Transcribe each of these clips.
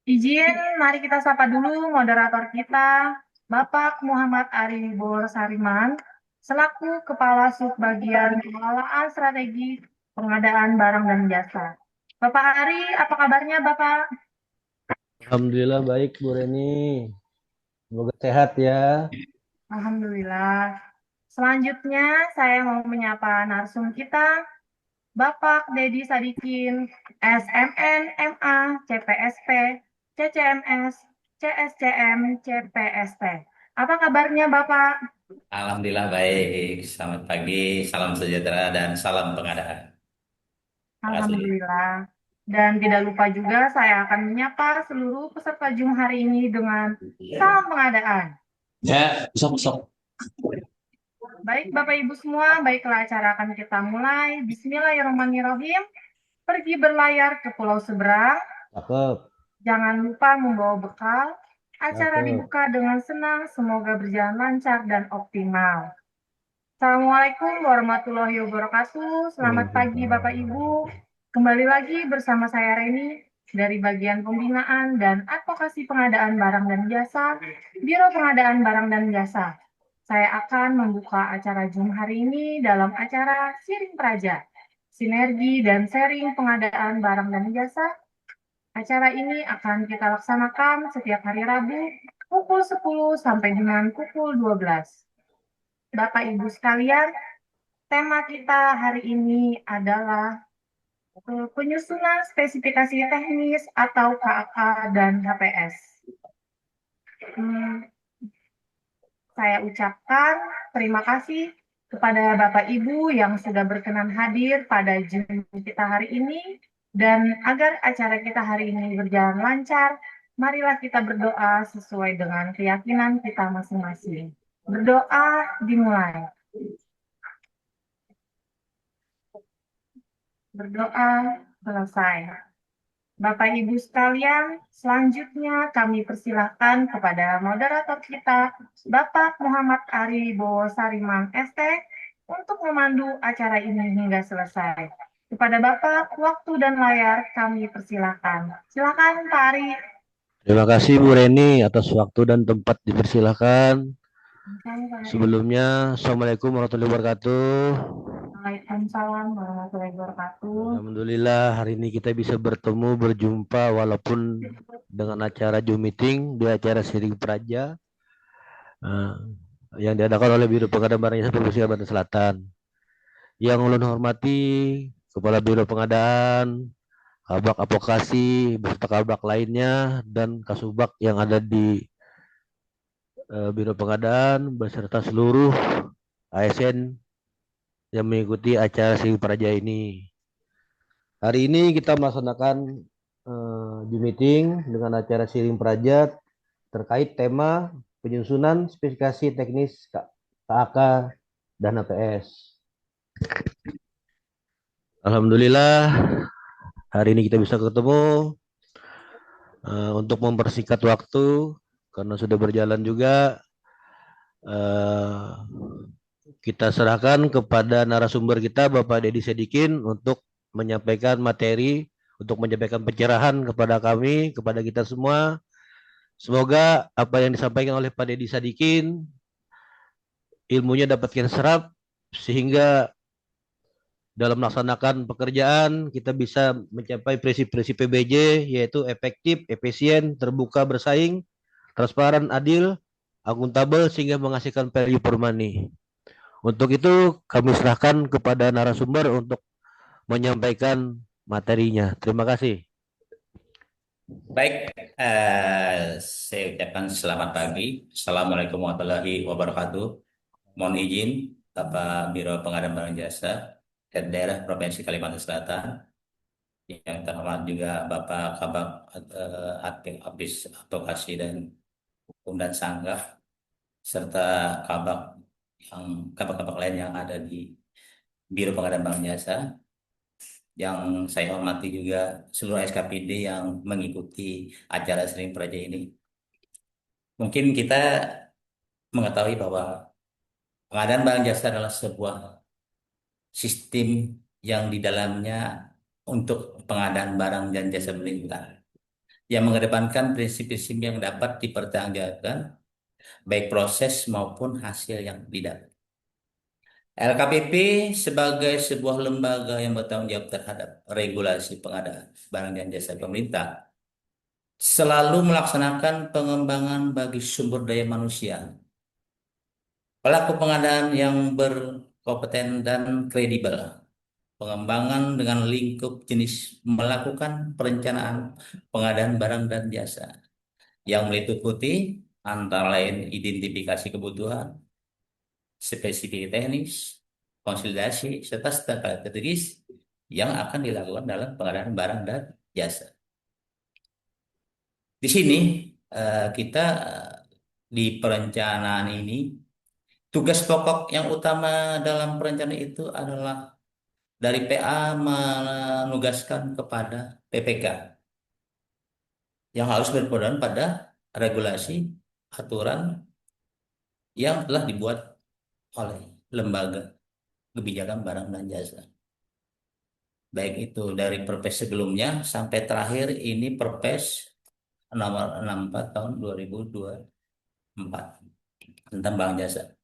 Izin, mari kita sapa dulu moderator kita, Bapak Muhammad Ari Sariman, selaku Kepala Subbagian Pengelolaan Strategi Pengadaan Barang dan Jasa. Bapak Ari, apa kabarnya Bapak? Alhamdulillah baik Bu Reni. Semoga sehat ya. Alhamdulillah. Selanjutnya, saya mau menyapa narsum kita, Bapak Dedi Sadikin, SMN, MA, CPSP, CCMS, CSCM, CPST. Apa kabarnya Bapak? Alhamdulillah baik. Selamat pagi, salam sejahtera dan salam pengadaan. Terima kasih. Alhamdulillah. Dan tidak lupa juga saya akan menyapa seluruh peserta Zoom hari ini dengan salam pengadaan. Ya, sok-sok. Baik Bapak Ibu semua, baiklah acara akan kita mulai. Bismillahirrahmanirrahim. Pergi berlayar ke pulau seberang, Cakep, jangan lupa membawa bekal. Acara cakep. dibuka dengan senang, semoga berjalan lancar dan optimal. Assalamualaikum warahmatullahi wabarakatuh. Selamat pagi Bapak Ibu. Kembali lagi bersama saya Reni dari bagian pembinaan dan advokasi pengadaan barang dan jasa, Biro Pengadaan Barang dan Jasa. Saya akan membuka acara Zoom hari ini dalam acara Siring Praja, Sinergi dan Sharing Pengadaan Barang dan Jasa. Acara ini akan kita laksanakan setiap hari Rabu pukul 10 sampai dengan pukul 12. Bapak Ibu sekalian, tema kita hari ini adalah penyusunan spesifikasi teknis atau KAK dan HPS. Saya ucapkan terima kasih kepada Bapak Ibu yang sudah berkenan hadir pada Zoom kita hari ini. Dan agar acara kita hari ini berjalan lancar, marilah kita berdoa sesuai dengan keyakinan kita masing-masing. Berdoa dimulai. Berdoa selesai. Bapak Ibu sekalian, selanjutnya kami persilahkan kepada moderator kita, Bapak Muhammad Ari Sariman ST, untuk memandu acara ini hingga selesai. Kepada Bapak, waktu dan layar kami persilahkan. Silakan Pak Ari. Terima kasih Bu Reni atas waktu dan tempat dipersilahkan. Sebelumnya, Assalamualaikum warahmatullahi wabarakatuh. Waalaikumsalam warahmatullahi wabarakatuh. Alhamdulillah hari ini kita bisa bertemu, berjumpa walaupun dengan acara Zoom meeting di acara Siring Praja eh, yang diadakan oleh Biro Pengadaan Barang Jasa Provinsi Kalimantan Selatan. Yang ulun hormati Kepala Biro Pengadaan, Kabak Advokasi, beserta kabak lainnya, dan Kasubag yang ada di Biro Pengadaan, beserta seluruh ASN yang mengikuti acara Sing Praja ini. Hari ini kita melaksanakan Zoom meeting dengan acara Siring Praja terkait tema penyusunan spesifikasi teknis KAK dan APS. Alhamdulillah hari ini kita bisa ketemu untuk mempersingkat waktu karena sudah berjalan juga. Kita serahkan kepada narasumber kita Bapak Dedi Sadikin untuk menyampaikan materi, untuk menyampaikan pencerahan kepada kami, kepada kita semua. Semoga apa yang disampaikan oleh Pak Dedi Sadikin ilmunya dapat kita serap sehingga dalam melaksanakan pekerjaan kita bisa mencapai prinsip-prinsip PBJ yaitu efektif, efisien, terbuka, bersaing, transparan, adil, akuntabel sehingga menghasilkan value for money. Untuk itu kami serahkan kepada narasumber untuk menyampaikan materinya. Terima kasih. Baik, saya ucapkan selamat pagi. Assalamualaikum warahmatullahi wabarakatuh. Mohon izin, Bapak Biro Pengadaan Barang Jasa dan Daerah Provinsi Kalimantan Selatan. Yang terhormat juga Bapak Kabak Habis Advokasi dan Hukum dan Sanggah, serta kabak yang kabak-kabak lain yang ada di Biro Pengadaan Barang Jasa. Yang saya hormati juga seluruh SKPD yang mengikuti acara Sering Praja ini. Mungkin kita mengetahui bahwa pengadaan barang jasa adalah sebuah sistem yang di dalamnya untuk pengadaan barang dan jasa berlimpah. yang mengedepankan prinsip-prinsip yang dapat dipertanggungjawabkan, baik proses maupun hasil yang didapat. LKPP sebagai sebuah lembaga yang bertanggung jawab terhadap regulasi pengadaan barang dan jasa pemerintah selalu melaksanakan pengembangan bagi sumber daya manusia, pelaku pengadaan yang berkompeten dan kredibel, pengembangan dengan lingkup jenis melakukan perencanaan pengadaan barang dan jasa yang meliputi antara lain identifikasi kebutuhan, spesifik teknis, konsolidasi, serta strategis yang akan dilakukan dalam pengadaan barang dan jasa. Di sini kita di perencanaan ini, tugas pokok yang utama dalam perencanaan itu adalah dari PA menugaskan kepada PPK yang harus berpedoman pada regulasi aturan yang telah dibuat oleh lembaga kebijakan barang dan jasa. Baik itu dari Perpres sebelumnya sampai terakhir ini Perpres nomor 64 tahun 2024 tentang bank jasa.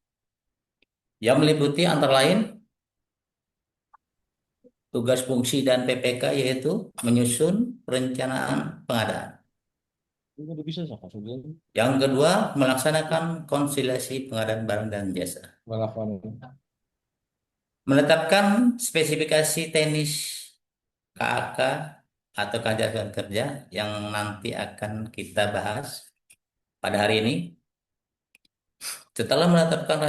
Yang meliputi antara lain tugas fungsi dan PPK yaitu menyusun perencanaan pengadaan. Yang kedua, melaksanakan konsiliasi pengadaan barang dan jasa. Menetapkan spesifikasi teknis KAK atau keajaiban kerja yang nanti akan kita bahas pada hari ini. Setelah menetapkan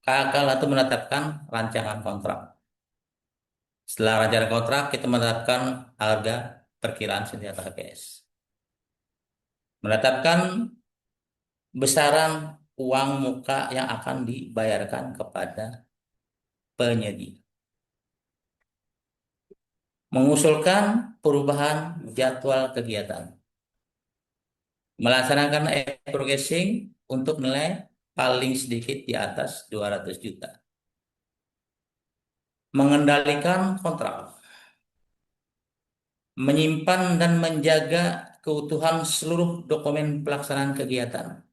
KAK atau menetapkan rancangan kontrak. Setelah rancangan kontrak, kita menetapkan harga perkiraan senjata HPS. Menetapkan besaran uang muka yang akan dibayarkan kepada penyedia. Mengusulkan perubahan jadwal kegiatan. Melaksanakan progressing untuk nilai paling sedikit di atas 200 juta. Mengendalikan kontrak. Menyimpan dan menjaga keutuhan seluruh dokumen pelaksanaan kegiatan.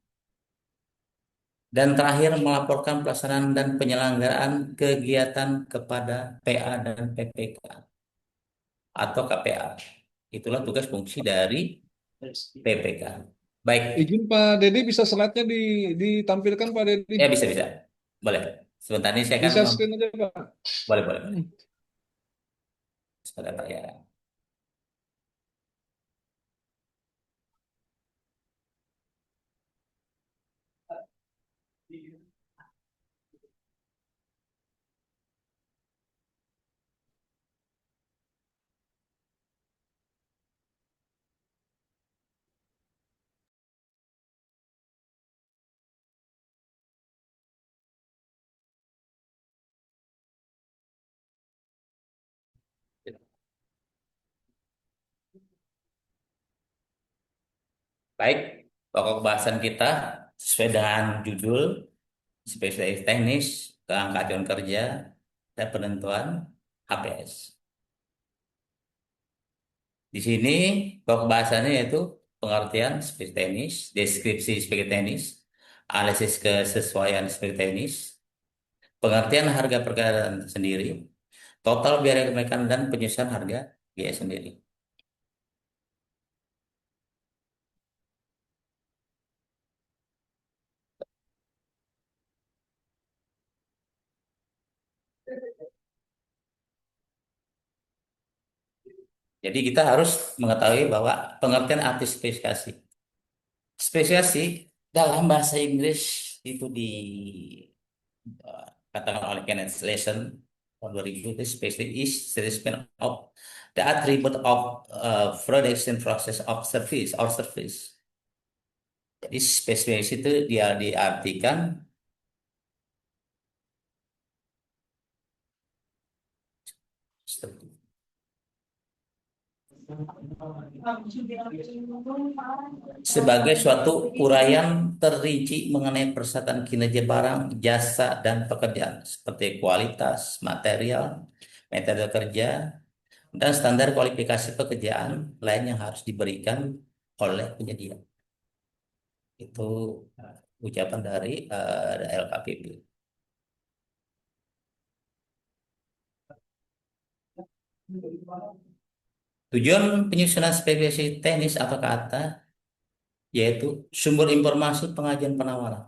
Dan terakhir melaporkan pelaksanaan dan penyelenggaraan kegiatan kepada PA dan PPK atau KPA. Itulah tugas fungsi dari PPK. Baik. Izin Pak Dedi, bisa slide-nya ditampilkan Pak Dedi? Ya bisa. Boleh. Sebentar ini saya akan Bisa screen aja Pak. boleh. Sebentar Pak ya. Baik, pokok bahasan kita sesuai dengan judul spesialis teknis, keangkatan kerja, dan penentuan HPS. Di sini pokok bahasannya yaitu pengertian spesialis teknis, deskripsi spesialis teknis, analisis kesesuaian spesialis teknis, pengertian harga perkiraan sendiri, total biaya kenaikan dan penyusunan harga biaya sendiri. Jadi kita harus mengetahui bahwa pengertian arti spesifikasi. Spesifikasi dalam bahasa Inggris itu dikatakan oleh Kenneth Lesson tahun 2000 itu spesifikasi is the description of the attribute of production process of service or service. Jadi spesifikasi itu dia diartikan sebagai suatu uraian terrinci mengenai persyaratan kinerja barang, jasa, dan pekerjaan seperti kualitas, metode kerja, dan standar kualifikasi pekerjaan lain yang harus diberikan oleh penyedia. Itu ucapan dari LKPP. Tujuan penyusunan spesifikasi teknis atau kata yaitu sumber informasi pengajuan penawaran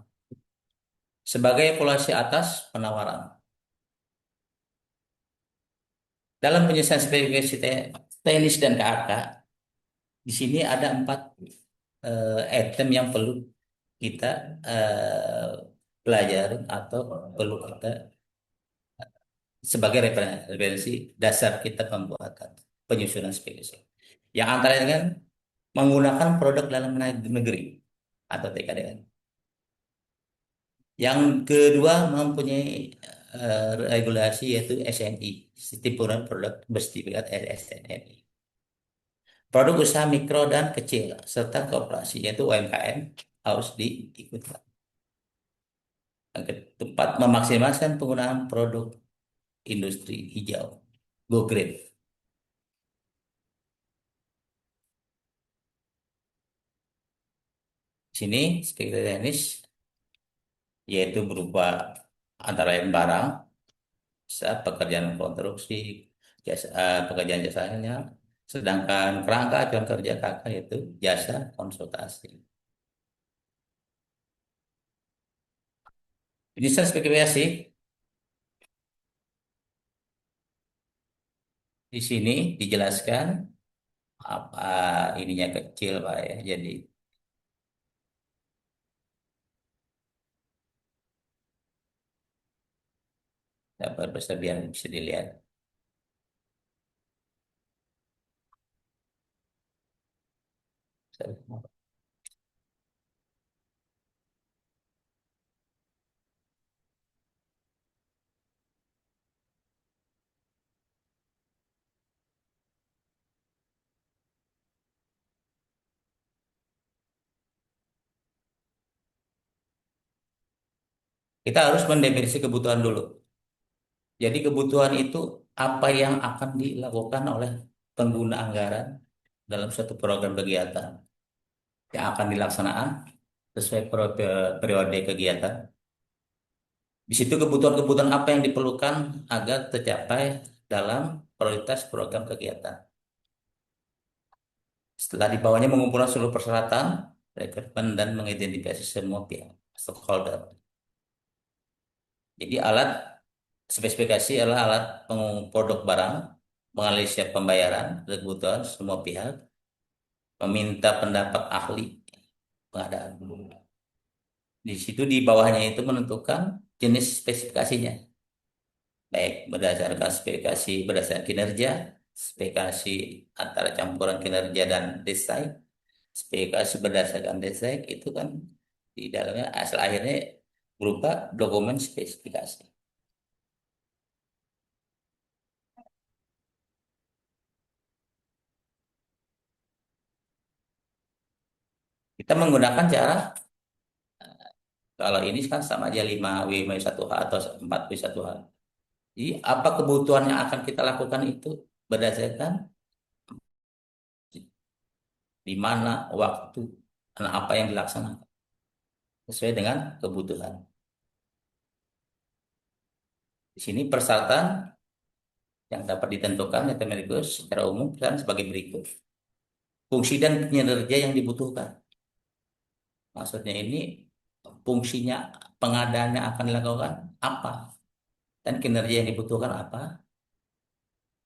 sebagai evaluasi atas penawaran. Dalam penyusunan spesifikasi teknis dan KAK, di sini ada 4 item yang perlu kita pelajari atau perlu kita sebagai referensi dasar kita pembuatan penyusunan spesifikasi. Yang antaranya kan menggunakan produk dalam negeri atau TKDN. Yang kedua mempunyai regulasi yaitu SNI, Stimulan Produk Bersertifikat SNI. Produk usaha mikro dan kecil serta koperasi yaitu UMKM harus diikutkan. Yang keempat, memaksimalkan penggunaan produk industri hijau, go green. Sini spesifikasi teknis yaitu berupa antara lain barang, pekerjaan konstruksi, pekerjaan jasanya, sedangkan kerangka acuan kerja KK yaitu jasa konsultasi. Penyusunan spesifikasi di sini dijelaskan apa ininya kecil Pak ya. Jadi dapat bersebiar bisa dilihat. Kita harus mendefinisi kebutuhan dulu. Jadi kebutuhan itu apa yang akan dilakukan oleh pengguna anggaran dalam suatu program kegiatan yang akan dilaksanakan sesuai periode kegiatan. Di situ kebutuhan-kebutuhan apa yang diperlukan agar tercapai dalam prioritas program kegiatan. Setelah di bawahnya mengumpulkan seluruh persyaratan, rekrutmen dan mengidentifikasi semua pihak stakeholder. Jadi alat spesifikasi adalah alat produk barang, menganalisis pembayaran, kebutuhan semua pihak, meminta pendapat ahli pengadaan. Di situ di bawahnya itu menentukan jenis spesifikasinya, baik berdasarkan spesifikasi berdasarkan kinerja, spesifikasi antara campuran kinerja dan desain, spesifikasi berdasarkan desain itu kan di dalamnya hasil akhirnya berupa dokumen spesifikasi. Kita menggunakan cara kalau ini kan sama aja 5W-1H atau 4W1H. Jadi apa kebutuhan yang akan kita lakukan itu berdasarkan di mana waktu dan apa yang dilaksanakan sesuai dengan kebutuhan. Di sini persyaratan yang dapat ditentukan Kementerian secara umum dan sebagai berikut. Fungsi dan kinerja yang dibutuhkan. Maksudnya ini fungsinya pengadaannya akan dilakukan apa dan kinerja yang dibutuhkan apa.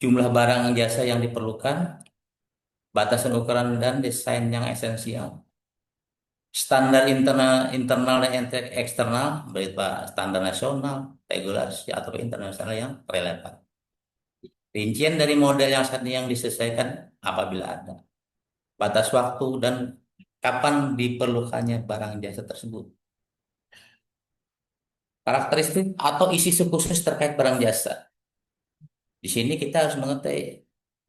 Jumlah barang jasa yang diperlukan, batasan ukuran dan desain yang esensial. Standar internal dan eksternal, berupa standar nasional, regulasi atau internasional yang relevan. Rincian dari model yang saat ini yang disesuaikan apabila ada. Batas waktu dan kapan diperlukannya barang jasa tersebut. Karakteristik atau isi khusus terkait barang jasa. Di sini kita harus mengetahui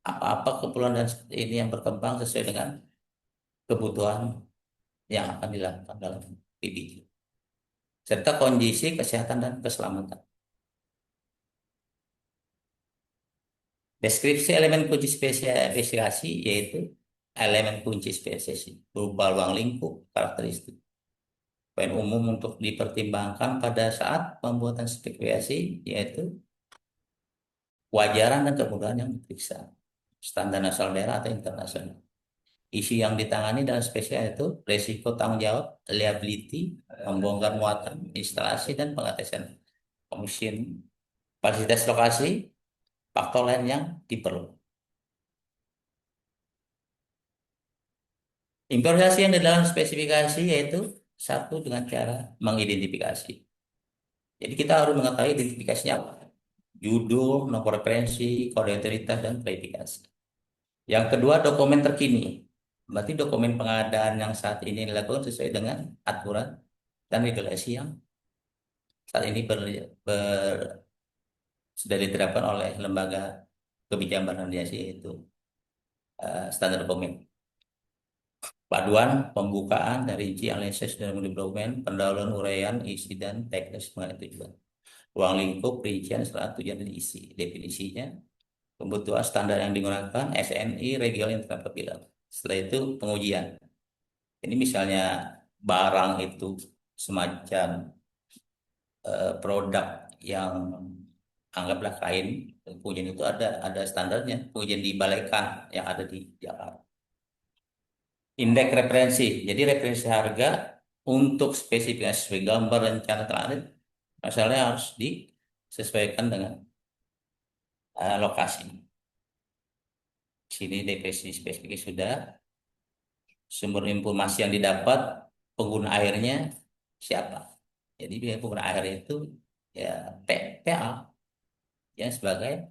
apa-apa keperluan dan ini yang berkembang sesuai dengan kebutuhan yang akan dilakukan dalam PBJ. Serta kondisi kesehatan dan keselamatan. Deskripsi elemen kunci spesifikasi yaitu elemen kunci spesies berupa ruang lingkup karakteristik. Poin umum untuk dipertimbangkan pada saat pembuatan spesifikasi yaitu kewajaran dan kemudahan yang diperiksa, standar nasional daerah atau internasional. Isu yang ditangani dalam spesial itu resiko tanggung jawab, liability, membongkar muatan, instalasi, dan pengetesan mesin, fasilitas lokasi, faktor lain yang diperlukan. Informasi yang di dalam spesifikasi yaitu satu dengan cara mengidentifikasi. Jadi kita harus mengetahui identifikasinya apa. Judul, nomor referensi, kode otoritas, dan verifikasi. Yang kedua, dokumen terkini. Berarti dokumen pengadaan yang saat ini dilakukan sesuai dengan aturan dan regulasi yang saat ini sudah diterapkan oleh lembaga kebijakan Bank Indonesia, yaitu standar dokumen. Paduan, pembukaan, dan rinci analisis dan dokumen, pendahuluan, uraian, isi, dan teknis mengenai tujuan. Ruang lingkup, rincian, syarat tujuan, dan isi. Definisinya, kebutuhan standar yang digunakan, SNI, regional, internal, bilang. Setelah itu, pengujian. Ini misalnya barang itu semacam produk yang anggaplah kain, pengujian itu ada standarnya, pengujian di Balaikan yang ada di Jakarta. Indeks referensi, jadi referensi harga untuk spesifikasi gambar rencana terakhir, masalahnya harus disesuaikan dengan lokasi. Sini definisi spesifikasi sudah, sumber informasi yang didapat, pengguna airnya siapa. Jadi pengguna air itu ya PA yang sebagai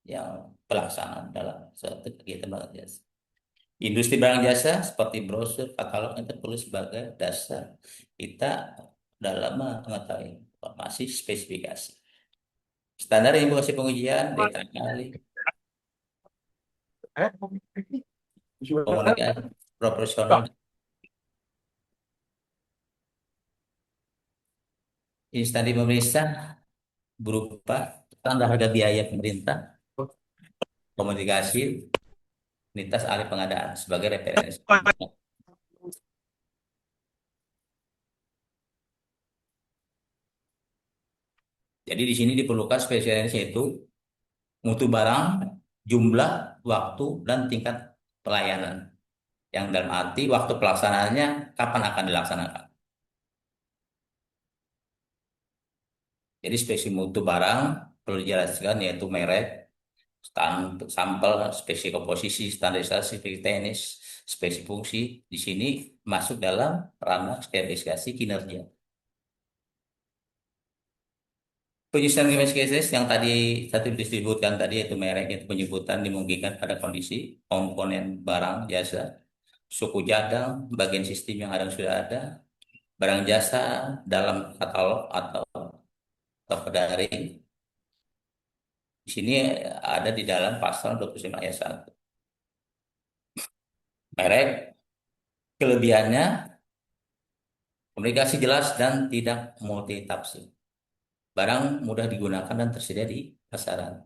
yang pelaksanaan dalam suatu kegiatan barang jasa. Industri barang jasa seperti brosur, katalog itu perlu sebagai dasar kita dalam mengetahui informasi spesifikasi. Standar informasi pengujian kali komunikasi proporsional. Instansi pemerintah berupa standar harga biaya pemerintah, komunikasi unitas ahli pengadaan sebagai referensi. Jadi di sini diperlukan spesifikasi itu mutu barang, jumlah, waktu, dan tingkat pelayanan. Yang dalam arti waktu pelaksanaannya kapan akan dilaksanakan. Jadi spesifikasi mutu barang perlu dijelaskan yaitu merek, sampel, spesifikasi komposisi, standarisasi, spesifikasi teknis, spesifikasi fungsi. Di sini masuk dalam ranah spesifikasi kinerja. Penyusunan spesifikasi yang tadi disebutkan tadi yaitu merek, yaitu penyebutan dimungkinkan pada kondisi komponen barang jasa, suku cadang, bagian sistem yang ada sudah ada, barang jasa dalam katalog atau toko daring. Di sini ada di dalam pasal 29 ayat 1. Merek, kelebihannya komunikasi jelas dan tidak multitafsir. Barang mudah digunakan dan tersedia di pasaran.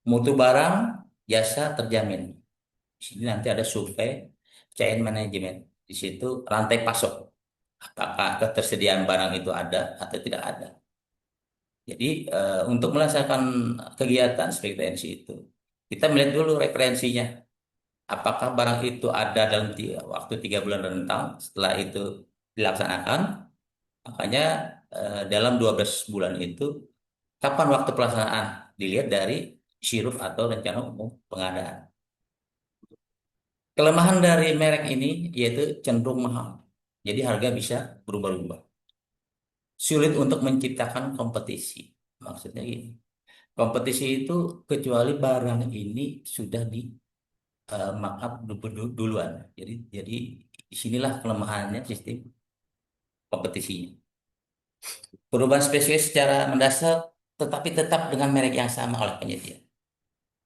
Mutu barang jasa terjamin. Di sini nanti ada survei chain management. Di situ rantai pasok. Apakah ketersediaan barang itu ada atau tidak ada. Jadi untuk melaksanakan kegiatan spesifikasi itu, kita melihat dulu referensinya. Apakah barang itu ada dalam waktu 3 bulan rentang, setelah itu dilaksanakan, makanya dalam 12 bulan itu, kapan waktu pelaksanaan? Dilihat dari siruf atau rencana umum pengadaan. Kelemahan dari merek ini yaitu cenderung mahal. Jadi harga bisa berubah-ubah. Sulit untuk menciptakan kompetisi. Maksudnya gini. Kompetisi itu kecuali barang ini sudah di markup duluan. Jadi disinilah kelemahannya sistem kompetisinya. Perubahan spesies secara mendasar tetapi tetap dengan merek yang sama oleh penyedia.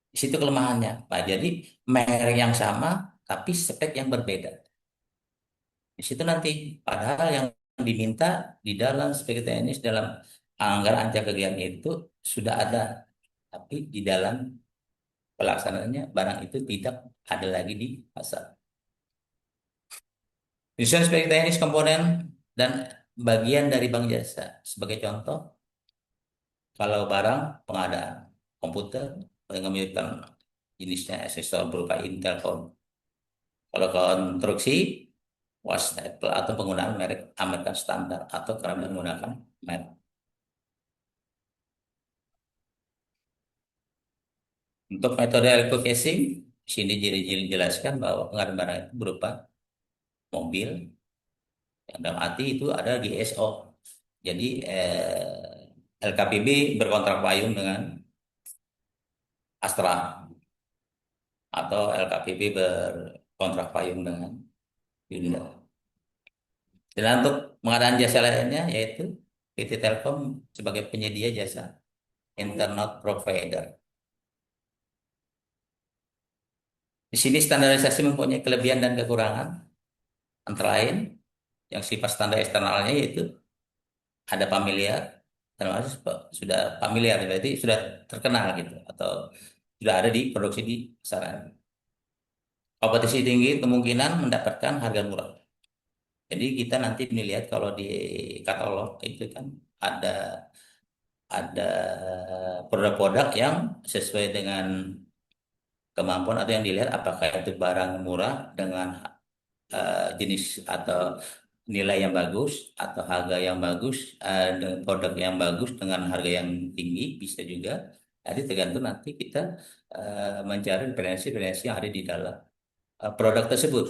Di situ kelemahannya, Pak. Jadi merek yang sama tapi spek yang berbeda. Di situ nanti padahal yang diminta di dalam spek teknis dalam anggaran anca kegiatan itu sudah ada, tapi di dalam pelaksanaannya barang itu tidak ada lagi di pasar. Desain spek teknis komponen dan bagian dari bank jasa. Sebagai contoh, kalau barang pengadaan komputer dengan memiliki jenisnya aksesoris berupa Intel Core. Kalau konstruksi, wastafel atau penggunaan merek American Standard atau kerap menggunakan merek. Untuk metode electro casing, di sini jelaskan bahwa pengadaan barang itu berupa mobil, yang dalam arti itu ada di SO. Jadi LKPB berkontrak payung dengan Astra atau LKPB berkontrak payung dengan Hyundai. Dan untuk pengadaan jasa lainnya yaitu PT Telkom sebagai penyedia jasa internet provider. Di sini standarisasi mempunyai kelebihan dan kekurangan, antara lain yang sifat standar eksternalnya yaitu ada familiar, dan sudah familiar berarti sudah terkenal gitu atau sudah ada di produksi di pasaran. Kompetisi tinggi kemungkinan mendapatkan harga murah. Jadi kita nanti melihat kalau di katalog itu kan ada ada produk-produk yang sesuai dengan kemampuan atau yang dilihat apakah itu barang murah dengan jenis atau nilai yang bagus atau harga yang bagus dengan produk yang bagus dengan harga yang tinggi bisa juga. Jadi tergantung nanti kita mencari referensi-referensi yang ada di dalam produk tersebut.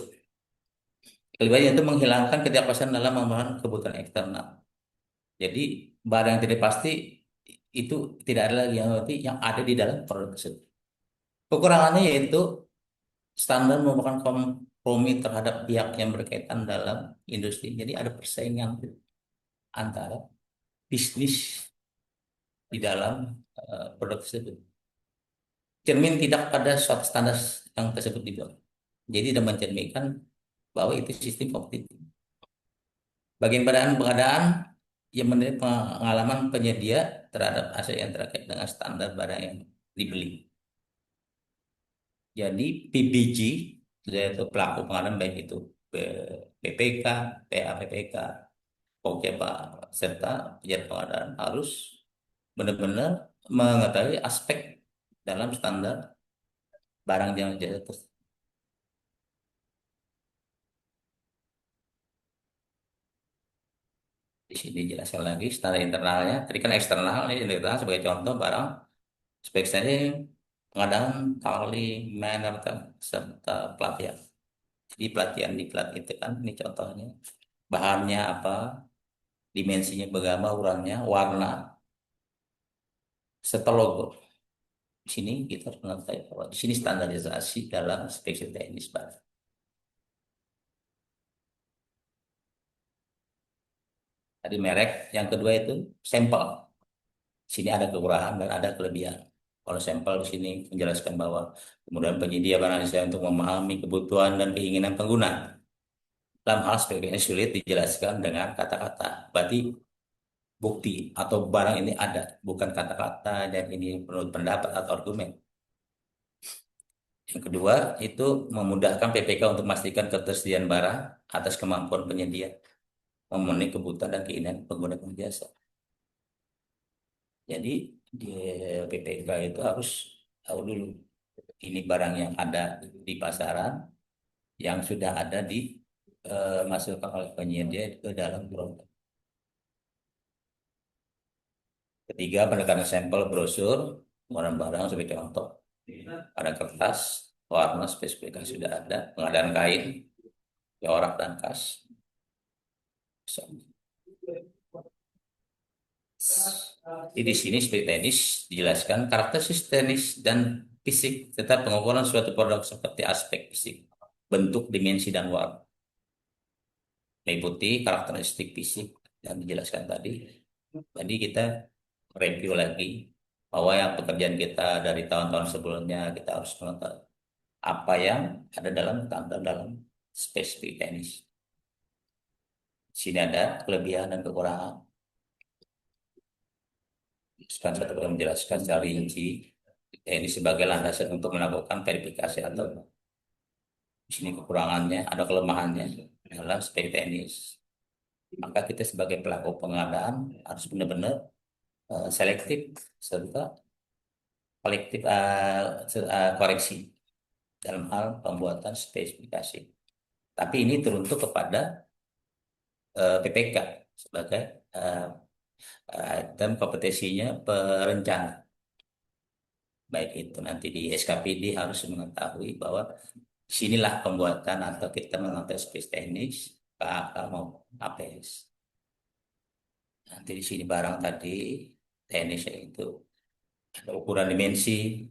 Kelebihannya itu menghilangkan ketidakpastian dalam memenuhi kebutuhan eksternal. Jadi barang yang tidak pasti itu tidak ada lagi yang berarti yang ada di dalam produk tersebut. Kekurangannya yaitu standar merupakan kompromi terhadap pihak yang berkaitan dalam industri. Jadi ada persaingan antara bisnis di dalam produk tersebut. Cermin tidak pada suatu standar yang tersebut dibuat. Jadi tidak mencerminkan bahwa itu sistem kompetitif. Bagian pengadaan yang menilai pengalaman penyedia terhadap aset yang terkait dengan standar barang yang dibeli. Jadi PBG, yaitu pelaku pengadaan baik itu PPK, PAPPK, Pokeba, serta pejabat pengadaan harus benar-benar mengetahui aspek dalam standar barang yang jasa tersebut. Di sini jelaskan lagi standar internalnya. Tadi kan eksternal, ini internal sebagai contoh barang spek saya pengadaan tali, manner, serta pelatihan. Jadi pelatihan di plat itu kan ini contohnya. Bahannya apa, dimensinya berapa, ukurannya, warna, serta logo. Di sini kita harus mengetahui bahwa di sini standarisasi dalam spesifikasi teknis barang. Tadi merek, yang kedua itu sampel. Di sini ada kekurangan dan ada kelebihan. Kalau sampel di sini menjelaskan bahwa kemudian penyedia barang jasa untuk memahami kebutuhan dan keinginan pengguna. Dalam hal spesifikasi sulit dijelaskan dengan kata-kata. Berarti bukti atau barang ini ada, bukan kata-kata dan ini menurut pendapat atau argumen. Yang kedua itu memudahkan PPK untuk memastikan ketersediaan barang atas kemampuan penyedia memenuhi kebutuhan dan keinginan pengguna jasa. Jadi di PPK itu harus tahu dulu ini barang yang ada di pasaran yang sudah ada di masukkan oleh penyedia ke dalam produk. Ketiga, pendekatan sampel brosur barang-barang sebagai contoh. Ada kertas, warna spesifikasi sudah ada, pengadaan kain, corak dan kas. Di sini seperti teknis dijelaskan karakteristik teknis dan fisik tetap pengukuran suatu produk seperti aspek fisik, bentuk, dimensi dan warna. Meliputi karakteristik fisik yang dijelaskan tadi. Tadi kita review lagi bahwa yang pekerjaan kita dari tahun-tahun sebelumnya kita harus mengetahui apa yang ada dalam standar dalam spesifik teknis. Di sini ada kelebihan dan kekurangan. Satu menjelaskan secara rinci ini sebagai landasan untuk melakukan verifikasi atau Di sini kekurangannya, ada kelemahannya dalam aspek teknis. Maka kita sebagai pelaku pengadaan harus benar-benar selektif serta kolektif koreksi dalam hal pembuatan spesifikasi. Tapi ini teruntuk kepada PPK sebagai eh, item kompetensinya perencana. Baik itu nanti di SKPD harus mengetahui bahwa sinilah pembuatan atau kita mengatur space teknis, KAK maupun APS. Nanti di sini barang tadi teknisnya itu ada ukuran dimensi,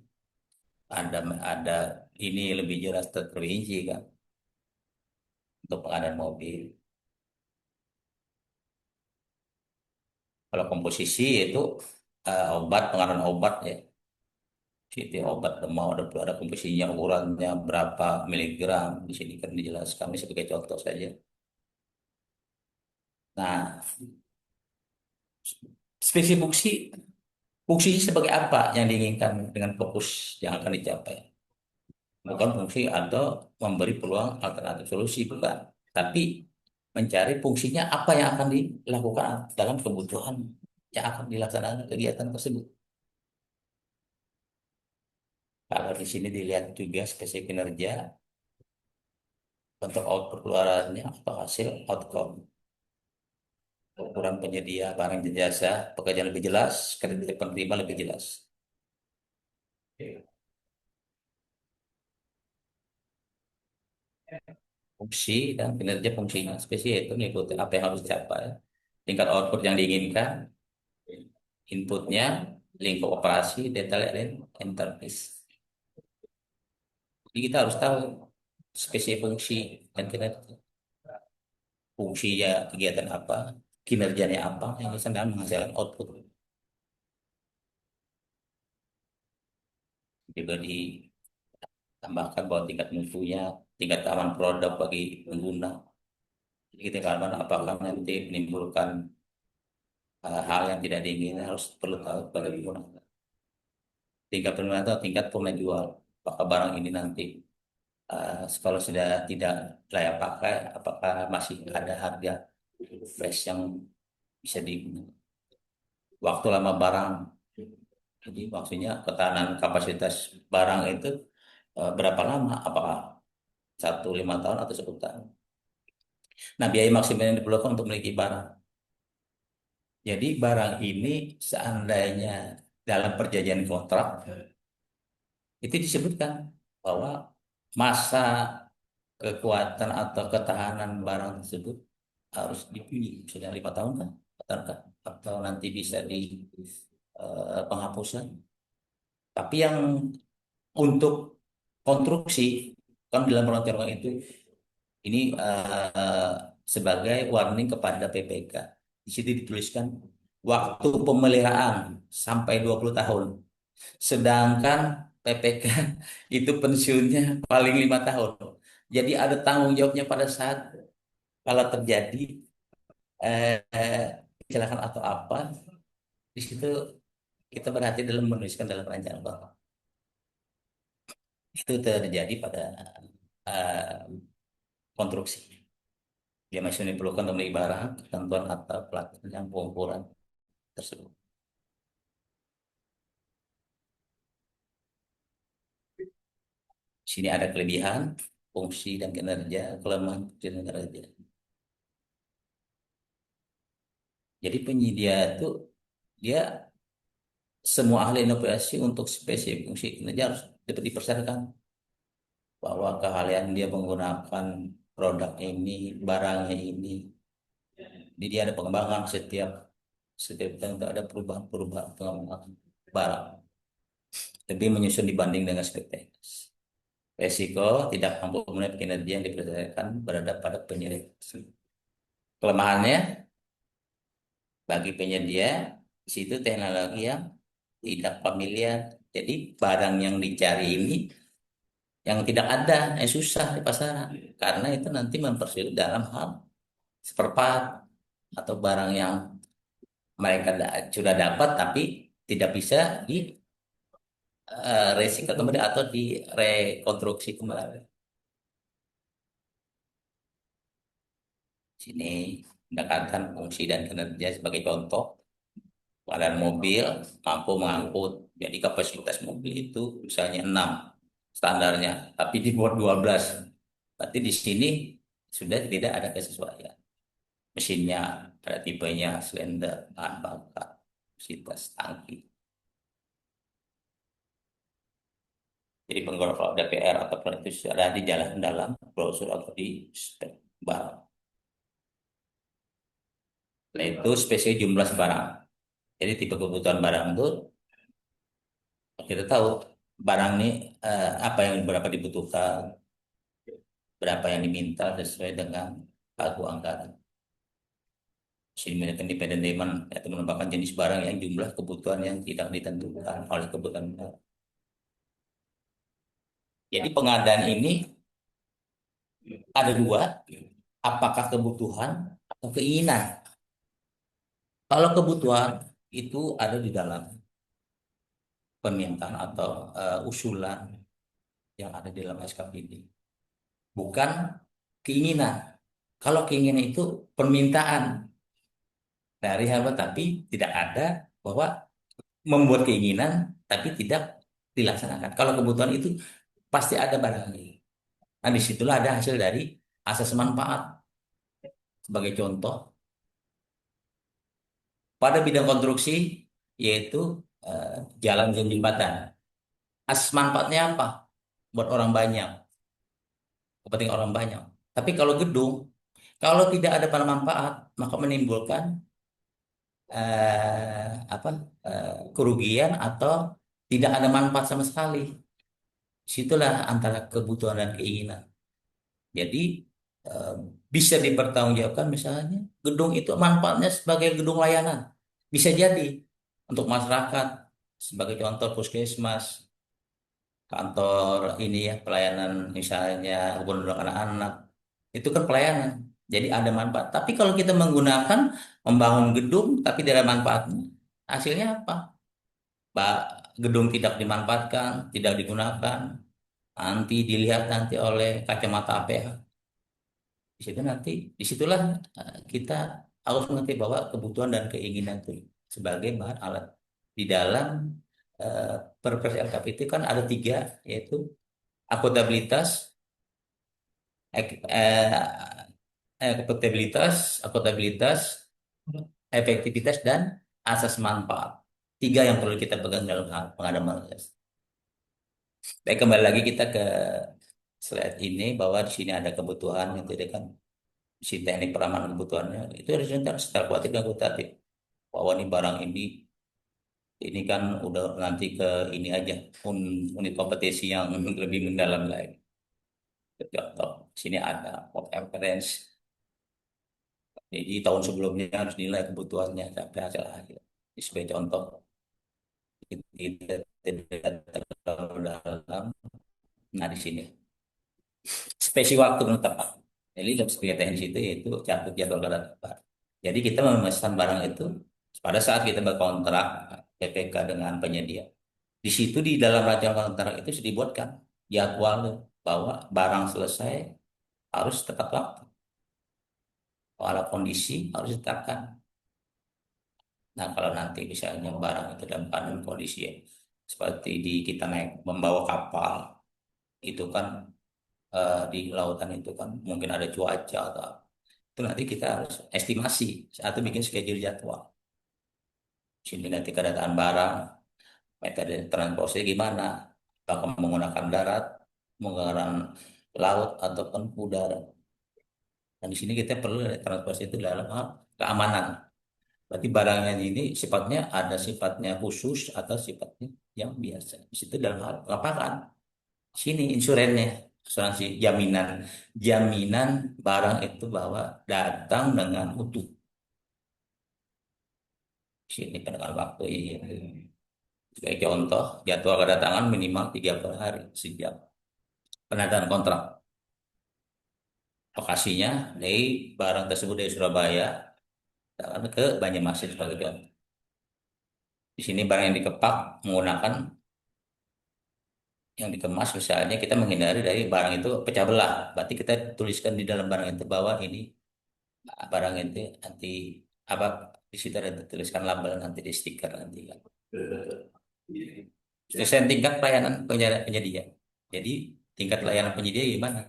ada ini lebih jelas terperinci kan untuk pengadaan mobil. Kalau komposisi itu obat, pengadaan obat ya. Jadi obat demam ada komposisinya, ukurannya berapa miligram. Di sini kan dijelaskan ini sebagai contoh saja. Nah, spesifikasi fungsinya sebagai apa yang diinginkan dengan fokus yang akan dicapai. Bukan fungsi atau memberi peluang alternatif solusi, bukan. Tapi mencari fungsinya apa yang akan dilakukan dalam kebutuhan yang akan dilaksanakan kegiatan tersebut. Kalau di sini dilihat juga spesifik kinerja, untuk output keluarannya apa hasil outcome. Ukuran penyedia barang dan jasa, pekerjaan lebih jelas, kredit penerima lebih jelas. Fungsi dan kinerja fungsinya spesies itu mengikuti apa yang harus dicapai, tingkat output yang diinginkan, inputnya, lingkup operasi, detail dan interface. Jadi kita harus tahu spesies fungsi dan kinerja. Fungsinya kegiatan apa, kinerjanya apa yang sedang menghasilkan output. Juga ditambahkan bahwa tingkat mutunya, tingkat aman produk bagi pengguna. Jadi kita keamanan apakah nanti menimbulkan hal yang tidak diinginkan harus perlu tahu pada pengguna. Tingkat pengguna atau tingkat penjual, apakah barang ini nanti kalau sudah tidak layak pakai, apakah masih ada harga fresh yang bisa digunakan. Waktu lama barang, jadi maksudnya ketahanan kapasitas barang itu berapa lama? Apakah 1, 5 tahun atau 10 tahun? Nah, biaya maksimal yang diperlukan untuk memiliki barang. Jadi barang ini seandainya dalam perjanjian kontrak itu disebutkan bahwa masa kekuatan atau ketahanan barang tersebut harus dipilih sudah 5 tahun kan, atau nanti bisa di penghapusan. Tapi yang untuk konstruksi kan dalam peraturan itu ini sebagai warning kepada PPK. Di situ dituliskan waktu pemeliharaan sampai 20 tahun. Sedangkan PPK itu pensiunnya paling 5 tahun. Jadi ada tanggung jawabnya pada saat kalau terjadi kecelakaan atau apa, di situ kita berhati dalam menuliskan dalam rancangan bahwa itu terjadi pada eh, konstruksi. Dia masih diperlukan untuk membeli barang, ketentuan atau pelatihan yang pengukuran tersebut. Di sini ada kelebihan, fungsi dan kinerja, kelemahan dan kinerja. Jadi penyedia itu dia semua ahli inovasi untuk spesifik fungsi kinerja harus dapat dipersyaratkan bahwa keahlian dia menggunakan produk ini, barangnya ini. Jadi dia ada pengembangan setiap tahun ada perubahan pengembangan barang. Lebih menyusun dibanding dengan spektakuler. Resiko tidak mampu memenuhi kinerja yang diperkirakan berada pada penyedia. Kelemahannya bagi penyedia di situ teknologi yang tidak familiar. Jadi barang yang dicari ini yang tidak ada, yang susah di pasaran. Karena itu nanti mempersulit dalam hal spare part atau barang yang mereka sudah dapat tapi tidak bisa di resik kembali atau direkonstruksi kembali. Sini pendekatan fungsi dan kinerja sebagai contoh. Badan mobil mampu mengangkut. Jadi kapasitas mobil itu misalnya 6 standarnya, tapi dibuat 12. Berarti di sini sudah tidak ada kesesuaian. Mesinnya ada tipenya, silinder, bahan bakar, kapasitas tangki. Jadi kalau DPR atau itu sudah di jalan dalam brosur atau di spek barang. Nah, itu spesifikasi jumlah barang. Jadi tipe kebutuhan barang itu kita tahu barang ini apa yang berapa dibutuhkan, berapa yang diminta sesuai dengan pagu anggaran. Sehingga independent demand yaitu merupakan jenis barang yang jumlah kebutuhan yang tidak ditentukan oleh kebutuhan barang. Jadi pengadaan ini ada dua, apakah kebutuhan atau keinginan. Kalau kebutuhan itu ada di dalam permintaan atau usulan yang ada di dalam SKPD, bukan keinginan. Kalau keinginan itu permintaan dari hamba, tapi tidak ada bahwa membuat keinginan tapi tidak dilaksanakan. Kalau kebutuhan itu pasti ada barangnya. Nah, disitulah ada hasil dari asas manfaat. Sebagai contoh, pada bidang konstruksi, yaitu jalan dan jembatan. Asas manfaatnya apa? Buat orang banyak, kepentingan orang banyak. Tapi kalau gedung, kalau tidak ada pada manfaat, maka menimbulkan apa kerugian atau tidak ada manfaat sama sekali. Situlah antara kebutuhan dan keinginan. Jadi eh, bisa dipertanggungjawabkan misalnya gedung itu manfaatnya sebagai gedung layanan. Bisa jadi untuk masyarakat sebagai contoh puskesmas, kantor ini ya pelayanan misalnya hubungan dengan anak-anak. Itu kan pelayanan. Jadi ada manfaat. Tapi kalau kita menggunakan membangun gedung tapi tidak ada manfaatnya, hasilnya apa? Pak, gedung tidak dimanfaatkan, tidak digunakan, nanti dilihat nanti oleh kacamata APH. Di situ nanti, disitulah kita harus mengerti bahwa kebutuhan dan keinginan itu sebagai bahan alat di dalam eh, Perpres LKP itu kan ada tiga, yaitu akuntabilitas, ek- eh, akuntabilitas, efektivitas dan asas manfaat. Tiga yang perlu kita pegang dalam hal pengadaan jasa. Baik, kembali lagi kita ke slide ini bahwa di sini ada kebutuhan yang tidak kan si teknik peramaan kebutuhannya itu harus secara kuantitatif dan kualitatif bahwa ini barang ini kan udah nanti ke ini aja unit kompetisi yang lebih mendalam lagi. Contoh sini ada port reference. Jadi tahun sebelumnya harus nilai kebutuhannya sampai hasil akhir. Ini sebagai contoh kita tidak terlalu dalam. Nah di sini spesi waktu penetapan. Jadi sebagai teknis itu yaitu catat jadwal kedatangan. Jadi kita memesan barang itu pada saat kita berkontrak PPK dengan penyedia. Di situ di dalam rancangan kontrak itu sudah dibuatkan jadwal bahwa barang selesai harus tepat waktu. Kalau kondisi harus ditetapkan. Nah kalau nanti misalnya barang itu dalam keadaan kondisi ya, seperti di kita naik membawa kapal itu kan di lautan itu kan mungkin ada cuaca atau apa. Itu nanti kita harus estimasi atau bikin schedule jadwal. Sini nanti kedatangan barang, metode transportasi gimana, apakah menggunakan darat, menggunakan laut ataupun udara. Dan di sini kita perlu transportasi itu dalam hal keamanan. Berarti barangnya ini sifatnya ada sifatnya khusus atau sifatnya yang biasa. Di situ dalam hal lapangan. Sini insurannya, asuransi jaminan, jaminan barang itu bahwa datang dengan utuh. Sini penekan waktu ini. Sebagai contoh, jadwal kedatangan minimal 30 hari sejak penandatangan kontrak. Lokasinya dari barang tersebut dari Surabaya ke Banjarmasin sebagai contoh. Di sini barang yang dikepak menggunakan yang dikemas misalnya kita menghindari dari barang itu pecah belah. Berarti kita tuliskan di dalam barang itu bahwa ini barang itu nanti apa di situ ada tuliskan label nanti di stiker nanti kan. Desain tingkat pelayanan penyedia. Jadi tingkat layanan penyedia gimana?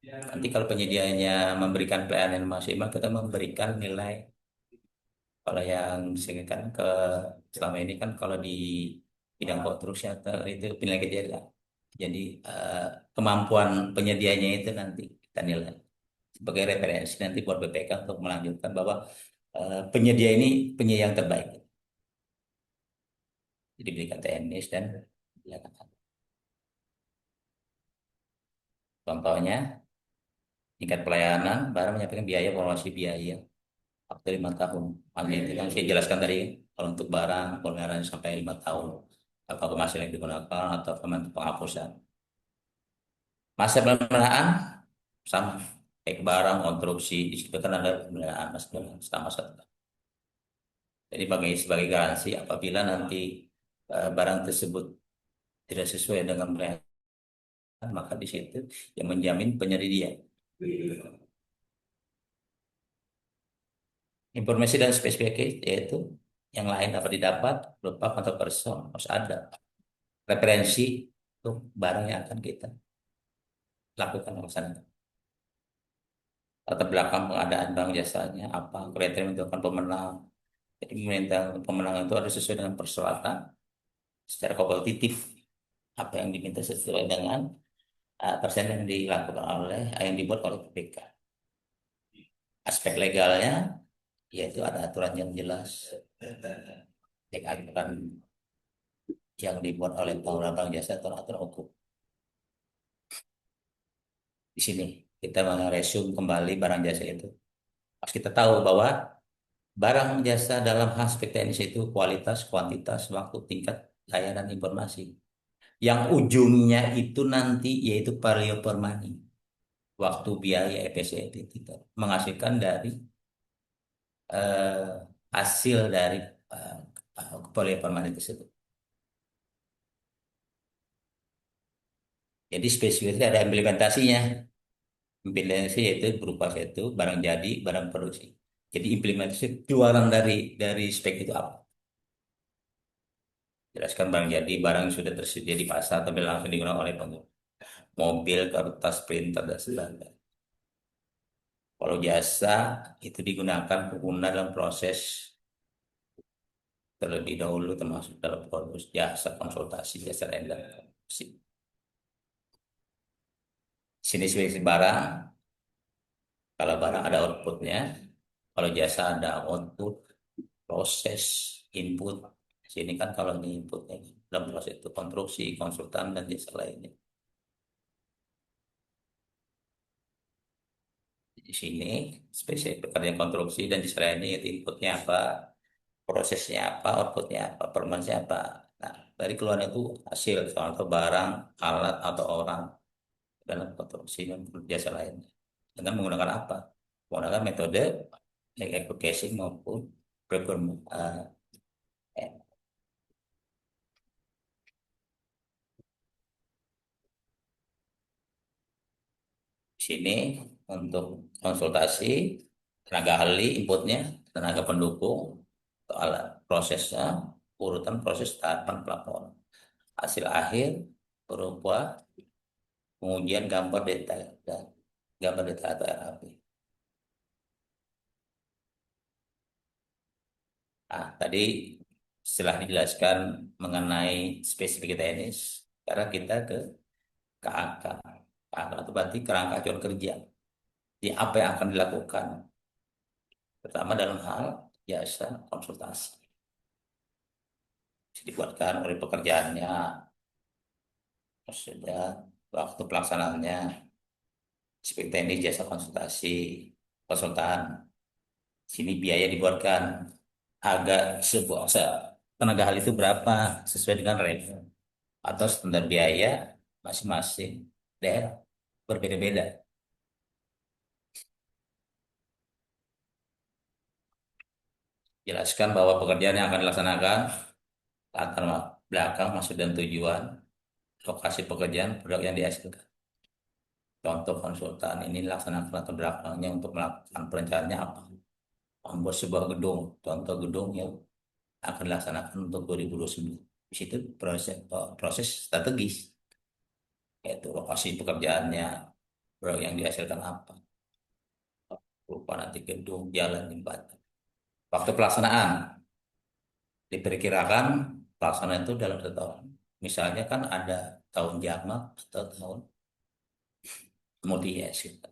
Nanti kalau penyedianya memberikan pelayanan maksimal, kita memberikan nilai. Kalau yang sering kan selama ini kan kalau di bidang konstruksi atau itu nilai kejadian. Jadi eh, kemampuan penyedianya itu nanti kita nilai sebagai referensi nanti buat BPK untuk melanjutkan bahwa penyedia ini penyedia yang terbaik. Jadi berikan teknis dan ya, contohnya tingkat pelayanan barang menyampaikan biaya formasi biaya waktu 5 tahun. Hal itu yang saya jelaskan tadi kalau untuk barang pemeliharaan sampai 5 tahun apakah masih yang digunakan atau penghapusan. Masa pemeliharaan sama baik barang konstruksi di situ kan ada pemeliharaan selama 1 tahun. Jadi sebagai garansi apabila nanti barang tersebut tidak sesuai dengan pemeliharaan maka di situ yang menjamin penyedia. Informasi dan spesifikasi yaitu yang lain dapat didapat berupa kontak person harus ada referensi untuk barang yang akan kita lakukan laksanakan. Latar belakang pengadaan bank jasanya apa kriteria menentukan pemenang. Jadi meminta pemenang itu harus sesuai dengan persyaratan secara kompetitif apa yang diminta sesuai dengan persen yang dilakukan oleh yang dibuat oleh BPK. Aspek legalnya yaitu ada aturan yang jelas dengan aturan yang dibuat oleh pengelola bank jasa atau aturan hukum. Di sini kita meresume kembali barang jasa itu. Harus kita tahu bahwa barang jasa dalam aspek teknis itu kualitas, kuantitas, waktu, tingkat layanan informasi. Yang ujungnya itu nanti yaitu value per money. Waktu, biaya, efisiensi itu menghasilkan dari hasil dari value per money tersebut. Jadi spesifikasi ada implementasinya. Implementasi yaitu berupa itu barang jadi, barang produksi. Jadi implementasi keluaran dari spek itu apa? Jelaskan barang jadi, barang yang sudah tersedia di pasar tapi langsung digunakan oleh pengguna. Mobil, kertas, printer, dan sebagainya. Kalau jasa itu digunakan pengguna dalam proses terlebih dahulu termasuk dalam proses jasa konsultasi, jasa lain dan sini spesifikasi barang. Kalau barang ada outputnya, kalau jasa ada output, proses, input. Sini kan kalau di inputnya dalam proses itu konstruksi, konsultan dan jasa lainnya. Di sini spesifikasi pekerjaan konstruksi dan jasa lainnya yaitu inputnya apa, prosesnya apa, outputnya apa, performanya apa. Nah, dari keluar itu hasil atau barang, alat atau orang dalam konstruksi dan jasa lainnya. Dengan menggunakan apa? Menggunakan metode like casing maupun performance. Sini untuk konsultasi tenaga ahli inputnya, tenaga pendukung, alat prosesnya, urutan proses tahapan pelaporan. Hasil akhir berupa pengujian gambar detail dan gambar detail atau RAB. Nah, tadi setelah dijelaskan mengenai spesifik teknis, sekarang kita ke KAK. KAK itu berarti kerangka acuan kerja. Jadi apa yang akan dilakukan? Pertama dalam hal jasa konsultasi. Dibuatkan oleh pekerjaannya, sudah waktu pelaksanaannya, spek teknis jasa konsultasi, konsultan. Sini biaya dibuatkan agak sebuah tenaga ahli itu berapa sesuai dengan rate atau standar biaya masing-masing daerah berbeda-beda. Jelaskan bahwa pekerjaan yang akan dilaksanakan latar belakang maksud dan tujuan lokasi pekerjaan produk yang dihasilkan. Contoh konsultan ini laksanakan latar belakangnya untuk melakukan perencanaannya apa. Membuat sebuah gedung, contoh gedung yang akan dilaksanakan untuk 2029. Di situ proses strategis, yaitu lokasi pekerjaannya, yang dihasilkan apa, berupa nanti gedung, jalan, jembatan. Waktu pelaksanaan diperkirakan pelaksanaan itu dalam 1 tahun. Misalnya kan ada tahun jamak atau tahun multi-years gitu.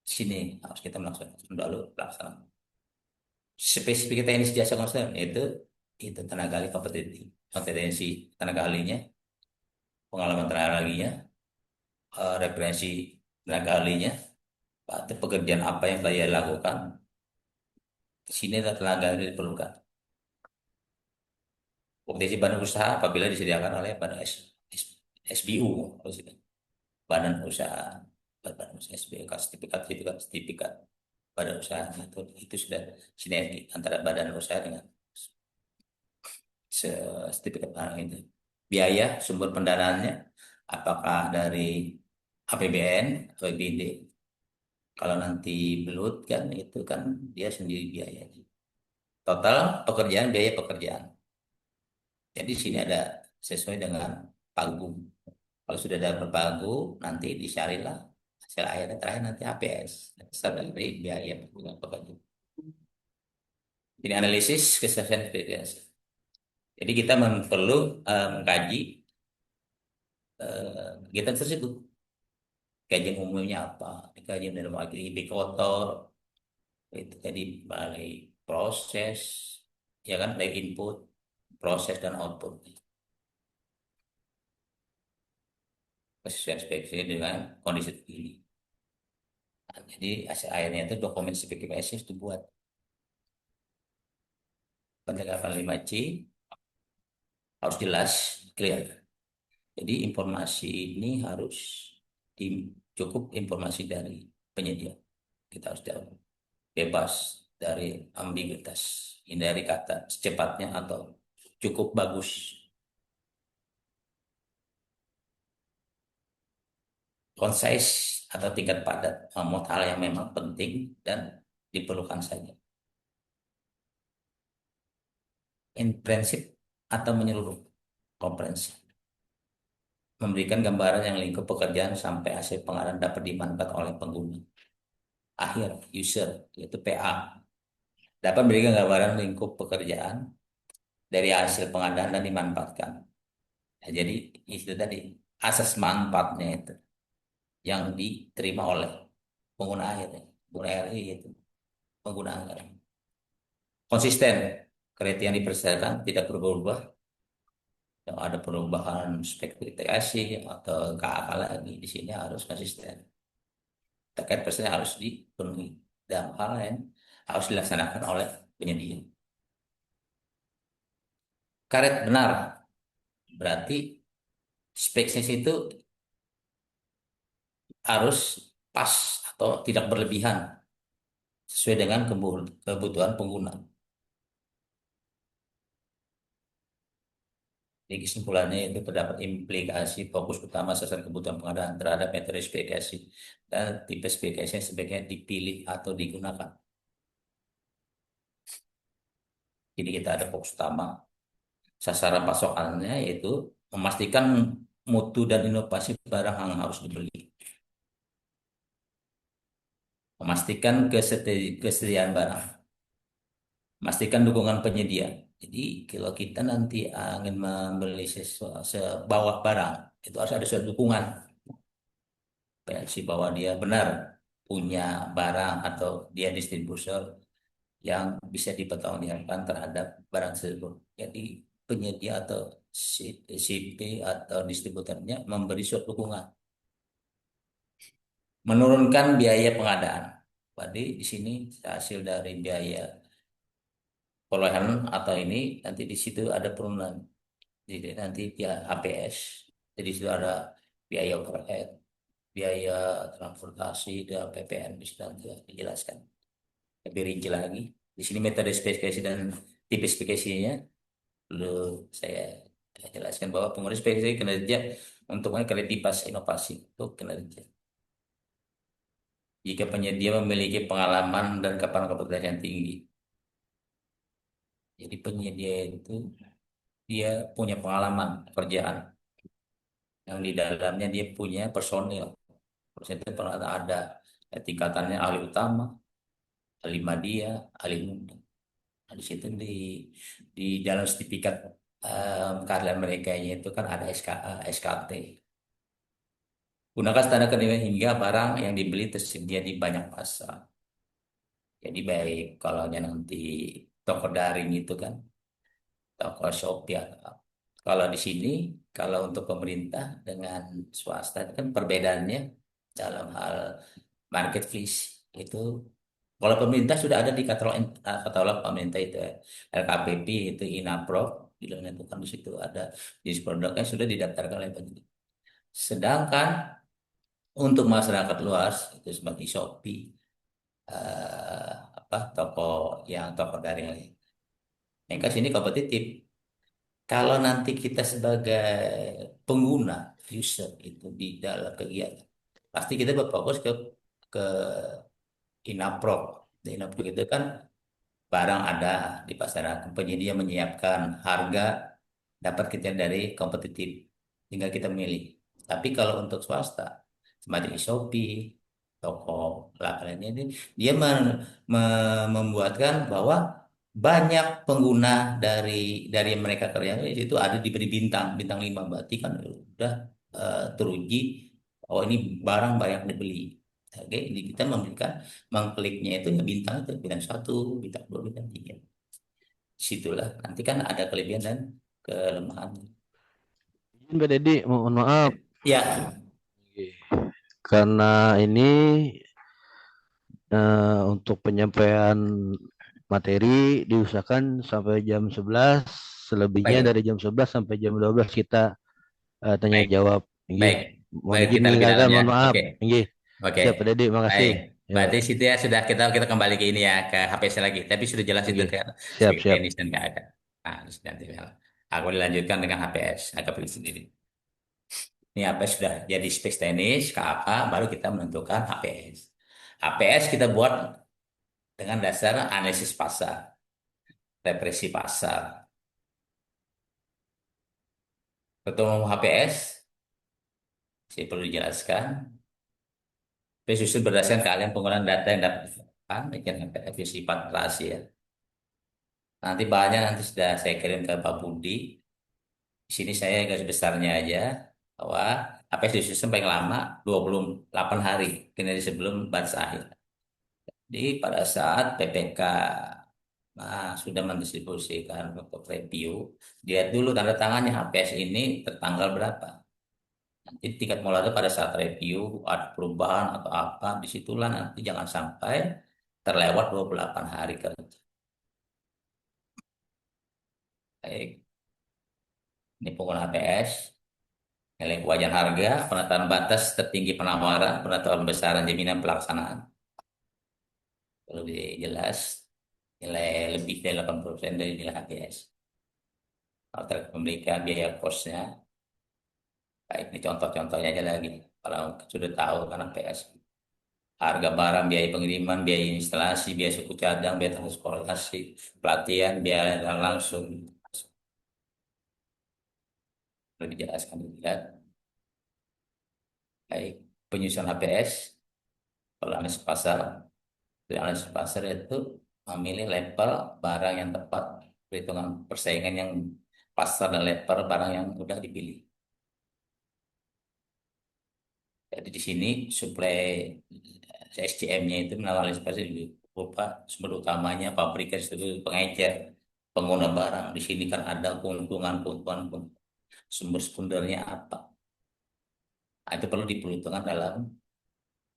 Sini harus kita melaksanakan dulu pelaksanaan. Spesifik teknis jasa konsultan itu tenaga ahli kompetensi tenaga ahlinya, pengalaman tenaga ahlinya, referensi tenaga ahlinya, atau pekerjaan apa yang dia lakukan. Di sini ada tenaga ahli diperlukan. Kompetensi badan usaha apabila disediakan oleh badan SBU, badan usaha, SBU, sertifikat badan usaha itu sudah sinergi antara badan usaha dengan sertifikat barang itu. Biaya sumber pendanaannya apakah dari APBN atau APBD. Kalau nanti belut kan itu kan dia sendiri biayanya. Total pekerjaan, biaya pekerjaan. Jadi sini ada sesuai dengan pagu. Kalau sudah ada pagu, nanti dicarilah hasil akhirnya terakhir nanti APS. Dasar dari biaya pekerjaan. Ini analisis kesaksian verifikasi. Jadi kita perlu mengkaji kegiatan tersebut. Kajian umumnya apa? Kajian dalam IB kotor, itu tadi balai proses, ya kan, dari input, proses dan output. Sesuai spesifikasi dengan kondisi terkini. Nah, jadi hasil akhirnya itu dokumen spesifikasi itu buat pendekatan 5C harus jelas, clear. Jadi informasi ini harus cukup informasi dari penyedia. Kita harus tahu bebas dari ambiguitas, hindari kata secepatnya atau cukup bagus. Concise atau tingkat padat, memuat hal yang memang penting dan diperlukan saja. Intensif atau menyeluruh, komprehensif. Memberikan gambaran yang lingkup pekerjaan sampai hasil pengadaan dapat dimanfaatkan oleh pengguna akhir, user, yaitu PA. Dapat memberikan gambaran lingkup pekerjaan dari hasil pengadaan dan dimanfaatkan. Nah, jadi itu tadi asas manfaatnya itu yang diterima oleh pengguna akhir, pengguna RI itu pengguna anggaran. Konsisten, kriteria yang dipersiapkan tidak berubah-ubah. Yang ada perubahan spesifikasi atau KAK lagi di sini harus konsisten. Terkait persen harus dipenuhi dan hal lain harus dilaksanakan oleh penyedia. Karet benar berarti speknya itu harus pas atau tidak berlebihan sesuai dengan kebutuhan pengguna. Jadi kesimpulannya itu terdapat implikasi fokus utama sasaran kebutuhan pengadaan terhadap metode spesifikasi dan tipe spesifikasi yang sebaiknya dipilih atau digunakan. Jadi kita ada fokus utama. Sasaran pasokannya yaitu memastikan mutu dan inovasi barang yang harus dibeli. Memastikan kesediaan barang. Memastikan dukungan penyedia. Jadi kalau kita nanti ingin membeli sebuah barang, itu harus ada suatu dukungan. Si bahwa dia benar punya barang atau dia distributor yang bisa dipertanggungjawabkan terhadap barang tersebut. Jadi penyedia atau CP atau distributornya memberi suatu dukungan. Menurunkan biaya pengadaan. Jadi di sini hasil dari biaya perolehan atau ini nanti di situ ada penurunan. Jadi nanti dia HPS. Jadi di situ ada biaya overhead, biaya transportasi dan PPN di situ nanti dijelaskan lebih rinci lagi. Di sini metode spesifikasi dan tipe spesifikasinya perlu saya jelaskan bahwa pengurus spesifikasi kinerja untuk kredibilitas inovasi untuk kinerja. jika penyedia memiliki pengalaman dan kapasitas yang tinggi. Jadi penyedia itu dia punya pengalaman pekerjaan yang di dalamnya dia punya personil. Personil itu pernah ada tingkatannya ahli utama, ahli media, ahli muda. Nah, di situ di dalam sertifikat keahlian mereka itu kan ada SKA, SKT. Gunakan standar kenilaian hingga barang yang dibeli tersedia di banyak pasar. Jadi baik kalau nanti toko daring itu kan, toko Shopee atau apa. Kalau di sini, kalau untuk pemerintah dengan swasta itu kan perbedaannya dalam hal marketplace itu. Kalau pemerintah sudah ada di katalog pemerintah itu ya. LKPP itu Inaprov, bilangnya itu kan di situ ada jenis produknya sudah didaftarkan oleh pemerintah. Sedangkan untuk masyarakat luas itu seperti Shopee, apa toko daring lain. Mereka sini kompetitif. Kalau nanti kita sebagai pengguna user itu di dalam kegiatan, pasti kita berfokus ke Inaprov. Di Inaprov itu kan barang ada di pasaran, penyedia menyiapkan harga dapat kita dari kompetitif, tinggal kita milih. Tapi kalau untuk swasta, semacam Shopee, toko lainnya ini, dia membuatkan bahwa banyak pengguna dari yang mereka kerjakan itu ada diberi bintang, bintang 5, berarti kan udah teruji, oh ini barang banyak dibeli. Oke, jadi kita mengkliknya itu ya bintang itu bintang 1, bintang 2, bintang 3. Situlah nanti kan ada kelebihan dan kelemahan. Izin Pak Dedi, mohon maaf Ya, karena ini untuk penyampaian materi diusahakan sampai jam 11, selebihnya baik, dari jam 11 sampai jam 12 kita tanya baik, jawab. baik, Nggih. Mohon baik, izin kita lebih mengingatkan, dalam ya. mohon maaf. Oke, Nggih. oke, Siap Pak Dedi, baik. makasih. Berarti Yo, situ ya sudah kita kembali ke ini ya ke HPS lagi. Tapi sudah jelas itu nggih. kan Siap, sebagai siap. teknis dan nggak ada. Nah, terus nanti aku dilanjutkan dengan HPS, agak pilih sendiri. Ini HPS sudah jadi space teknis, KAK, baru kita menentukan HPS. HPS kita buat dengan dasar analisis pasar, represi pasar. Ketua umum HPS, saya perlu dijelaskan. Tapi susun berdasarkan keahlian penggunaan data yang dapat dilakukan, yang HPS sifat rahasia. Nanti bahannya nanti sudah saya kirim ke Pak Budi. Di sini saya garis besarnya aja bahwa HPS disusun paling lama 28 hari kinerja sebelum batas akhir. Jadi pada saat PPK sudah mendistribusikan untuk review, lihat dulu tanda tangannya HPS ini tertanggal berapa. Nanti tingkat molase pada saat review ada perubahan atau apa, disitulah nanti jangan sampai terlewat 28 hari kerja. Baik, ini penggunaan HPS, nilai kewajaran harga, penetapan batas tertinggi penawaran, penetapan besaran jaminan pelaksanaan. Lebih jelas, nilai lebih dari 80% dari nilai HPS. Kalau memberikan biaya kosnya, baik ini contoh-contohnya aja lagi. Kalau sudah tahu kan HPS. Harga barang, biaya pengiriman, biaya instalasi, biaya suku cadang, biaya transportasi, pelatihan, biaya langsung. Perlu dijelaskan dilihat. Baik, penyusunan HPS, kalau analisis pasar, dari analisis pasar itu memilih level barang yang tepat, perhitungan persaingan yang pasar dan level barang yang mudah dipilih. Jadi di sini suplai SCM-nya itu menganalisis pasar berupa sumber utamanya, pabrikan, distributor, pengecer, pengguna barang. Di sini kan ada keuntungan, sumber sekundernya apa. Nah, itu perlu diperhitungkan dalam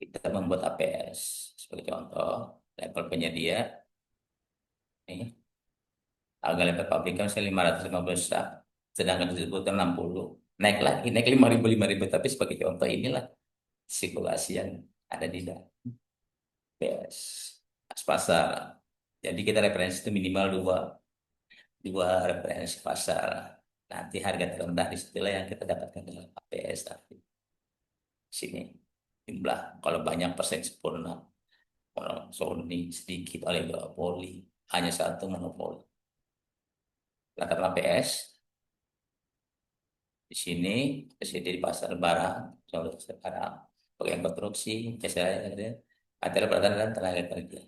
kita membuat APS. Sebagai contoh, level penyedia, ini, harga level pabrikan saya 550 juta, sedangkan distributor 60. Naik lagi, naik 5.000, tapi sebagai contoh inilah sirkulasi yang ada di dalam APS. Pasar. Jadi kita referensi itu minimal dua referensi pasar. Nanti harga terendah di situlah yang kita dapatkan dalam APS nanti. Sini. jumlah. Kalau banyak persen sempurna. Kalau Sony sedikit oligopoli, hanya satu monopoli. Katakanlah PS di sini tersedia di pasar barang, contoh sekarang bagian konstruksi, jasa, material peralatan dan tenaga kerja.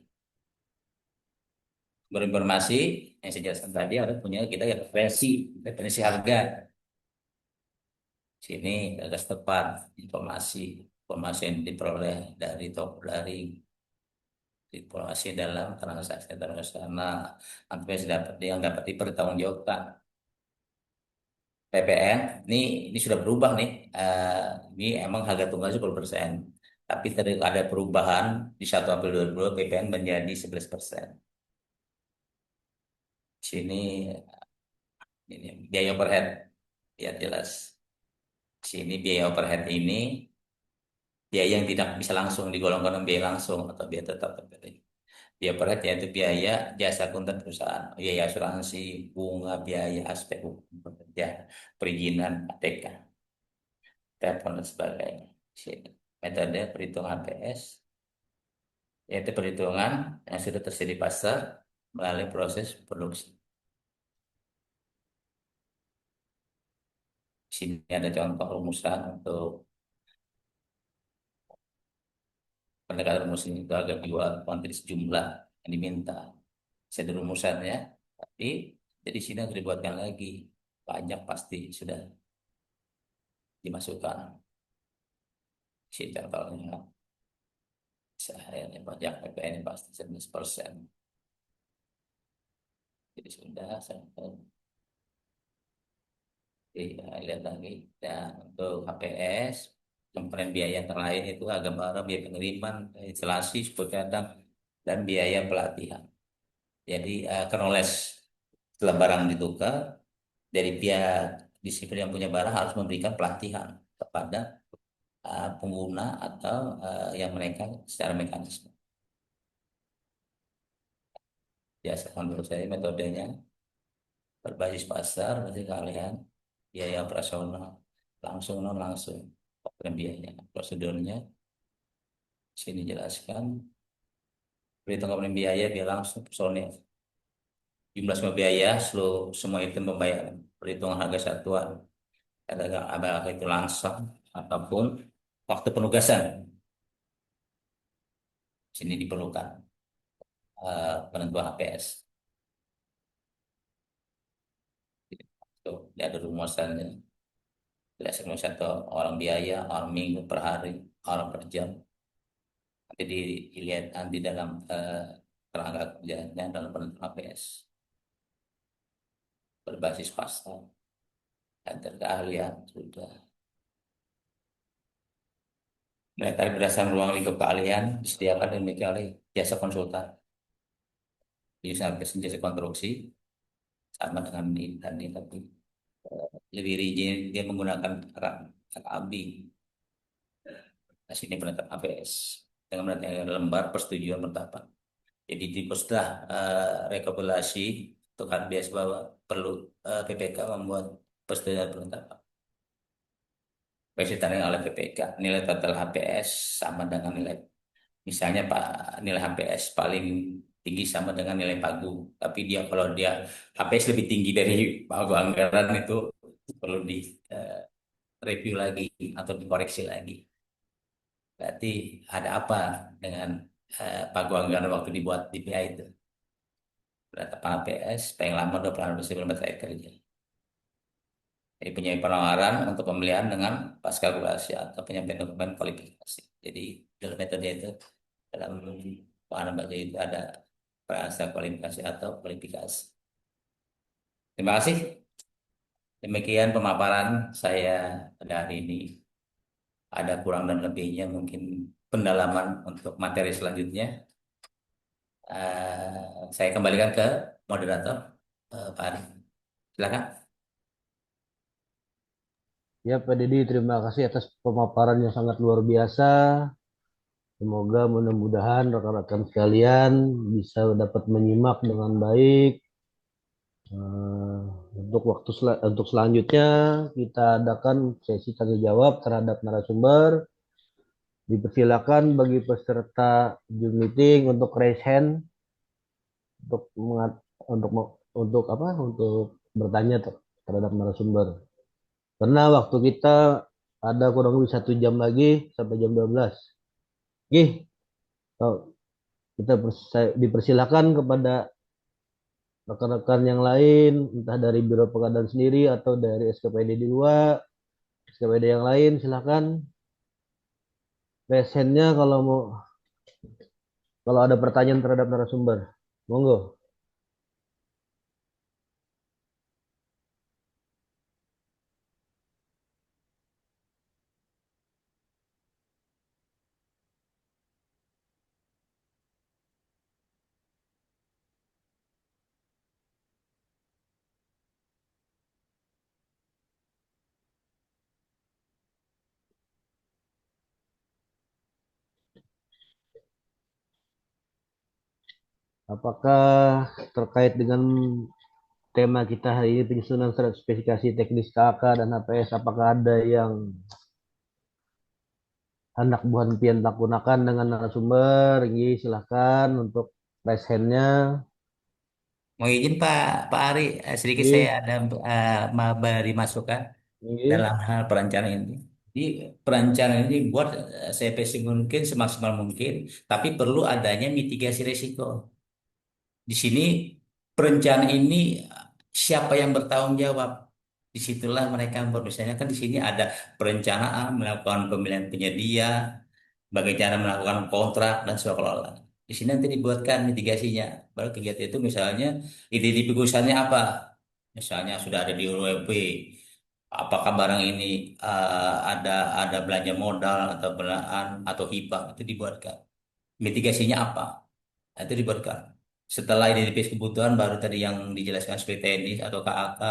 Berinformasi yang saya jelaskan tadi ada punya kita ya referensi harga. Sini agak tepat informasi yang diperoleh dari toko daring, informasi dalam transaksi internasional, yang dapat dipertanggungjawabkan. PPN ini sudah berubah nih. Ini emang harga tunggal 10%. Tapi ada perubahan di 1 April 2022 PPN menjadi 11%. Sini ini biaya overhead ya jelas. Sini biaya overhead ini biaya yang tidak bisa langsung digolongkan dengan biaya langsung atau biaya tetap. Biaya overhead yaitu biaya jasa akuntan perusahaan, biaya asuransi, bunga, biaya aspek hukum pekerja, perizinan, ATK, telepon dan sebagainya. Sini. Metode perhitungan PS yaitu perhitungan yang sudah tersedia di pasar melalui proses produksi. Di sini ada contoh rumusan untuk pendekatan rumus ini itu agar jual kuantiti sejumlah yang diminta. Saya ada rumusannya, tapi jadi sini harus dibuatkan lagi. Banyak pasti sudah dimasukkan. Sini contohnya. Saya pajak PPN pasti 11%. Jadi sudah saya lihat lagi. Dan untuk HPS, komponen biaya yang lain itu agak barang biaya pengiriman, instalasi, sebut cadang, dan biaya pelatihan. Jadi kronoles setelah barang ditukar, dari pihak disiplin yang punya barang harus memberikan pelatihan kepada pengguna atau yang mereka secara mekanisme. Biasa menurut saya metodenya berbasis pasar, berbasis kalian, biaya operasional, langsung non langsung, biayanya, prosedurnya, sini jelaskan, perhitungan komponen biaya langsung personil, jumlah semua biaya, seluruh semua itu membayar, perhitungan harga satuan, apakah itu langsung ataupun waktu penugasan, sini diperlukan penentuan HPS. Tuh, ada rumusannya. Jelas rumus atau orang biaya, orang minggu per hari, orang per jam. Nanti dilihat nanti dalam kerangka kerjanya dalam penentuan HPS. Berbasis pasar dan keahlian sudah. Nah, tadi berdasarkan ruang lingkup keahlian disediakan dan dimiliki oleh jasa konsultan. Bisa jasa konstruksi sama dengan ini tadi, tapi lebih rigid dia menggunakan KAB. Nah, sini penetapan APS dengan menandatangani lembar persetujuan penetapan. Jadi setelah rekapitulasi untuk HBS bahwa perlu PPK membuat persetujuan penetapan. Ditandai oleh PPK, nilai total HPS sama dengan nilai, misalnya Pak, nilai HPS paling tinggi sama dengan nilai pagu, tapi kalau dia HPS lebih tinggi dari pagu anggaran itu perlu di review lagi atau dikoreksi lagi. Berarti ada apa dengan pagu anggaran waktu dibuat DPA itu? Penetapan HPS paling lama 28 hari kerja. Jadi punya penawaran untuk pembelian dengan pas kalkulasi atau penyampaian dokumen kualifikasi. Jadi dalam metode itu, dalam bahan baca itu ada bahasa kualifikasi atau kualifikasi. Terima kasih. Demikian pemaparan saya pada hari ini. Ada kurang dan lebihnya mungkin pendalaman untuk materi selanjutnya. Saya kembalikan ke moderator, Pak Ari. Silakan. Ya, Pak Dedi, terima kasih atas pemaparan yang sangat luar biasa. Semoga mudah-mudahan rekan-rekan sekalian bisa dapat menyimak dengan baik. Untuk selanjutnya kita adakan sesi tanya jawab terhadap narasumber. Dipersilakan bagi peserta Zoom meeting untuk raise hand untuk untuk apa? Untuk bertanya terhadap narasumber. Karena waktu kita ada kurang lebih 1 jam lagi sampai jam 12. Oke, kita dipersilakan kepada rekan-rekan yang lain, entah dari Biro Pengadaan sendiri atau dari SKPD di luar, SKPD yang lain, silakan. Presennya kalau ada pertanyaan terhadap narasumber, monggo. Apakah terkait dengan tema kita hari ini penyusunan surat spesifikasi teknis KK dan HPS, apakah ada yang anak buah pian tak gunakan dengan narasumber? Ini silahkan untuk raise hand-nya. Mau izin Pak Ari, sedikit saya Ini, ada mau beri masukan ini, dalam hal perencanaan ini. Jadi perencanaan ini buat seefisien mungkin, semaksimal mungkin, tapi perlu adanya mitigasi risiko. Di sini perencanaan ini siapa yang bertanggung jawab? Disitulah mereka misalnya kan di sini ada perencanaan melakukan pemilihan penyedia, bagaimana melakukan kontrak dan seolah-olah. Di sini nanti dibuatkan mitigasinya. Baru kegiatan itu misalnya ide di perusahaannya apa? Misalnya sudah ada di UWP, apakah barang ini ada belanja modal atau belaan atau hibah itu dibuatkan. Mitigasinya apa? Nah, itu dibuatkan. Setelah identifikasi kebutuhan baru tadi yang dijelaskan seperti teknis atau KAK,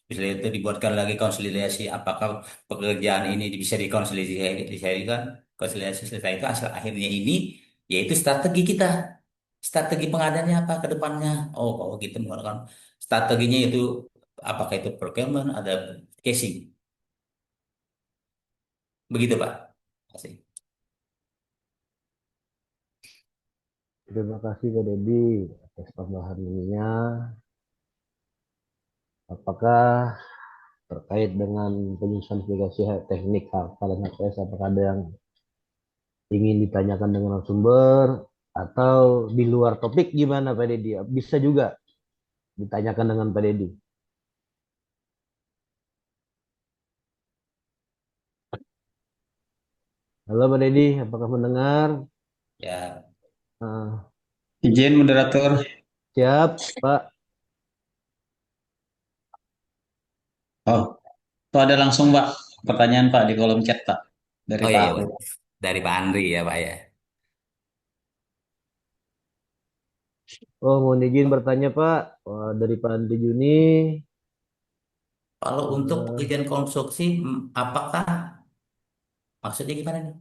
setelah itu dibuatkan lagi konsolidasi apakah pekerjaan ini bisa dikonsolidasikan, konsolidasi selesai itu hasil akhirnya ini yaitu strategi kita. Strategi pengadaannya apa ke depannya? Oh, kalau kita menggunakan strateginya itu apakah itu procurement, ada casing. Begitu, Pak. Terima kasih. terima kasih Pak Dedi atas tambahan ininya. Apakah terkait dengan penyusunan aplikasi teknik HK dan HPS, apakah ada yang ingin ditanyakan dengan narasumber atau di luar topik gimana Pak Dedi? Bisa juga ditanyakan dengan Pak Dedi. Halo Pak Dedi, apakah mendengar? Ya, Ah, Izin moderator. siap Pak. Oh, itu ada langsung Pak pertanyaan Pak di kolom chat Pak dari oh ya Pak ya, Aku. Pak. Dari Pak Andri ya, Pak ya. Oh, mohon izin bertanya Pak. Wah, dari Pak Andi Juni. Kalau untuk Eh, pekerjaan konstruksi, apakah maksudnya gimana nih?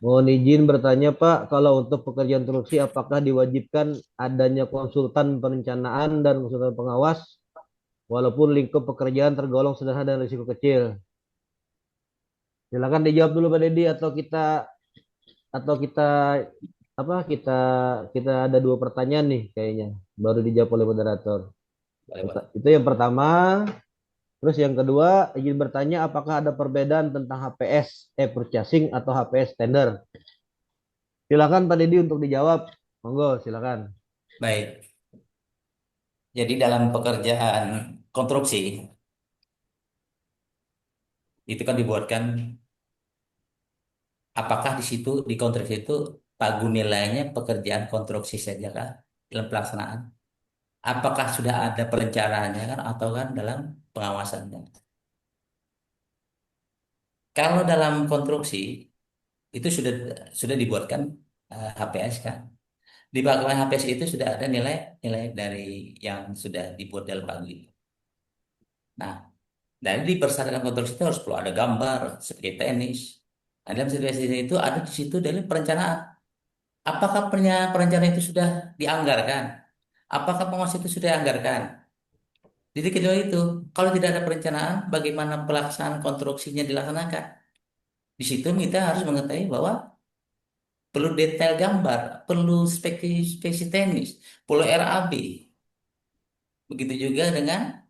Mohon izin bertanya Pak, kalau untuk pekerjaan konstruksi apakah diwajibkan adanya konsultan perencanaan dan konsultan pengawas walaupun lingkup pekerjaan tergolong sederhana dan risiko kecil? Silakan dijawab dulu Pak Dedi atau kita apa kita ada 2 pertanyaan nih kayaknya baru dijawab oleh moderator. Boleh, boleh. Itu yang pertama. Terus yang kedua, izin bertanya apakah ada perbedaan tentang HPS purchasing atau HPS tender? Silakan Pak Dedi untuk dijawab. Monggo, silakan. Baik. Jadi dalam pekerjaan konstruksi itu kan dibuatkan apakah di situ di konstruksi itu pagu nilainya pekerjaan konstruksi saja kah dalam pelaksanaan? Apakah sudah ada perencanaannya kan atau kan dalam pengawasannya? Kalau dalam konstruksi itu sudah dibuatkan HPS kan. Di belakang HPS itu sudah ada nilai-nilai dari yang sudah dibuat dalam pagu itu. Nah, dari di persyaratan konstruksi itu harus perlu ada gambar seperti teknis. Nah, dalam situasi itu ada di situ dalam perencanaan. Apakah perencanaan itu sudah dianggarkan? Apakah pengawas itu sudah dianggarkan? Jadi kedua itu, kalau tidak ada perencanaan, bagaimana pelaksanaan konstruksinya dilaksanakan? Di Di situ kita harus mengetahui bahwa perlu detail gambar, perlu spesifikasi teknis, perlu RAB. Begitu juga dengan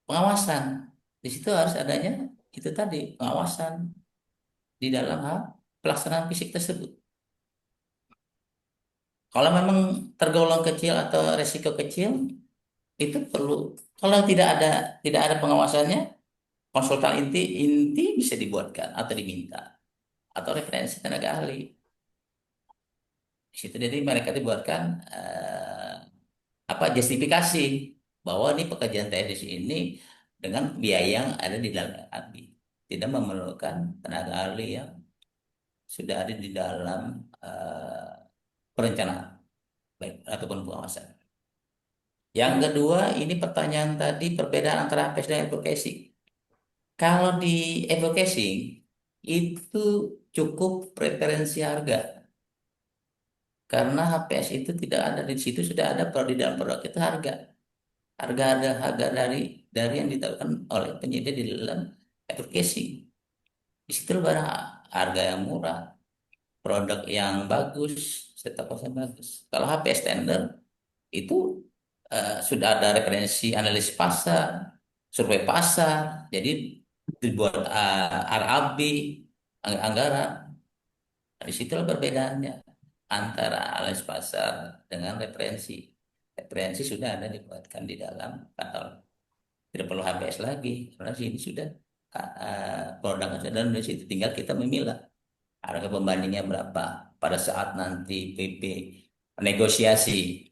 pengawasan. Di situ harus adanya itu tadi pengawasan di dalam hal pelaksanaan fisik tersebut. Kalau memang tergolong kecil atau resiko kecil, itu perlu. Kalau tidak ada pengawasannya, konsultan inti inti bisa dibuatkan atau diminta atau referensi tenaga ahli. Di situ jadi mereka dibuatkan apa justifikasi bahwa ini pekerjaan teknis ini dengan biaya yang ada di dalam RAB tidak memerlukan tenaga ahli yang sudah ada di dalam perencanaan baik ataupun pengawasan. Yang kedua, ini pertanyaan tadi perbedaan antara HPS dan advocacy. Kalau di advocacy itu cukup preferensi harga karena HPS itu tidak ada di situ sudah ada di dalam produk itu harga dari yang ditetapkan oleh penyedia di dalam advocacy. Di situ barang harga yang murah, produk yang bagus, serta kosan bagus. Kalau HPS tender itu sudah ada referensi analisis pasar, survei pasar, jadi dibuat RAB, anggaran. Nah, di situlah perbedaannya antara analisis pasar dengan referensi. Referensi sudah ada dibuatkan di dalam kantor. Tidak perlu HPS lagi, karena sini sudah produk dan dari situ tinggal kita memilah harga pembandingnya berapa. Pada saat nanti PP negosiasi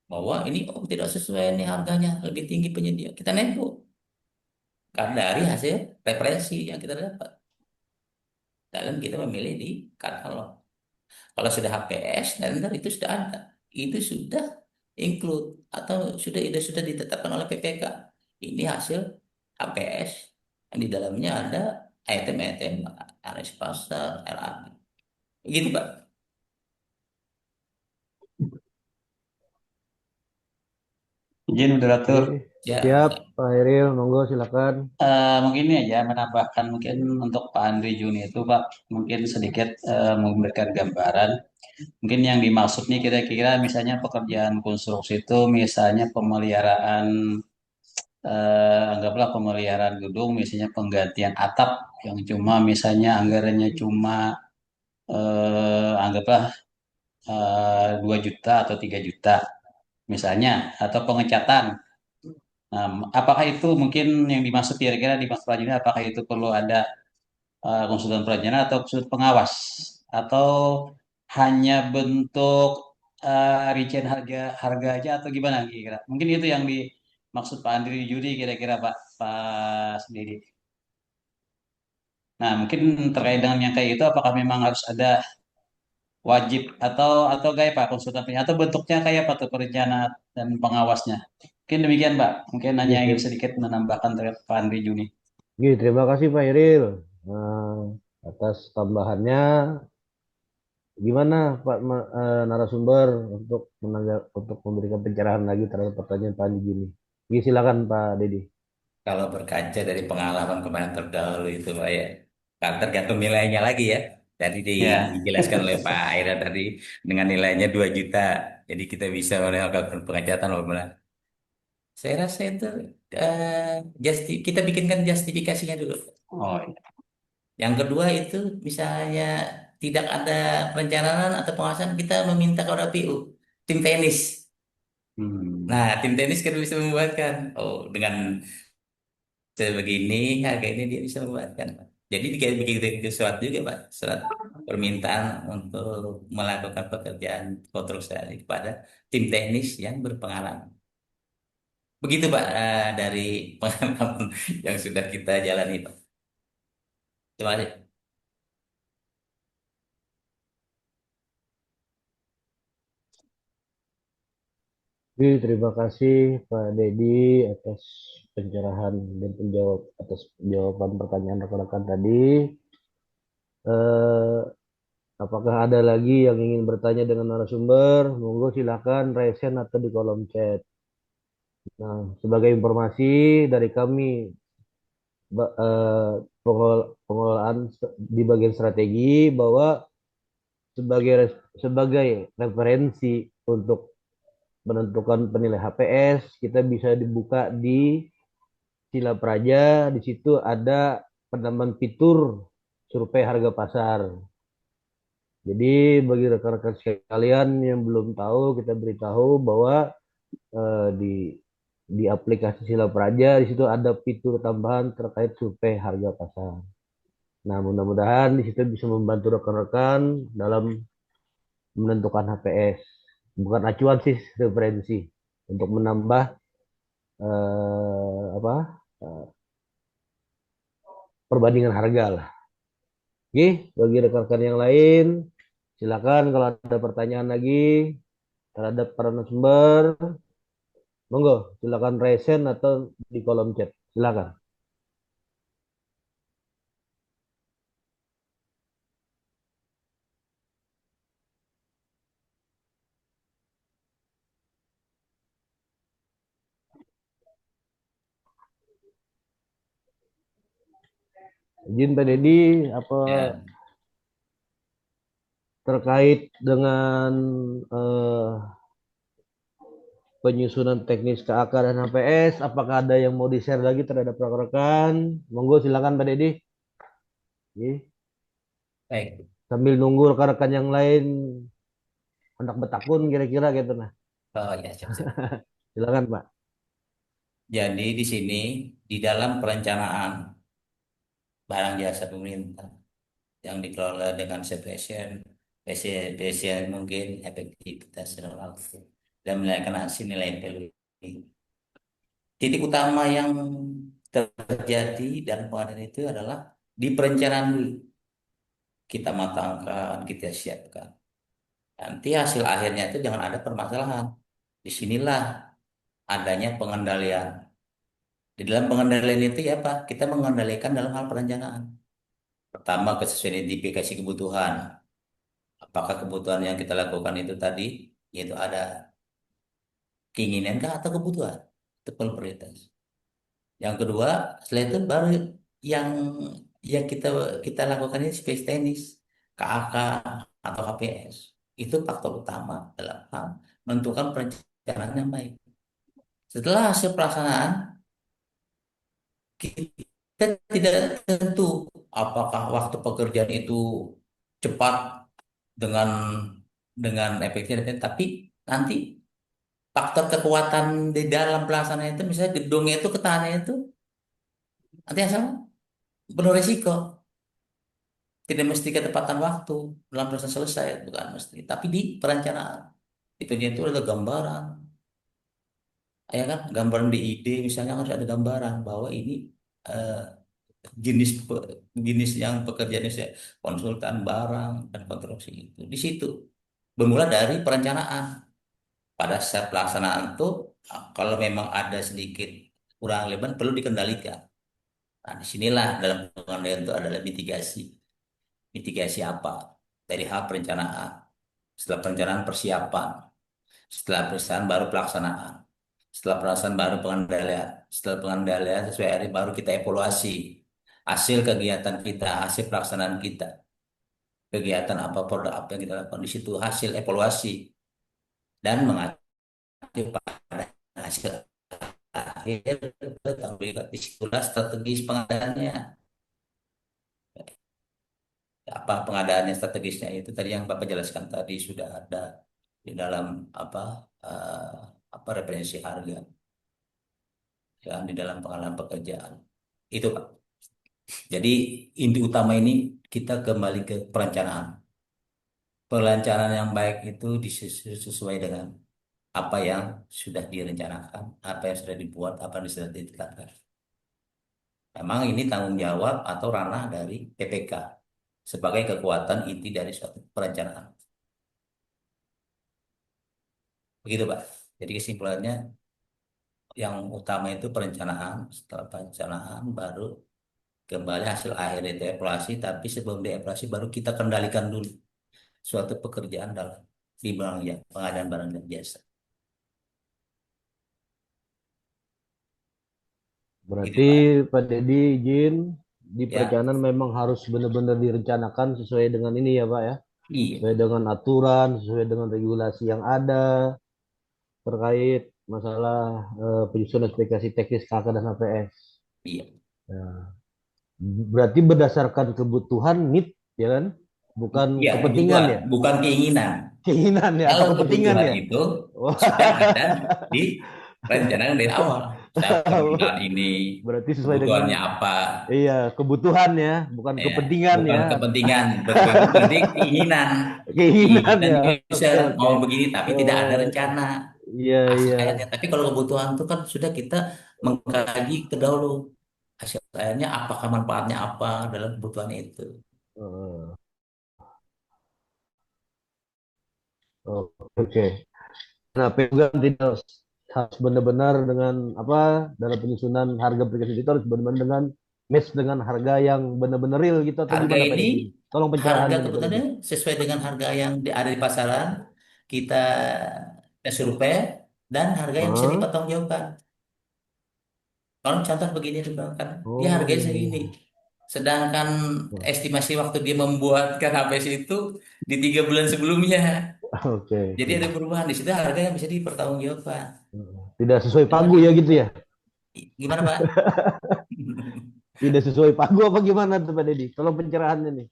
bahwa ini tidak sesuai ini harganya lebih tinggi penyedia, kita nego karena dari hasil referensi yang kita dapat dalam kita memilih di katalog. Kalau sudah HPS dan itu sudah ada, itu sudah include atau sudah ditetapkan oleh PPK. Ini hasil HPS yang di dalamnya ada item-item RS pasar, LAB. Gitu, Pak. Izin moderator. Oke, Ya, siap, Pak Eril, monggo silakan. Mungkin ini aja menambahkan mungkin untuk Pak Andri Juni itu Pak mungkin sedikit memberikan gambaran. Mungkin yang dimaksud nih kira-kira misalnya pekerjaan konstruksi itu misalnya pemeliharaan anggaplah pemeliharaan gedung misalnya penggantian atap yang cuma misalnya anggarannya cuma anggaplah 2 juta atau 3 juta misalnya atau pengecatan. Nah, apakah itu mungkin yang dimaksud kira-kira di Mas Prajina apakah itu perlu ada konsultan perencanaan atau konsultan pengawas atau hanya bentuk rincian harga harga aja atau gimana kira-kira? Mungkin itu yang dimaksud Pak Andri Juri kira-kira Pak sendiri. Nah, mungkin terkait dengan yang kayak itu apakah memang harus ada wajib atau kayak Pak konsultan perencanaan atau bentuknya kayak apa tuh perencanaan dan pengawasnya? Mungkin demikian Pak. Mungkin hanya Oke, ingin sedikit menambahkan terkait Pak Andri Juni. oke, terima kasih Pak Eril atas tambahannya. Gimana Pak narasumber untuk memberikan pencerahan lagi terhadap pertanyaan Pak Andi ini? Oke, silakan Pak Dedi. kalau berkaca dari pengalaman kemarin terdahulu itu, Pak ya, kan tergantung nilainya lagi ya. Tadi Ya. dijelaskan oleh Pak Aira tadi dengan nilainya 2 juta. Jadi kita bisa melakukan pengecatan walaupun saya rasa itu kita bikinkan justifikasinya dulu. Oh, Yang kedua itu misalnya tidak ada perencanaan atau pengawasan, kita meminta kepada PU, tim teknis. hmm. Nah, tim teknis kan bisa membuatkan, oh dengan sebegini harga ini dia bisa membuatkan. Jadi dia bikin surat juga Pak, surat permintaan untuk melakukan pekerjaan konstruksi kepada tim teknis yang berpengalaman. Begitu Pak dari pengalaman yang sudah kita jalani Pak. Terima kasih. Oke, terima kasih Pak Dedi atas pencerahan dan atas jawaban pertanyaan rekan-rekan tadi. Eh, Apakah ada lagi yang ingin bertanya dengan narasumber? Monggo silakan resen atau di kolom chat. Nah, sebagai informasi dari kami pengelolaan di bagian strategi bahwa sebagai referensi untuk menentukan penilai HPS, kita bisa dibuka di Sila Praja. Di situ ada penambahan fitur survei harga pasar. Jadi bagi rekan-rekan sekalian yang belum tahu, kita beritahu bahwa di aplikasi Sila Praja di situ ada fitur tambahan terkait survei harga pasar. Nah, mudah-mudahan di situ bisa membantu rekan-rekan dalam menentukan HPS. Bukan acuan sih, referensi untuk menambah apa eh, perbandingan harga lah. Oke, bagi rekan-rekan yang lain, silakan kalau ada pertanyaan lagi terhadap para narasumber, monggo silakan resen atau di kolom chat. Silakan. Izin Pak Dedi, apa Ya, terkait dengan eh, penyusunan teknis KAK dan HPS, apakah ada yang mau di-share lagi terhadap rekan-rekan? Monggo silakan Pak Dedi. Oke. baik. Sambil nunggu rekan-rekan yang lain hendak bertakun kira-kira gitu nah. Oh ya, siap-siap. Silakan Pak. Jadi di sini di dalam perencanaan barang jasa pemerintah yang dikelola dengan efisien mungkin efektivitas dan waktu dan menaikkan hasil nilai value. Titik utama yang terjadi dalam pengadaan itu adalah di perencanaan dulu. Kita matangkan, kita siapkan. Nanti hasil akhirnya itu jangan ada permasalahan. Disinilah adanya pengendalian. Di dalam pengendalian itu ya Pak, kita mengendalikan dalam hal perencanaan. Pertama, kesesuaian identifikasi kebutuhan. Apakah kebutuhan yang kita lakukan itu tadi, yaitu ada keinginan kah atau kebutuhan? Itu perlu prioritas. Yang kedua, setelah itu baru yang kita kita lakukan ini space teknis, KAK atau KPS. Itu faktor utama dalam hal menentukan perencanaan yang baik. Setelah hasil pelaksanaan, kita tidak tentu apakah waktu pekerjaan itu cepat dengan efektif, tapi nanti faktor kekuatan di dalam pelaksanaan itu, misalnya gedungnya itu ketahanannya itu nanti yang sama penuh risiko. Tidak mesti ketepatan waktu dalam proses selesai, bukan mesti. Tapi di perencanaan, di perencanaan itu ada gambaran, ya kan? Gambaran di ide misalnya harus ada gambaran bahwa ini eh, jenis jenis yang pekerjaannya konsultan barang dan konstruksi itu. Di situ bermula dari perencanaan. Pada saat pelaksanaan tuh kalau memang ada sedikit kurang lebar perlu dikendalikan. Nah, disinilah dalam pengendalian itu adalah mitigasi. Mitigasi apa? Dari hal perencanaan. Setelah perencanaan persiapan. Setelah persiapan baru pelaksanaan. Setelah pelaksanaan baru pengendalian. Setelah pengendalian sesuai hari baru kita evaluasi. Hasil kegiatan kita, hasil pelaksanaan kita. Kegiatan apa, produk apa yang kita lakukan. Di situ hasil evaluasi. Dan mengacu pada hasil akhir. Disitulah strategis pengadaannya. Apa pengadaannya strategisnya itu tadi yang Bapak jelaskan tadi sudah ada di dalam apa eh, referensi harga dan di dalam pengalaman pekerjaan itu Pak. Jadi inti utama ini kita kembali ke perencanaan. Perencanaan yang baik itu sesuai dengan apa yang sudah direncanakan, apa yang sudah dibuat, apa yang sudah ditetapkan. Memang ini tanggung jawab atau ranah dari PPK sebagai kekuatan inti dari suatu perencanaan. Begitu Pak. Jadi kesimpulannya yang utama itu perencanaan. Setelah perencanaan baru kembali hasil akhir itu evaluasi. Tapi sebelum dievaluasi baru kita kendalikan dulu suatu pekerjaan dalam di bidang pengadaan barang dan jasa. Gitu, Berarti Pak. Pak Dedi izin di Ya, perencanaan memang harus benar-benar direncanakan sesuai dengan ini ya Pak ya. iya, Sesuai dengan aturan, sesuai dengan regulasi yang ada terkait masalah penyusunan spesifikasi teknis KK dan HPS. iya, Ya. Berarti berdasarkan kebutuhan need ya kan? Bukan iya, kepentingan kebutuhan, ya. bukan keinginan. Keinginan ya atau Kalau kepentingan kebutuhan ya. itu Wah. sudah ada di rencanakan dari awal. Saya penggunaan ini, Berarti sesuai dengan kebutuhannya apa, iya kebutuhan ya, bukan ya, kepentingan bukan ya. kepentingan. Berarti keinginan. Keinginan Keinginan ya. juga bisa Oke oke. mau begini, tapi tidak ada Oh, rencana iya hasil iya. akhirnya. Tapi kalau kebutuhan itu kan sudah kita mengkaji ke dahulu hasil akhirnya apakah manfaatnya apa dalam kebutuhan itu. Oh, oke. Nah, pegang tidak harus benar-benar dengan apa dalam penyusunan harga aplikasi itu harus benar-benar dengan match dengan harga yang benar-benar real gitu atau Harga gimana Pak ini, Deddy? Tolong harga pencerahannya nih Pak Deddy. kebutuhannya sesuai dengan harga yang ada di pasaran, kita survei, dan harga yang bisa Hah? dipertanggungjawabkan. Kalau contoh begini juga kan, dia harganya segini. Oh, Sedangkan estimasi waktu dia membuatkan HPS itu di 3 bulan sebelumnya. oke Jadi oke. ada perubahan di situ harga yang bisa dipertanggungjawabkan. Tidak sesuai Dengan pagu ya gitu ya? gimana Pak? Tidak sesuai pagu apa gimana tuh Pak Deddy? Tolong pencerahannya nih.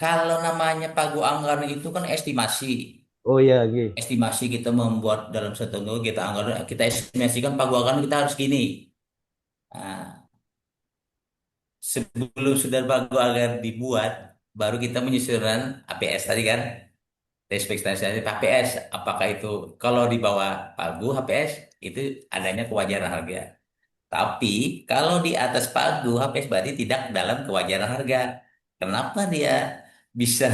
Kalau namanya pagu anggaran itu kan estimasi. Oh iya, oke. Estimasi kita membuat dalam satu minggu kita anggaran kita estimasikan pagu anggaran kita harus gini. Nah, sebelum sudah pagu anggaran dibuat, baru kita menyusun APS tadi kan. Ekspektasi HPS, apakah itu kalau di bawah pagu HPS itu adanya kewajaran harga. Tapi kalau di atas pagu HPS berarti tidak dalam kewajaran harga. Kenapa dia bisa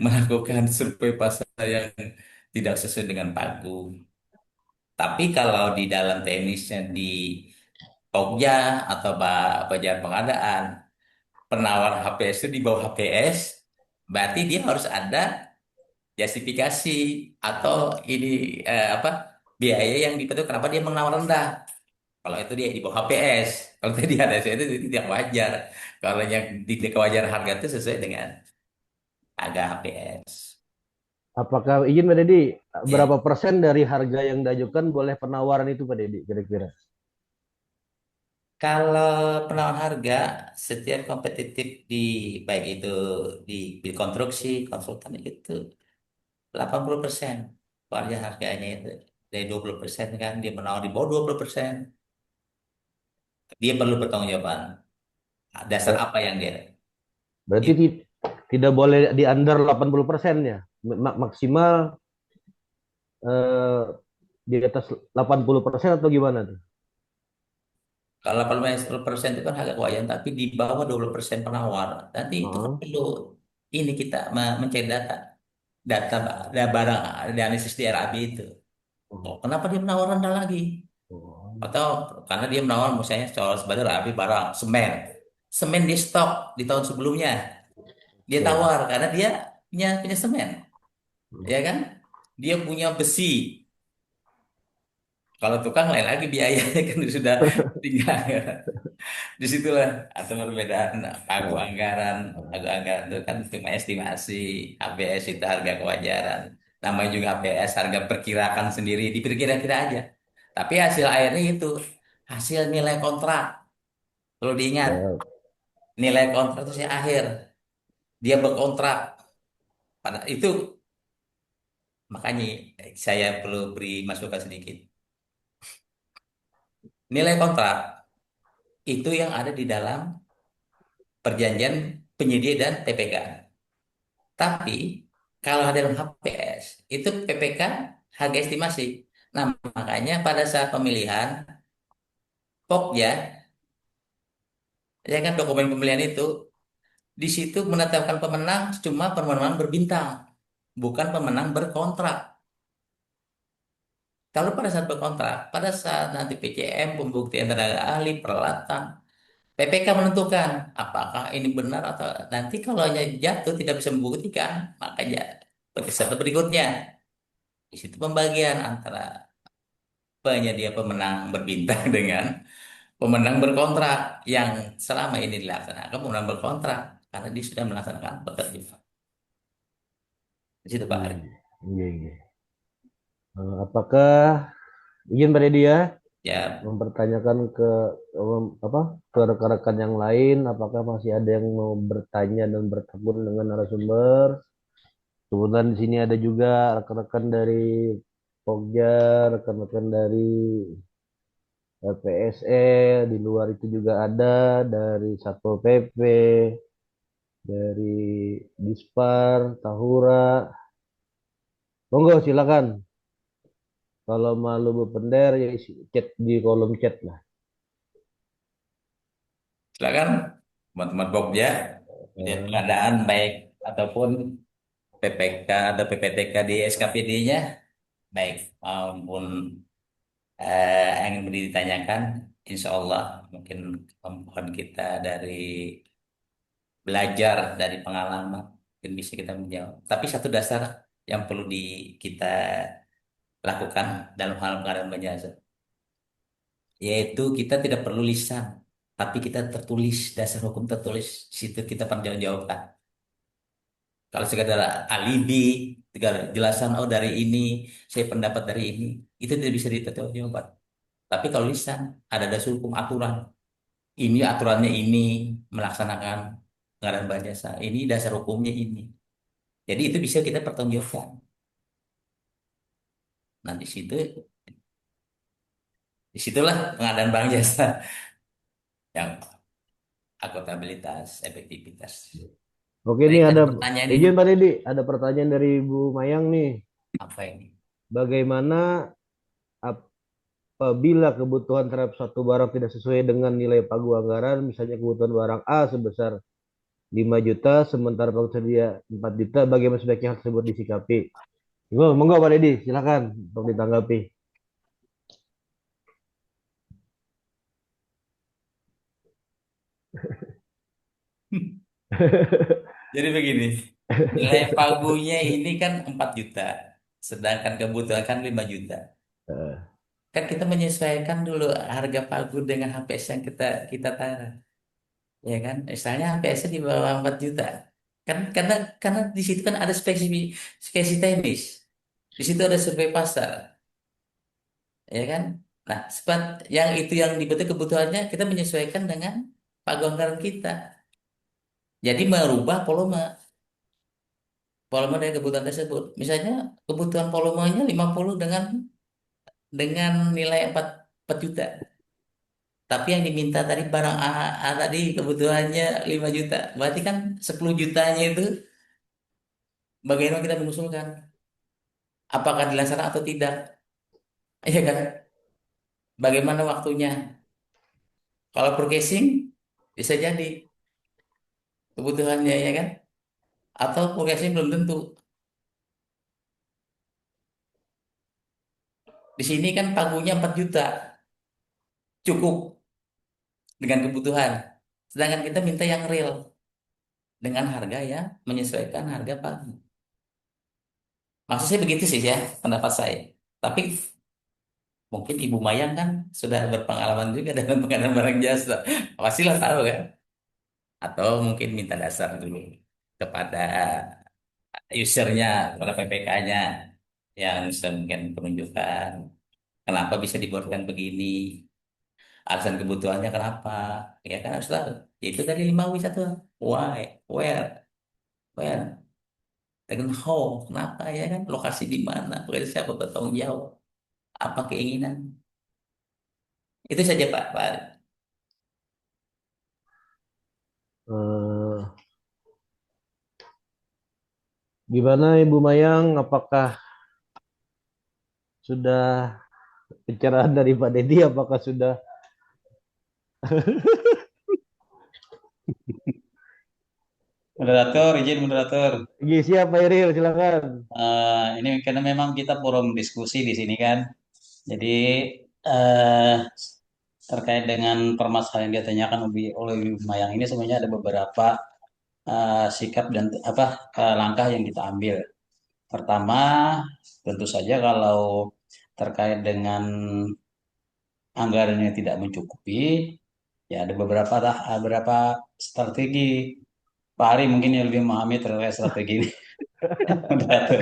melakukan survei pasar yang tidak sesuai dengan pagu? Tapi kalau di dalam teknisnya di Pokja atau Bajar Pengadaan, penawar HPS itu di bawah HPS, berarti dia harus ada justifikasi atau ini apa biaya yang dipatok kenapa dia menawar rendah. Kalau itu dia di bawah HPS, kalau tadi ada itu tidak wajar. Kalau yang di kewajaran harga itu sesuai dengan harga HPS. Apakah izin Pak Deddy, Ya, berapa persen dari harga yang diajukan boleh penawaran itu Pak Deddy kira-kira? kalau penawaran harga setiap kompetitif di baik itu di konstruksi konsultan itu 80% wajar harganya itu dari 20% kan dia menawar di bawah 20%, dia perlu pertanggungjawaban dasar Ber- apa yang dia Berarti itu. tidak boleh di under 80% ya. Maksimal eh, di atas 80% atau gimana tuh? Kalau 80% itu kan harga kewajaran, tapi di bawah 20% penawar. Nanti itu kan Heeh. perlu ini kita mencari data, data barang, ada analisis di RAB itu. Oh, kenapa dia menawar rendah lagi? Atau karena dia menawar misalnya soal sebagai RAB barang semen, semen di stok di tahun sebelumnya, dia Oke. tawar karena dia punya semen, ya kan? Dia punya besi. Kalau tukang lain lagi biayanya kan sudah tinggal. Disitulah atau perbedaan pagu anggaran itu kan cuma estimasi, HPS itu harga kewajaran. Namanya juga HPS harga perkirakan sendiri, diperkira-kira aja. Tapi hasil akhirnya itu hasil nilai kontrak. Perlu diingat, Ya, nilai kontrak itu sih akhir. Dia berkontrak pada itu makanya saya perlu beri masukan sedikit. Nilai kontrak itu yang ada di dalam perjanjian penyedia dan PPK. Tapi kalau dalam HPS itu PPK harga estimasi. Nah, makanya pada saat pemilihan POK ya kan dokumen pemilihan itu di situ menetapkan pemenang cuma pemenang berbintang, bukan pemenang berkontrak. Kalau pada saat berkontrak, pada saat nanti PCM, pembuktian tenaga ahli, peralatan, PPK menentukan apakah ini benar atau nanti kalau hanya jatuh tidak bisa membuktikan, makanya peserta berikutnya. Di situ pembagian antara penyedia pemenang berbintang dengan pemenang berkontrak yang selama ini dilaksanakan pemenang berkontrak karena dia sudah melaksanakan pekerjaan. Di situ Pak Ari. Iya, iya. Apakah izin Pak Deddy ya Ya, mempertanyakan ke apa ke rekan-rekan yang lain, apakah masih ada yang mau bertanya dan bertemu dengan narasumber? Kebetulan di sini ada juga rekan-rekan dari Pokja, rekan-rekan dari PSE, di luar itu juga ada dari Satpol PP, dari Dispar, Tahura. Monggo silakan. Kalau malu berpender ya isi chat di kolom chat lah. silakan teman-teman Pokja, lihat pengadaan baik ataupun PPK atau PPTK di SKPD-nya, baik maupun yang ingin ditanyakan, insya Allah mungkin kemampuan kita dari belajar dari pengalaman mungkin bisa kita menjawab. Tapi satu dasar yang perlu kita lakukan dalam hal pengadaan jasa, yaitu kita tidak perlu lisan, tapi kita tertulis, dasar hukum tertulis, di situ kita pertanggungjawabkan. Kalau sekadar alibi, segala jelasan, oh dari ini, saya pendapat dari ini, itu tidak bisa dipertanggungjawabkan. Tapi kalau lisan, ada dasar hukum aturan. Ini aturannya ini, melaksanakan pengadaan barang jasa. Ini dasar hukumnya ini. Jadi itu bisa kita pertanggungjawabkan. Nah disitulah pengadaan barang jasa yang akuntabilitas, efektivitas. Oke, Tadi nih kita ada pertanyaan nih, izin Pak Deddy, ada pertanyaan dari Ibu Mayang nih. apa ini? Bagaimana apabila kebutuhan terhadap suatu barang tidak sesuai dengan nilai pagu anggaran, misalnya kebutuhan barang A sebesar 5 juta, sementara tersedia 4 juta, bagaimana sebaiknya hal tersebut disikapi? Monggo Pak Deddy, silakan untuk ditanggapi. Jadi begini, nilai pagunya ini kan 4 juta, sedangkan kebutuhan kan 5 juta. Kan kita menyesuaikan dulu harga pagu dengan HPS yang kita kita taruh. Ya kan? Misalnya HPS di bawah 4 juta. Kan karena di situ kan ada spesifikasi teknis. Di situ ada survei pasar, ya kan? Nah, yang itu yang dibutuhkan kebutuhannya kita menyesuaikan dengan pagu anggaran kita. Jadi merubah volume dari kebutuhan tersebut. Misalnya kebutuhan volumenya 50 dengan nilai 4 juta. Tapi yang diminta tadi barang A tadi kebutuhannya 5 juta. Berarti kan 10 jutanya itu bagaimana kita mengusulkan? Apakah dilaksanakan atau tidak? Iya kan? Bagaimana waktunya? Kalau per casing bisa jadi kebutuhannya ya kan? Atau per casing belum tentu. Di sini kan pagunya 4 juta. Cukup dengan kebutuhan. Sedangkan kita minta yang real dengan harga yang menyesuaikan harga pagu. Maksud saya begitu sih ya pendapat saya. Tapi mungkin Ibu Mayang kan sudah berpengalaman juga dalam pengadaan barang jasa. Pastilah tahu kan? Atau mungkin minta dasar dulu kepada usernya, kepada PPK-nya yang mungkin penunjukan kenapa bisa dibuatkan begini, alasan kebutuhannya kenapa, ya kan harus tahu. Itu dari 5W satu, why, where, when, dengan how, kenapa ya kan, lokasi di mana, kepada siapa bertanggung jawab, apa keinginan. Itu saja Pak. Eh, Gimana Ibu Mayang? Apakah sudah pencerahan dari Pak Deddy? Apakah sudah? Moderator, izin moderator. Siap Pak Iril, silakan. Ini karena memang kita forum diskusi di sini kan. Jadi eh, terkait dengan permasalahan yang ditanyakan oleh Ibu Mayang ini sebenarnya ada beberapa sikap dan langkah yang kita ambil. Pertama, tentu saja kalau terkait dengan anggarannya tidak mencukupi, ya ada beberapa strategi. Pak Ari mungkin yang lebih memahami terkait strategi ini. Moderator.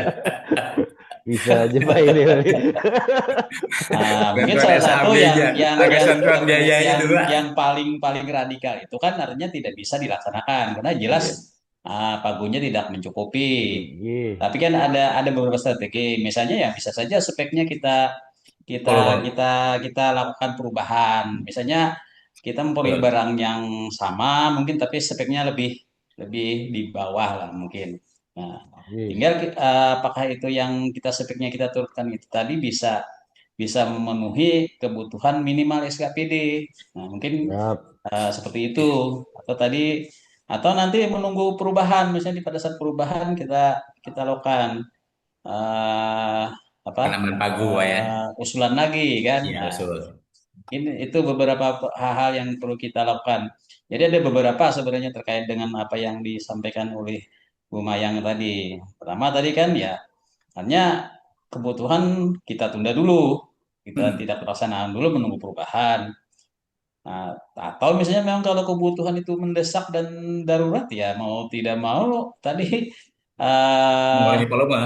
Bisa aja Pak ini. Mungkin Bantuan salah satu SAB-nya, pakai santunan biayanya yang tuh, Pak. paling radikal itu kan artinya tidak bisa dilaksanakan karena jelas Iya. pagunya tidak mencukupi. Iya. Tapi kan ada beberapa strategi. Misalnya ya bisa saja speknya kita Volume. kita kita lakukan perubahan. Misalnya kita mempunyai Betul. barang yang sama mungkin tapi speknya lebih lebih di bawah lah mungkin. Nah, Iya. tinggal apakah itu yang speknya kita turunkan itu tadi bisa bisa memenuhi kebutuhan minimal SKPD. Nah, mungkin Siap. seperti itu atau tadi atau nanti menunggu perubahan misalnya pada saat perubahan kita lakukan eh, apa Tanaman pagu, Pak ya. usulan lagi kan. Iya, Nah, betul. ini itu beberapa hal-hal yang perlu kita lakukan. Jadi ada beberapa sebenarnya terkait dengan apa yang disampaikan oleh Bu Mayang tadi. Pertama tadi kan ya hanya kebutuhan kita tunda dulu. Kita Hmm. tidak pelaksanaan dulu menunggu perubahan. Nah, atau misalnya memang kalau kebutuhan itu mendesak dan darurat ya mau tidak mau tadi eh Mengurangi volume.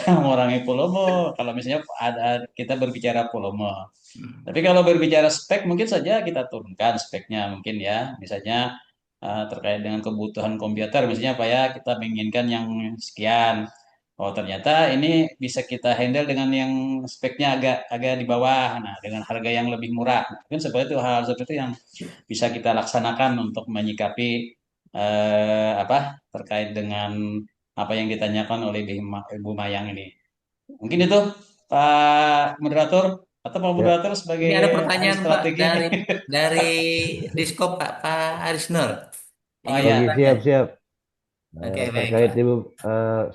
mengurangi volume. Kalau misalnya ada kita berbicara volume. Hmm. Tapi kalau berbicara spek mungkin saja kita turunkan speknya mungkin ya. Misalnya terkait dengan kebutuhan komputer misalnya apa ya kita menginginkan yang sekian. Oh ternyata ini bisa kita handle dengan yang speknya agak agak di bawah. Nah dengan harga yang lebih murah. Nah, mungkin seperti itu hal seperti itu yang bisa kita laksanakan untuk menyikapi apa terkait dengan apa yang ditanyakan oleh Ibu Mayang ini. Mungkin itu Pak Moderator atau Pak Ya. Moderator sebagai Ini ada ahli pertanyaan, Pak, strategi. dari Diskop, Pak Arisnur. Oh Ingin Oke, ya, bertanya. siap, siap. Oke, baik, Terkait Pak. Ibu,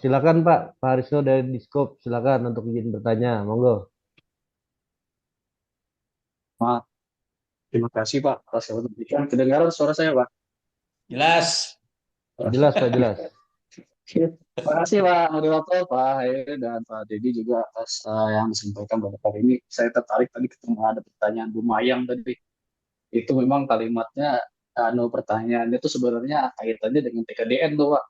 silakan Pak Harisno dari Diskop, silakan untuk izin bertanya, monggo. Maaf, terima kasih Pak atas kebenaran. Kedengaran suara saya Pak? jelas. Jelas Pak, jelas. Terima kasih Pak moderator, Pak Hair dan Pak Dedi juga atas yang disampaikan pada kali ini. Saya tertarik tadi ketemu ada pertanyaan Bu Mayang tadi. Itu memang kalimatnya, pertanyaannya itu sebenarnya kaitannya dengan TKDN tuh Pak.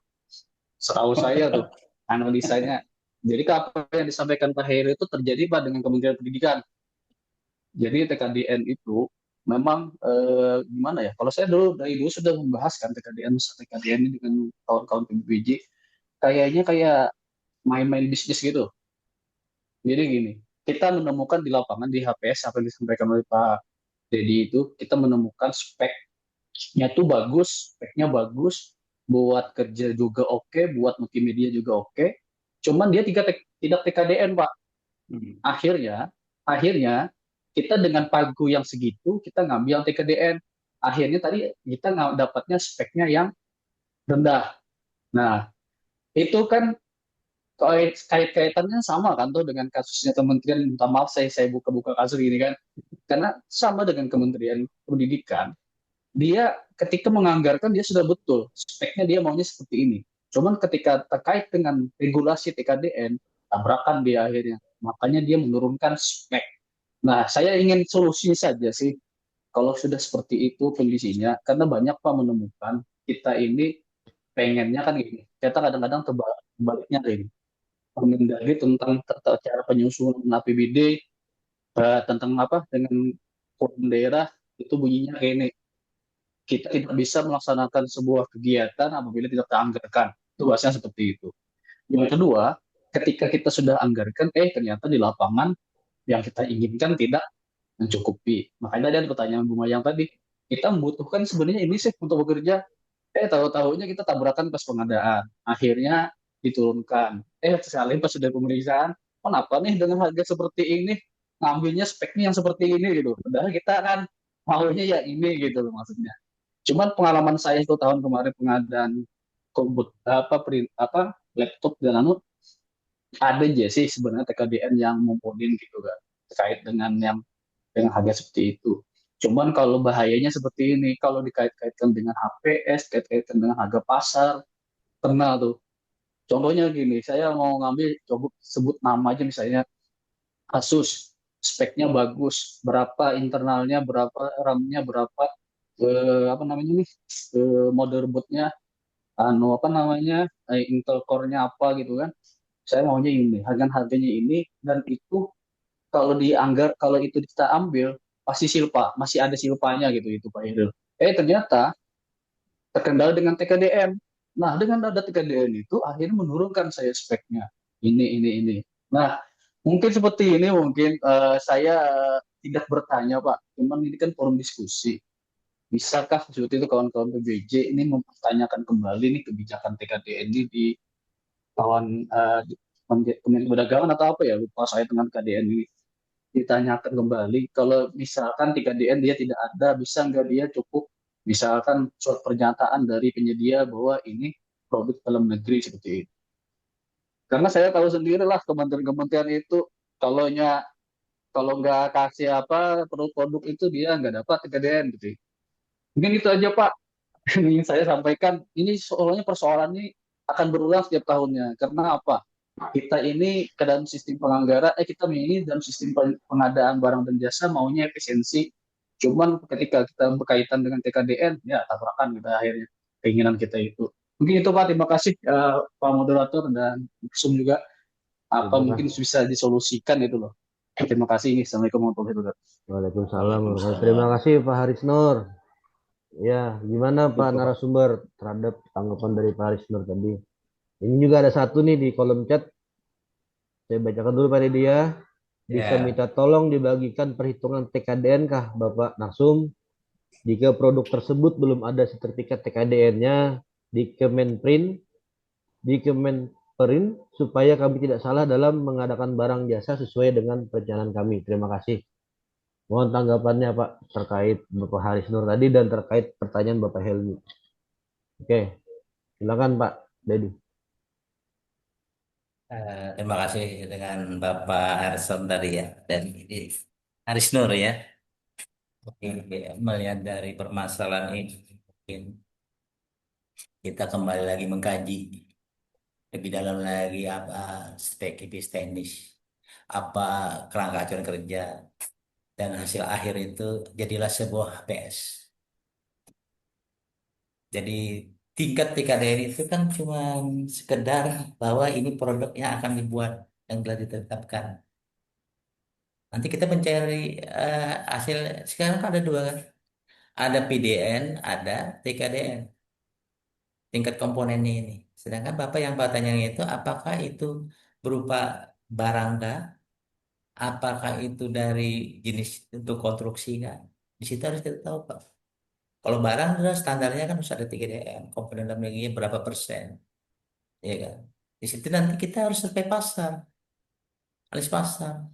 Setahu saya tuh analisanya. Jadi apa yang disampaikan Pak Hair itu terjadi Pak dengan Kementerian Pendidikan. Jadi TKDN itu memang gimana ya? Kalau saya dari dulu sudah membahas kan TKDN ini dengan kawan-kawan PBBJ, kayaknya kayak main-main bisnis gitu. Jadi gini, kita menemukan di lapangan di HPS apa yang disampaikan oleh Pak Dedi itu, kita menemukan speknya tuh bagus, speknya bagus, buat kerja juga oke, buat multimedia juga oke. Cuman dia tidak TKDN Pak. Hmm. Akhirnya kita dengan pagu yang segitu kita ngambil TKDN. Akhirnya tadi kita dapatnya speknya yang rendah. Nah, itu kan kaitannya sama kan tuh dengan kasusnya kementerian. Minta maaf saya buka-buka kasus ini kan. Karena sama dengan Kementerian Pendidikan, dia ketika menganggarkan dia sudah betul speknya dia maunya seperti ini. Cuman ketika terkait dengan regulasi TKDN, tabrakan dia akhirnya. Makanya dia menurunkan spek. Nah, saya ingin solusi saja sih. Kalau sudah seperti itu kondisinya, karena banyak Pak menemukan kita ini pengennya kan gini. Kita kadang-kadang terbaliknya ini. Permendagri tentang cara penyusunan APBD, tentang apa dengan forum daerah itu bunyinya kayak ini. Kita tidak bisa melaksanakan sebuah kegiatan apabila tidak teranggarkan. Itu bahasanya seperti itu. Yang kedua, ketika kita sudah anggarkan, ternyata di lapangan yang kita inginkan tidak mencukupi. Makanya tadi ada pertanyaan Bu Mayang tadi, kita membutuhkan sebenarnya ini sih untuk bekerja. Tahu-tahunya kita tabrakan pas pengadaan. Akhirnya diturunkan. Sekali pas sudah pemeriksaan, kenapa nih dengan harga seperti ini ngambilnya speknya yang seperti ini gitu. Padahal kita kan maunya ya ini gitu loh maksudnya. Cuman pengalaman saya itu tahun kemarin pengadaan laptop dan ada aja sih sebenarnya TKDN yang mumpuni gitu kan terkait dengan harga seperti itu. Cuman kalau bahayanya seperti ini, kalau dikait-kaitkan dengan HPS, kait-kaitkan dengan harga pasar, pernah tuh. Contohnya gini, saya mau ngambil, coba sebut nama aja misalnya Asus. speknya bagus, berapa internalnya, berapa RAM-nya, berapa apa namanya nih, motherboardnya, apa namanya, Intel Core-nya apa gitu kan. Saya maunya ini, harganya ini, dan itu kalau dianggar, kalau itu kita ambil pasti silpa, masih ada silpanya gitu itu Pak Iril. Ternyata terkendala dengan TKDN. Nah, dengan ada TKDN itu akhirnya menurunkan saya speknya. Ini. Nah, mungkin seperti ini, mungkin saya tidak bertanya, Pak. Cuman ini kan forum diskusi. Bisakah seperti itu kawan-kawan PBJ ini mempertanyakan kembali nih kebijakan TKDN ini di kawan di Kementerian Perdagangan atau apa ya, lupa saya dengan KDN ini, ditanyakan kembali kalau misalkan 3DN dia tidak ada, bisa nggak dia cukup misalkan surat pernyataan dari penyedia bahwa ini produk dalam negeri seperti itu. Karena saya tahu sendiri lah kementerian-kementerian itu kalau kalau nggak kasih apa produk-produk itu dia nggak dapat 3DN gitu. Mungkin itu aja Pak yang ingin saya sampaikan. Ini soalnya persoalan ini akan berulang setiap tahunnya. Karena apa? Kita ini ke dalam sistem penganggaran, kita ini dalam sistem pengadaan barang dan jasa maunya efisiensi. Cuman ketika kita berkaitan dengan TKDN, ya tabrakan kita akhirnya keinginan kita itu. Mungkin itu Pak, terima kasih Pak Moderator dan Sum juga. Apa Terima mungkin kasih. bisa disolusikan itu loh. Terima kasih. Assalamualaikum warahmatullahi wabarakatuh. Waalaikumsalam. Terima Waalaikumsalam. kasih Pak Haris Nur. Ya, gimana Pak Gitu Pak. narasumber terhadap tanggapan dari Pak Haris Nur tadi? Ini juga ada satu nih di kolom chat. Saya bacakan dulu pada dia. Bisa Ya, minta tolong dibagikan perhitungan TKDN kah Bapak Narsum? Jika produk tersebut belum ada sertifikat TKDN-nya di Kemenprint, di Kemenperin, supaya kami tidak salah dalam mengadakan barang jasa sesuai dengan perencanaan kami. Terima kasih. Mohon tanggapannya Pak terkait Bapak Haris Nur tadi dan terkait pertanyaan Bapak Helmi. Oke, silakan Pak Dedi. terima kasih dengan Bapak Harson tadi ya, dan ini Haris Nur ya. Oke, melihat dari permasalahan ini, mungkin kita kembali lagi mengkaji lebih dalam lagi apa spesifik teknis, apa kerangka acuan kerja, dan hasil akhir itu jadilah sebuah HPS. Jadi tingkat TKDN itu kan cuma sekedar bahwa ini produknya akan dibuat yang telah ditetapkan. Nanti kita mencari hasil, sekarang kan ada dua kan, ada PDN, ada TKDN, tingkat komponennya ini. Sedangkan Bapak yang bertanya itu apakah itu berupa barang kah? Apakah itu dari jenis untuk konstruksi kan? Di situ harus kita tahu Pak. Kalau barang adalah standarnya kan harus ada 3DM, komponen dalam negerinya berapa persen, ya kan? Di situ nanti kita harus survei pasar, analis pasar.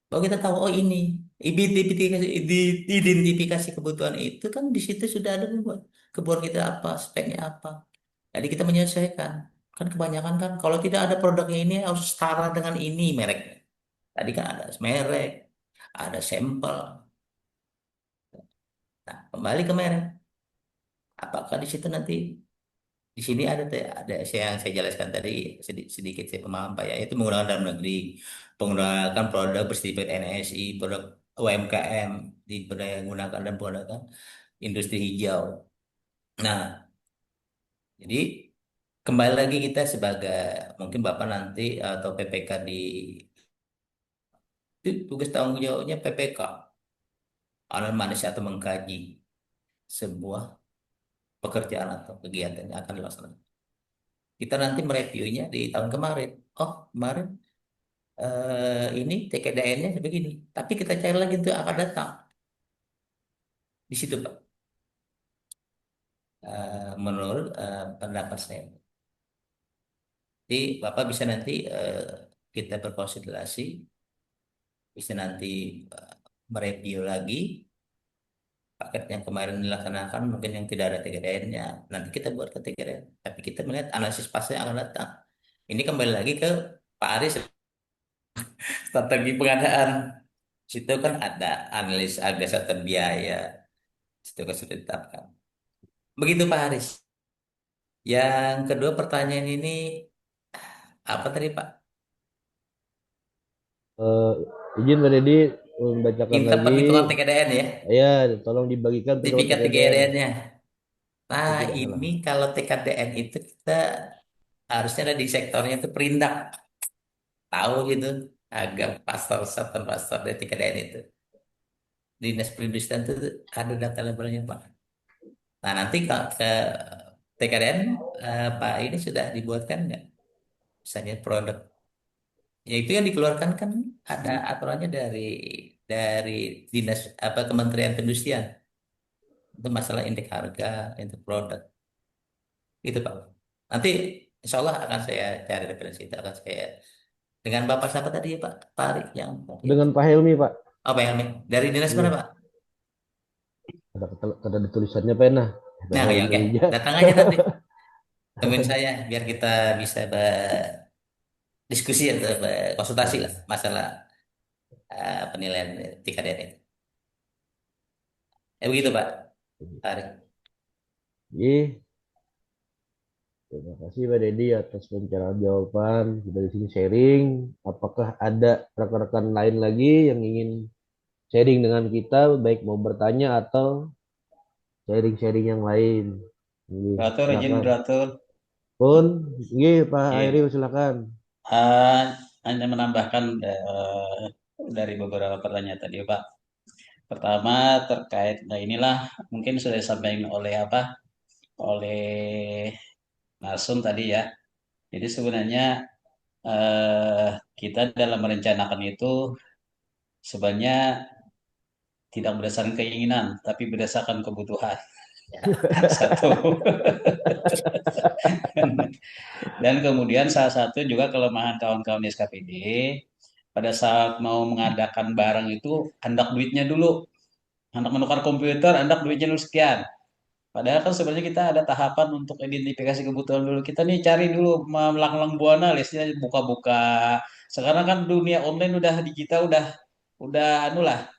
Bahwa kita tahu oh ini identifikasi kebutuhan itu kan di situ sudah ada kebutuhan kita apa, speknya apa. Jadi kita menyesuaikan. Kan kebanyakan kan kalau tidak ada produknya ini harus setara dengan ini merek. Tadi kan ada merek, ada sampel. Nah, kembali ke merek. Apakah di situ nanti di sini ada yang saya jelaskan tadi sedikit saya paham Pak ya, itu menggunakan dalam negeri, menggunakan produk bersertifikat NSI, produk UMKM menggunakan dan menggunakan industri hijau. Nah, jadi kembali lagi kita sebagai mungkin Bapak nanti atau PPK itu tugas tanggung jawabnya PPK, analisis atau mengkaji sebuah pekerjaan atau kegiatan yang akan dilaksanakan. Kita nanti mereviewnya di tahun kemarin. Oh, kemarin ini TKDN-nya begini. Tapi kita cari lagi untuk akan datang. Di situ, Pak. Menurut pendapat saya. Jadi, Bapak bisa nanti kita berkonsultasi, bisa nanti mereview lagi paket yang kemarin dilaksanakan, mungkin yang tidak ada TKDN-nya. Nanti kita buat ke TKDN. Tapi kita melihat analisis pasar yang akan datang. Ini kembali lagi ke Pak Aris, strategi pengadaan. Situ kan ada analis harga serta biaya. Situ kan sudah ditetapkan. Begitu Pak Haris. Yang kedua pertanyaan ini apa tadi Pak? Eh, Izin Pak Dedi membacakan Minta lagi. perhitungan TKDN ya, Ya, tolong dibagikan perhitungan sertifikat TKDN. TKDN-nya. Itu Nah, tidak salah. ini kalau TKDN itu kita harusnya ada di sektornya itu perindak. Tahu gitu, agak pasar satuan pasar dari TKDN itu. Dinas Perindustrian itu ada data labelnya, Pak. Nah, nanti ke TKDN, Pak ini sudah dibuatkan nggak? Misalnya produk, ya itu yang dikeluarkan kan ada aturannya dari dinas apa Kementerian Perindustrian. Itu masalah indeks harga, indeks produk, gitu Pak. Nanti insya Allah akan saya cari referensi itu, akan saya dengan Bapak siapa tadi ya Pak? Pak Ari yang Dengan Pak Helmi, Pak. apa yang dari dinas mana Iya, Pak? ada tulisannya pena. Pak Nah, ya Helmi oke, Wijaya. datang aja nanti temuin saya biar kita bisa diskusi atau konsultasi lah masalah penilaian TKDN itu. Begitu Pak. Pak Ari. Iya, terima kasih Pak Dedi atas pencerahan jawaban. Kita di sini sharing. Apakah ada rekan-rekan lain lagi yang ingin sharing dengan kita, baik mau bertanya atau sharing-sharing yang lain? Ini, Beratur, izin silakan. beratur. Pun, iya Pak Airi, Iya. silakan. Hanya menambahkan dari beberapa pertanyaan tadi, Pak. Pertama terkait, nah inilah mungkin sudah disampaikan oleh oleh Narsum tadi ya. Jadi sebenarnya eh, kita dalam merencanakan itu sebenarnya tidak berdasarkan keinginan, tapi berdasarkan kebutuhan. Satu. Dan kemudian salah satu juga kelemahan kawan-kawan di SKPD, pada saat mau mengadakan barang itu, hendak duitnya dulu. Hendak menukar komputer, hendak duitnya dulu sekian. Padahal kan sebenarnya kita ada tahapan untuk identifikasi kebutuhan dulu. Kita nih cari dulu melanglang buana, listnya buka-buka. Sekarang kan dunia online udah digital, udah anu lah.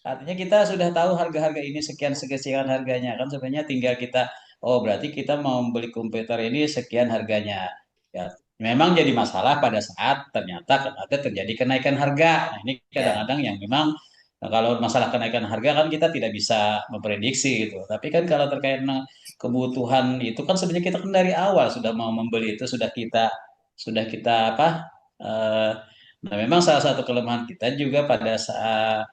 Artinya kita sudah tahu harga-harga ini sekian sekian harganya kan sebenarnya tinggal kita oh berarti kita mau beli komputer ini sekian harganya. Ya, memang jadi masalah pada saat ternyata ada terjadi kenaikan harga. Nah, ini Ya, kadang-kadang yang memang kalau masalah kenaikan harga kan kita tidak bisa memprediksi gitu. Tapi kan kalau terkait dengan kebutuhan itu kan sebenarnya kita kan dari awal sudah mau membeli itu sudah kita apa? eh, nah, memang salah satu kelemahan kita juga pada saat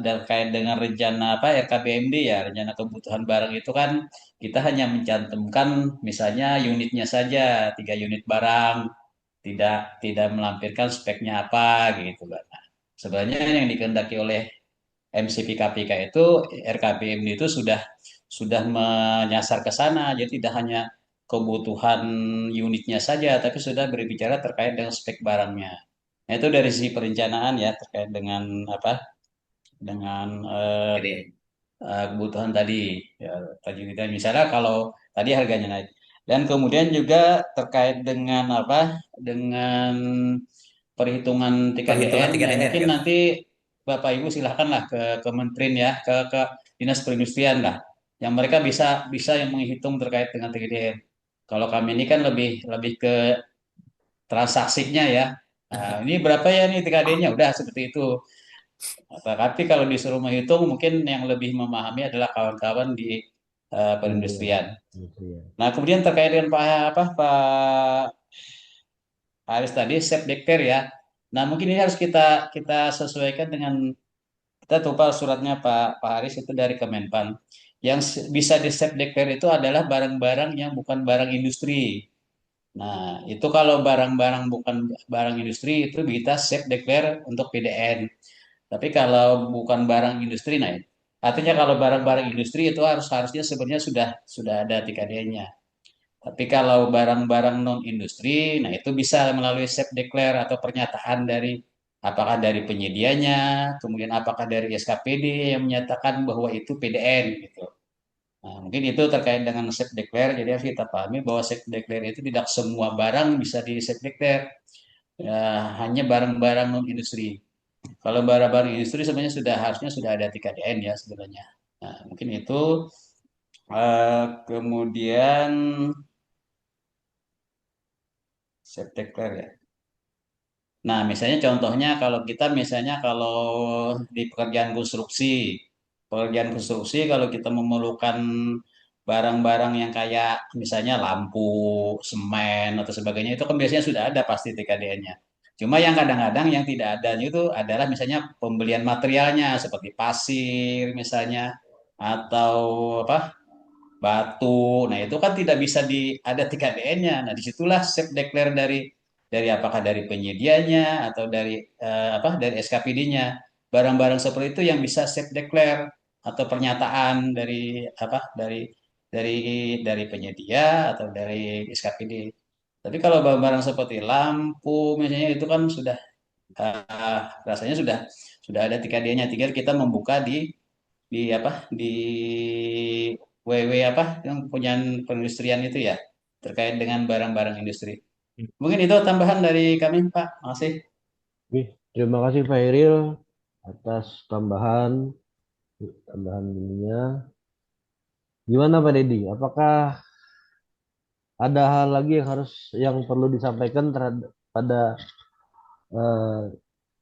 terkait dengan rencana apa RKBMD ya rencana kebutuhan barang itu kan kita hanya mencantumkan misalnya unitnya saja 3 unit barang tidak tidak melampirkan speknya apa gitu kan. Nah, sebenarnya yang dikehendaki oleh MCP KPK itu RKBMD itu sudah menyasar ke sana jadi tidak hanya kebutuhan unitnya saja tapi sudah berbicara terkait dengan spek barangnya. Nah, itu dari sisi perencanaan ya terkait dengan apa dengan gede. kebutuhan tadi ya tadi kita misalnya kalau tadi harganya naik dan kemudian juga terkait dengan apa dengan perhitungan Perhitungan TKDN ya 3DR mungkin kan. nanti Bapak Ibu silahkanlah ke Kementerian ya ke Dinas Perindustrian lah yang mereka bisa bisa yang menghitung terkait dengan TKDN. Kalau kami ini kan lebih lebih ke transaksinya ya. Nah, ini berapa ya nih TKD-nya? Udah seperti itu. Tapi kalau disuruh menghitung, mungkin yang lebih memahami adalah kawan-kawan di Iya, perindustrian. iya. Nah, kemudian terkait dengan Pak Haris tadi, set dekter ya. Nah, mungkin ini harus kita kita sesuaikan dengan kita tuh Pak suratnya Pak Haris itu dari Kemenpan. Yang bisa di set dekter itu adalah barang-barang yang bukan barang industri. Nah, itu kalau barang-barang bukan barang industri itu kita set declare untuk PDN. Tapi kalau bukan barang industri, nah artinya kalau barang-barang industri itu harusnya sebenarnya sudah ada TKD-nya. Tapi kalau barang-barang non industri, nah itu bisa melalui self declare atau pernyataan dari apakah dari penyedianya, kemudian apakah dari SKPD yang menyatakan bahwa itu PDN gitu. Nah, mungkin itu terkait dengan self declare. Jadi harus kita pahami bahwa self declare itu tidak semua barang bisa di self declare. Ya, hanya barang-barang non industri. Kalau barang-barang industri sebenarnya harusnya sudah ada TKDN ya sebenarnya. Nah, mungkin itu kemudian saya declare ya. Nah, misalnya contohnya kalau kita misalnya kalau di pekerjaan konstruksi kalau kita memerlukan barang-barang yang kayak misalnya lampu, semen atau sebagainya itu kan biasanya sudah ada pasti TKDN-nya. Cuma yang kadang-kadang yang tidak ada itu adalah misalnya pembelian materialnya seperti pasir misalnya atau apa batu. Nah, itu kan tidak bisa ada TKDN-nya. Nah, disitulah self declare dari apakah dari penyedianya atau dari dari SKPD-nya. Barang-barang seperti itu yang bisa self declare atau pernyataan dari dari penyedia atau dari SKPD. Tapi kalau barang-barang seperti lampu misalnya itu kan sudah rasanya sudah ada TKD-nya. Tinggal kita membuka di WW yang punya perindustrian itu ya terkait dengan barang-barang industri. Mungkin itu tambahan dari kami, Pak. Makasih. Oke, terima kasih Pak Eril atas tambahan tambahan ininya. Gimana Pak Dedi? Apakah ada hal lagi yang perlu disampaikan terhadap pada eh,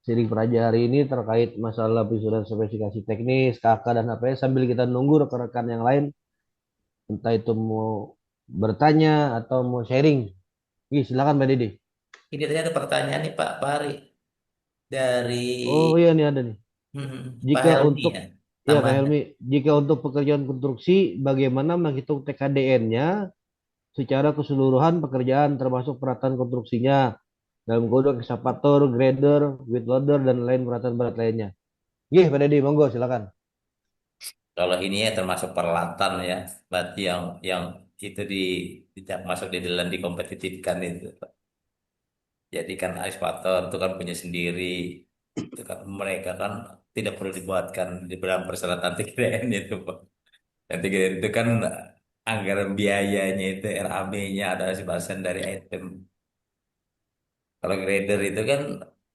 sidik peraja hari ini terkait masalah visual spesifikasi teknis, KK dan HPS sambil kita nunggu rekan-rekan yang lain entah itu mau bertanya atau mau sharing. Ih, silakan Pak Dedi. Ini tadi ada pertanyaan nih Pak Pari dari Oh iya nih ada nih. Pak Jika Helmi untuk ya. ya Pak Tambahan. Helmi, jika untuk pekerjaan konstruksi bagaimana menghitung TKDN-nya secara keseluruhan pekerjaan termasuk peralatan konstruksinya dalam kodok ekskavator, grader, wheel loader dan lain peralatan berat lainnya. Gih, Pak Dedi, monggo silakan. Kalau ini ya termasuk peralatan ya, berarti yang itu tidak masuk di dalam dikompetitifkan itu, Pak. Jadi kan ekskavator itu kan punya sendiri, itu kan mereka kan tidak perlu dibuatkan di dalam persyaratan TKDN itu, Pak. Dan TKDN itu kan anggaran biayanya itu RAB-nya ada sebagian dari item. Kalau grader itu kan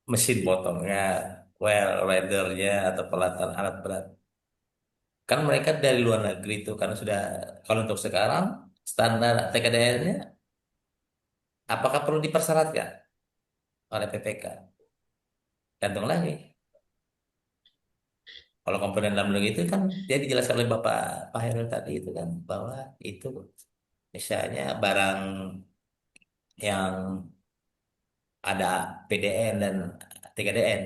mesin potongnya, well ridernya atau peralatan alat berat. Kan mereka dari luar negeri itu karena sudah kalau untuk sekarang standar TKDN-nya apakah perlu dipersyaratkan oleh PPK? Gantung lagi. Kalau komponen dalam negeri itu kan dia dijelaskan oleh Bapak Pak Herul tadi itu kan bahwa itu misalnya barang yang ada PDN dan TKDN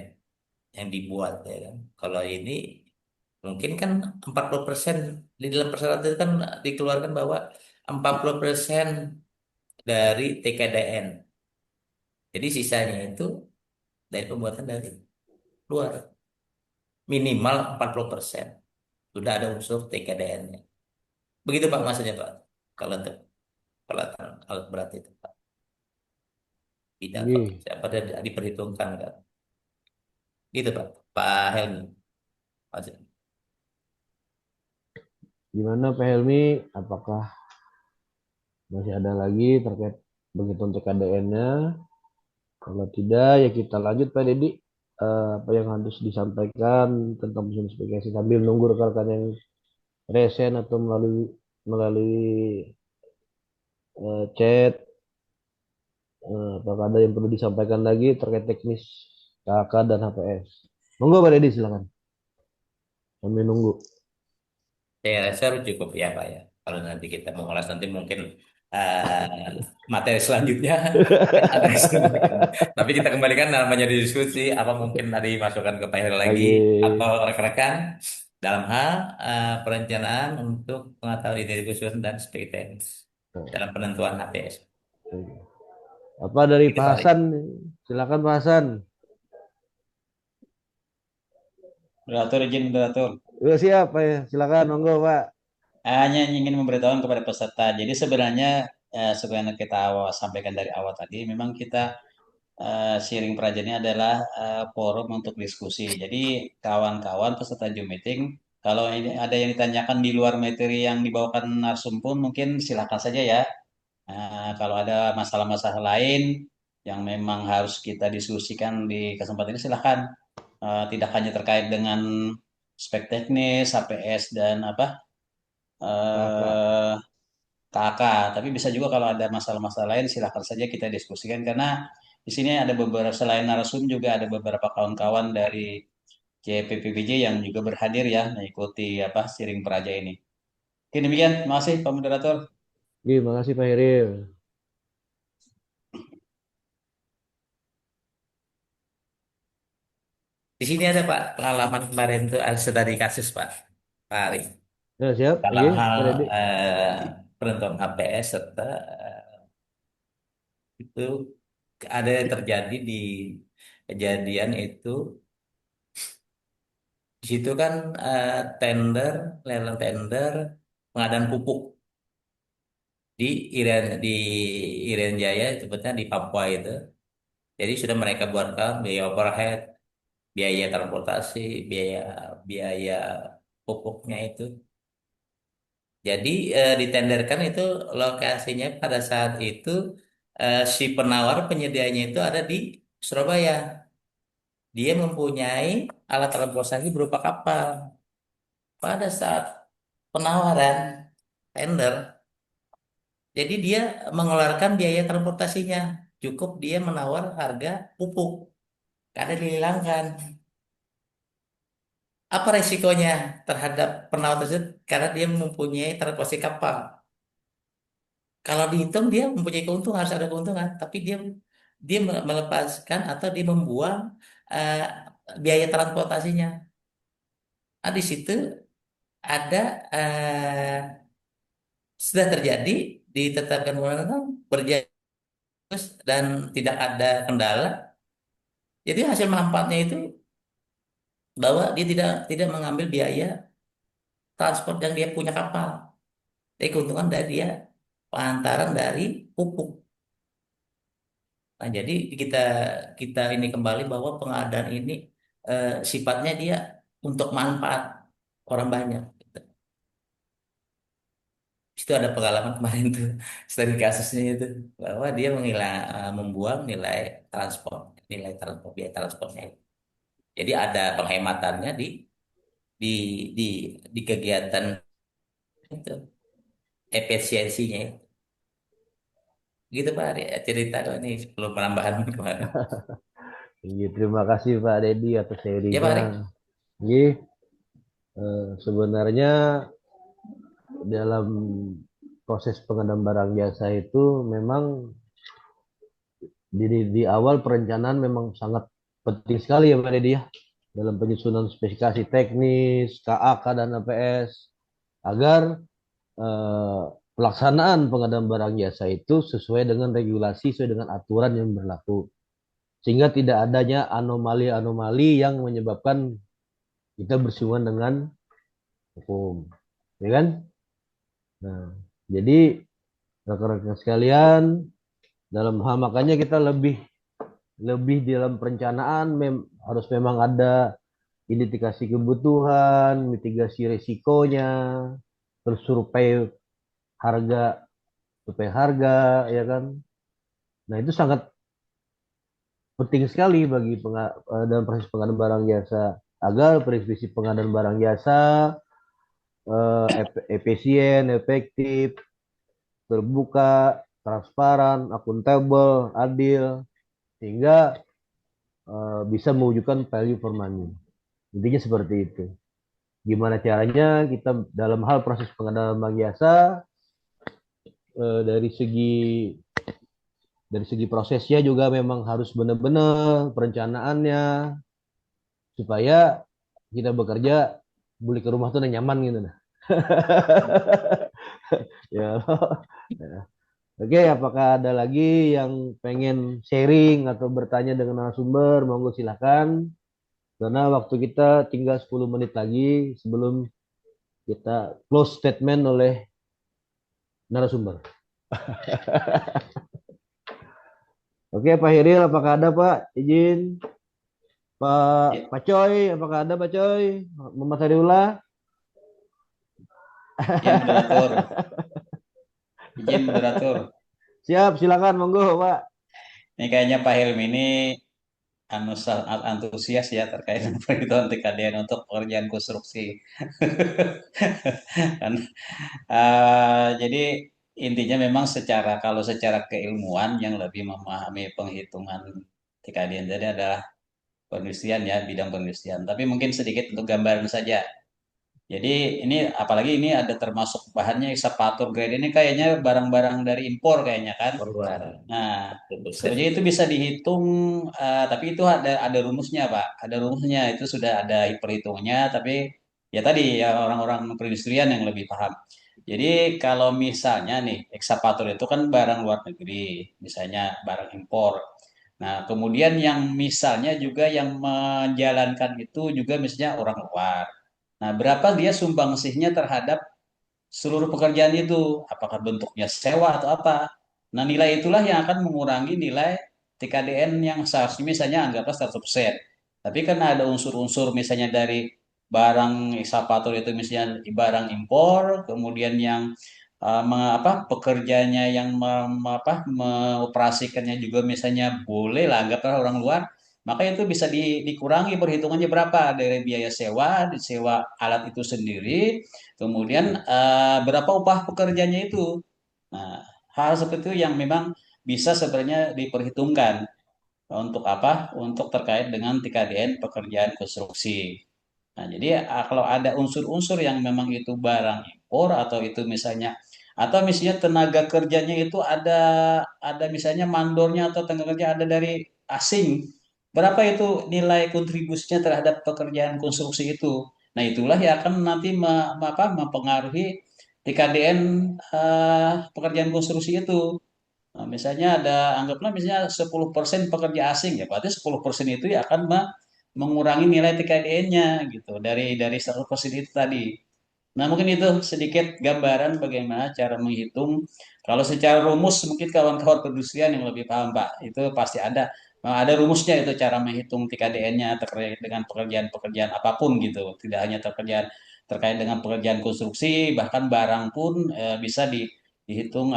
yang dibuat ya kan. Kalau ini mungkin kan 40% di dalam persyaratan itu kan dikeluarkan bahwa 40% dari TKDN. Jadi sisanya itu dari pembuatan dari luar. Minimal 40%. Sudah ada unsur TKDN-nya. Begitu Pak maksudnya Pak. Kalau untuk peralatan alat berat itu Pak. Tidak kalau Gih, siapa diperhitungkan kan. Gitu Pak. Pak Helmi. Maksudnya. gimana Pak Helmi? Apakah masih ada lagi terkait penghitungan TKDN-nya? Kalau tidak, ya kita lanjut Pak Dedi. Apa yang harus disampaikan tentang mesin spesifikasi sambil nunggu rekan-rekan yang resen atau melalui chat. Apakah ada yang perlu disampaikan lagi terkait teknis KK dan HPS? Monggo Pak Dedi silakan. Kami nunggu. Saya rasa cukup ya Pak ya. Kalau nanti kita mengulas nanti mungkin eh, materi selanjutnya akan ada disampaikan. Tapi kita kembalikan namanya diskusi. Apa mungkin tadi masukan ke Pak Heri lagi Lagi. atau rekan-rekan dalam hal perencanaan untuk pengetahuan ide khusus dan spek teknis dalam penentuan HPS. Apa dari Itu Pak Pak Ari. Hasan? Silakan Pak Hasan. Moderator izin moderator. Udah siap Pak ya? Silakan monggo Pak. Hanya ingin memberitahukan kepada peserta. Jadi sebenarnya sebenarnya kita sampaikan dari awal tadi, memang kita sharing Praja ini adalah forum untuk diskusi. Jadi kawan-kawan peserta Zoom meeting, kalau ini ada yang ditanyakan di luar materi yang dibawakan narsum pun mungkin silakan saja ya. Kalau ada masalah-masalah lain yang memang harus kita diskusikan di kesempatan ini silakan. Tidak hanya terkait dengan spek teknis, HPS dan Kakak. eh, KK, tapi bisa juga kalau ada masalah-masalah lain silakan saja kita diskusikan karena di sini ada beberapa, selain narasum juga ada beberapa kawan-kawan dari CPPBJ yang juga berhadir ya mengikuti apa Siring Praja ini. Oke, demikian. Terima kasih Pak Moderator. Terima kasih Pak Heril. Di sini ada Pak pengalaman kemarin tuh sudah di kasus Pak Ali. Ya, siap. Dalam Oke, hal Pak Dedi. penentuan HPS serta itu ada yang terjadi di kejadian itu. Di situ kan tender, lelang tender pengadaan pupuk di Irian Jaya, sebetulnya di Papua itu. Jadi sudah mereka buatkan biaya overhead, biaya transportasi, biaya biaya pupuknya itu. Jadi ditenderkan itu lokasinya pada saat itu si penawar penyedianya itu ada di Surabaya. Dia mempunyai alat transportasi berupa kapal. Pada saat penawaran tender, jadi dia mengeluarkan biaya transportasinya. Cukup dia menawar harga pupuk karena dihilangkan. Apa resikonya terhadap penawar tersebut? Karena dia mempunyai transportasi kapal. Kalau dihitung dia mempunyai keuntungan, harus ada keuntungan, tapi dia dia melepaskan atau dia membuang eh, biaya transportasinya. Nah, di situ ada sudah terjadi ditetapkan undang-undang berjalan dan tidak ada kendala. Jadi hasil manfaatnya itu bahwa dia tidak mengambil biaya transport yang dia punya kapal. Jadi keuntungan dari dia pengantaran dari pupuk. Nah, jadi kita kita ini kembali bahwa pengadaan ini sifatnya dia untuk manfaat orang banyak. Itu ada pengalaman kemarin tuh dari kasusnya itu bahwa dia membuang nilai transport biaya transportnya. Jadi ada penghematannya di di di kegiatan itu efisiensinya itu. Gitu Pak Ari, cerita kok ini sebelum penambahan kemarin. Iya, terima kasih Pak Dedi atas Ya Pak sharingnya. Ari. Iya, sebenarnya dalam proses pengadaan barang jasa itu memang di awal perencanaan memang sangat penting sekali ya Pak Dedi ya, dalam penyusunan spesifikasi teknis, KAK dan APS agar eh, pelaksanaan pengadaan barang jasa itu sesuai dengan regulasi, sesuai dengan aturan yang berlaku. Sehingga tidak adanya anomali-anomali yang menyebabkan kita bersinggungan dengan hukum. Ya kan? Nah, jadi rekan-rekan sekalian, dalam hal makanya kita lebih lebih dalam perencanaan harus memang ada identifikasi kebutuhan, mitigasi risikonya, terus harga, survei harga, ya kan? Nah itu sangat penting sekali bagi dalam proses pengadaan barang jasa agar preskripsi pengadaan barang jasa efisien, efektif, terbuka, transparan, akuntabel, adil, sehingga bisa mewujudkan value for money. Intinya seperti itu. Gimana caranya kita dalam hal proses pengadaan barang jasa dari segi prosesnya juga memang harus benar-benar perencanaannya supaya kita bekerja balik ke rumah tuh nyaman gitu nah. Ya. Oke, apakah ada lagi yang pengen sharing atau bertanya dengan narasumber? Monggo silakan. Karena waktu kita tinggal 10 menit lagi sebelum kita close statement oleh narasumber. Oke, Pak Hiril, apakah ada Pak? Izin. Pak Coy, apakah ada Pak Coy? Muhammad Hariullah? Ya, moderator. Izin moderator. Siap, silakan, monggo Pak. Ini kayaknya Pak Helmi ini sangat antusias ya terkait dengan perhitungan TKDN untuk pekerjaan konstruksi. Kan, jadi intinya memang kalau secara keilmuan yang lebih memahami penghitungan TKDN tadi adalah perindustrian ya, bidang perindustrian. Tapi mungkin sedikit untuk gambaran saja. Jadi ini apalagi ini ada termasuk bahannya ekskavator grade ini kayaknya barang-barang dari impor kayaknya kan. Luar. Nah, Betul, sebenarnya itu bisa dihitung, tapi itu ada rumusnya Pak. Ada rumusnya itu sudah ada perhitungannya. Tapi ya tadi ya orang-orang perindustrian yang lebih paham. Jadi kalau misalnya nih ekskavator itu kan barang luar negeri, misalnya barang impor. Nah, kemudian yang misalnya juga yang menjalankan itu juga misalnya orang luar. Nah, berapa dia sumbangsihnya terhadap seluruh pekerjaan itu? Apakah bentuknya sewa atau apa? Nah, nilai itulah yang akan mengurangi nilai TKDN yang seharusnya misalnya anggaplah 100%. Tapi kan ada unsur-unsur misalnya dari barang ekskavator itu misalnya barang impor, kemudian yang pekerjanya yang mengoperasikannya juga misalnya boleh lah anggaplah orang luar, maka itu bisa dikurangi perhitungannya berapa dari biaya sewa alat itu sendiri, kemudian berapa upah pekerjanya itu. Nah, hal seperti itu yang memang bisa sebenarnya diperhitungkan untuk apa? Untuk terkait dengan TKDN pekerjaan konstruksi. Nah, jadi kalau ada unsur-unsur yang memang itu barang impor atau misalnya tenaga kerjanya itu ada misalnya mandornya atau tenaga kerja ada dari asing. Berapa itu nilai kontribusinya terhadap pekerjaan konstruksi itu? Nah, itulah yang akan nanti mempengaruhi TKDN pekerjaan konstruksi itu. Nah, misalnya anggaplah misalnya 10% pekerja asing, ya berarti 10% itu ya akan mengurangi nilai TKDN-nya gitu dari 100% itu tadi. Nah, mungkin itu sedikit gambaran bagaimana cara menghitung. Kalau secara rumus mungkin kawan-kawan perindustrian yang lebih paham, Pak. Itu pasti ada. Ada rumusnya itu cara menghitung TKDN-nya terkait dengan pekerjaan-pekerjaan apapun gitu. Tidak hanya terkait dengan pekerjaan konstruksi, bahkan barang pun bisa dihitung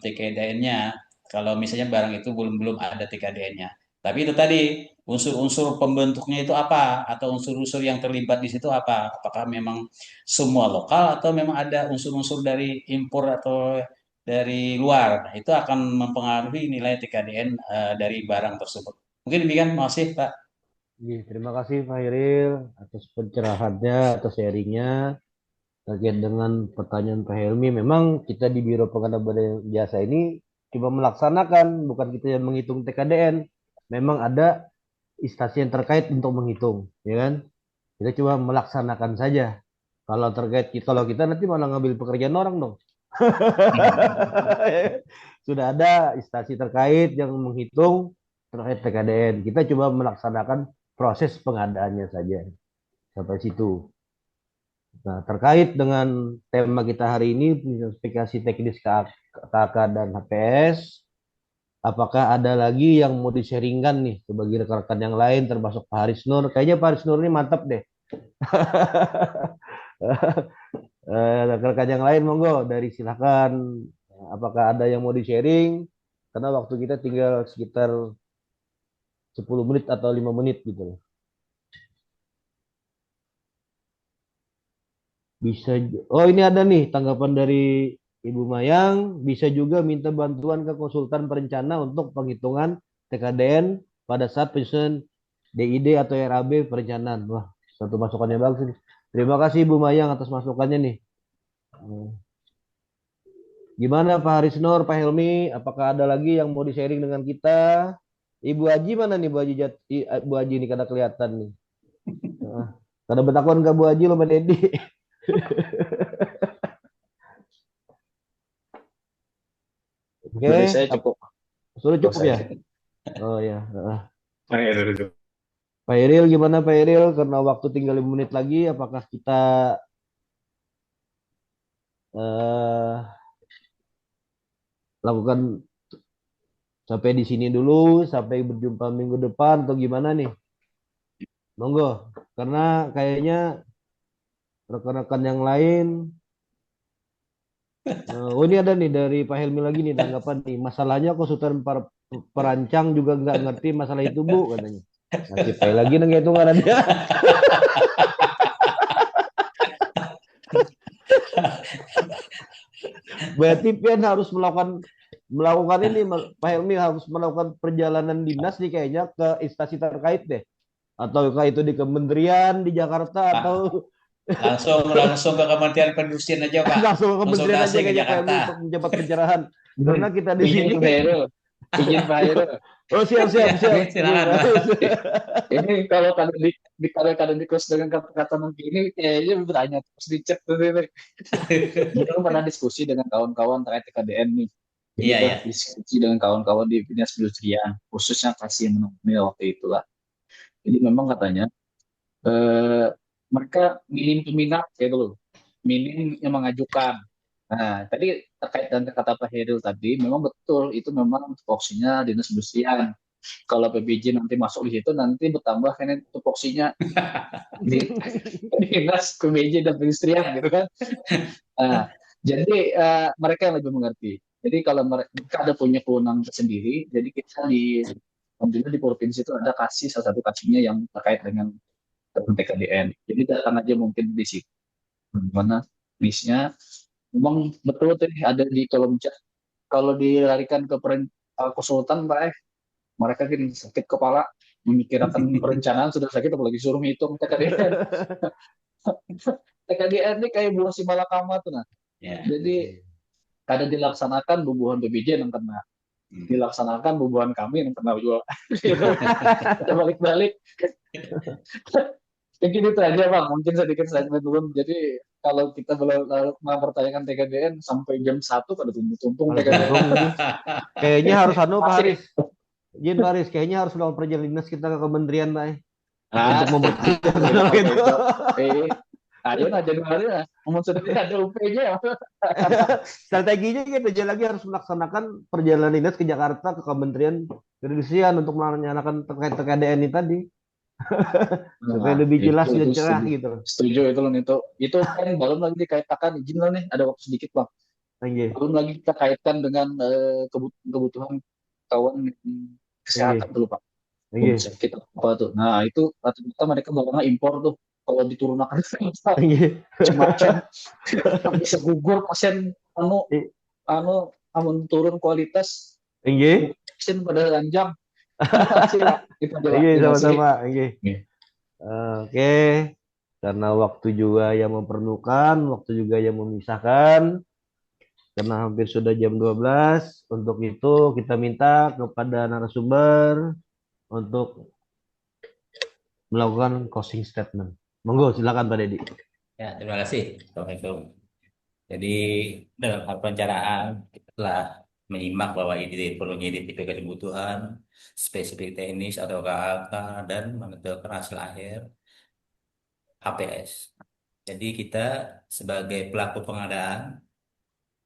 TKDN-nya. Kalau misalnya barang itu belum belum ada TKDN-nya. Tapi itu tadi unsur-unsur pembentuknya itu apa atau unsur-unsur yang terlibat di situ apa? Apakah memang semua lokal atau memang ada unsur-unsur dari impor atau dari luar? Nah, itu akan mempengaruhi nilai TKDN dari barang tersebut. Mungkin demikian, masih Pak. Terima kasih Pak Iril atas pencerahannya, atas sharingnya terkait dengan pertanyaan Pak Helmi. Memang kita di Biro Pengadaan Barang Jasa ini coba melaksanakan, bukan kita yang menghitung TKDN. Memang ada instansi yang terkait untuk menghitung, ya kan? Kita cuma melaksanakan saja. Kalau kita nanti malah ngambil pekerjaan orang dong. Sudah ada instansi terkait yang menghitung terkait TKDN. Kita coba melaksanakan proses pengadaannya saja sampai situ. Nah, terkait dengan tema kita hari ini, spesifikasi teknis KK dan HPS, apakah ada lagi yang mau di-sharingkan nih bagi rekan-rekan yang lain termasuk Pak Haris Nur? Kayaknya Pak Haris Nur ini mantap deh. Rekan-rekan yang lain monggo silakan. Apakah ada yang mau di-sharing? Karena waktu kita tinggal sekitar 10 menit atau 5 menit gitu. Oh ini ada nih tanggapan dari Ibu Mayang, bisa juga minta bantuan ke konsultan perencana untuk penghitungan TKDN pada saat penyusunan DID atau RAB perencanaan. Wah, satu masukannya bagus nih. Terima kasih Ibu Mayang atas masukannya nih. Gimana Pak Haris Nur, Pak Helmi, apakah ada lagi yang mau di-sharing dengan kita? Ibu Haji mana nih Bu Haji ini kada kelihatan nih. Kada betakuan ke Bu Haji lo Mbak Dedi. Oke, Dari saya cukup. sudah cukup ya? Oh ya. Cukup. Pak Iril gimana Pak Iril? Karena waktu tinggal 5 menit lagi, apakah kita lakukan sampai di sini dulu, sampai berjumpa minggu depan atau gimana nih? Monggo, karena kayaknya rekan-rekan yang lain. Oh ini ada nih dari Pak Helmi lagi nih tanggapan nih. Masalahnya konsultan perancang juga nggak ngerti masalah itu Bu katanya. Nasib Pak lagi nang itu nggak ada. Berarti Pian harus melakukan ini, Pak Helmi harus melakukan perjalanan dinas nih kayaknya ke instansi terkait deh. Ataukah itu di kementerian di Jakarta Pak, atau langsung ke Kementerian Perindustrian aja, Pak. langsung ke kementerian aja Konsultasi ke kayaknya Pak Helmi Jakarta. untuk menjabat pencerahan. Karena kita di Izin sini. Pak Heru, izin Pak Heru. Oh siap Ya, siap. silakan, Pak. Ini kalau kadang di kelas dengan kata-kata begini, kayaknya bertanya terus dicek tuh ini. Kita kan pernah diskusi dengan kawan-kawan terkait TKDN nih. Jadi Iya, kita ya. diskusi dengan kawan-kawan di dinas perindustrian, khususnya kasih yang menemui waktu itulah. Jadi memang katanya eh, mereka minim peminat gitu loh, minim yang mengajukan. Nah, tadi terkait dengan kata Pak Heril tadi, memang betul itu memang tupoksinya dinas perindustrian. Kalau PBJ nanti masuk di situ, nanti bertambah kan tupoksinya di dinas PBJ dan perindustrian gitu kan. Nah, jadi mereka yang lebih mengerti. Jadi kalau mereka ada punya kewenangan tersendiri, jadi kita alhamdulillah di provinsi itu ada kasih salah satu kasihnya yang terkait dengan TKDN. Jadi datang aja mungkin di situ. Mana bisnya memang betul tadi ada di kolom chat. Kalau dilarikan ke konsultan, Pak, mereka kan sakit kepala memikirkan perencanaan sudah sakit apalagi suruh ngitung TKDN. TKDN ini kayak buah si malakama tuh nah. Ya. Jadi kadang dilaksanakan bubuhan BPJ yang kena, dilaksanakan bubuhan kami yang kena juga. Kita balik-balik. Mungkin itu aja Bang, mungkin sedikit segmen dulu. Jadi kalau kita mempertanyakan TKDN sampai jam 1 pada tumpung-tumpung TKDN. Kayaknya harus Pak Masih. Haris. Izin Pak Haris, kayaknya harus melakukan perjalanan dinas kita ke kementerian Pak. Nah, Untuk mempertimbangkan gitu. Ayo nah Januari lah, sudah ada UP-nya. Strateginya gitu, jadi lagi harus melaksanakan perjalanan dinas ke Jakarta ke Kementerian Perindustrian untuk menyalakan terkait TKDN ini tadi. Supaya lebih jelas dan cerah gitu. Setuju itu loh itu kan belum lagi dikaitkan izin lah nih, ada waktu sedikit Bang. Belum lagi kita kaitkan dengan kebutuhan kawan kesehatan dulu Pak. Kita apa tuh? Nah itu rata-rata mereka bakal impor tuh kalau diturunkan macam-macam bisa gugur pasien amun turun kualitas pasien pada ranjang. Iya sama-sama. Oke, karena waktu juga yang memperlukan, waktu juga yang memisahkan. Karena hampir sudah jam 12, untuk itu kita minta kepada narasumber untuk melakukan closing statement. Monggo, silakan Pak Dedi. Ya, terima kasih. Assalamualaikum. Jadi dalam hal perencanaan kita telah menyimak bahwa ini perlunya identifikasi kebutuhan, spesifik teknis atau KAK dan menentukan hasil akhir HPS. Jadi kita sebagai pelaku pengadaan,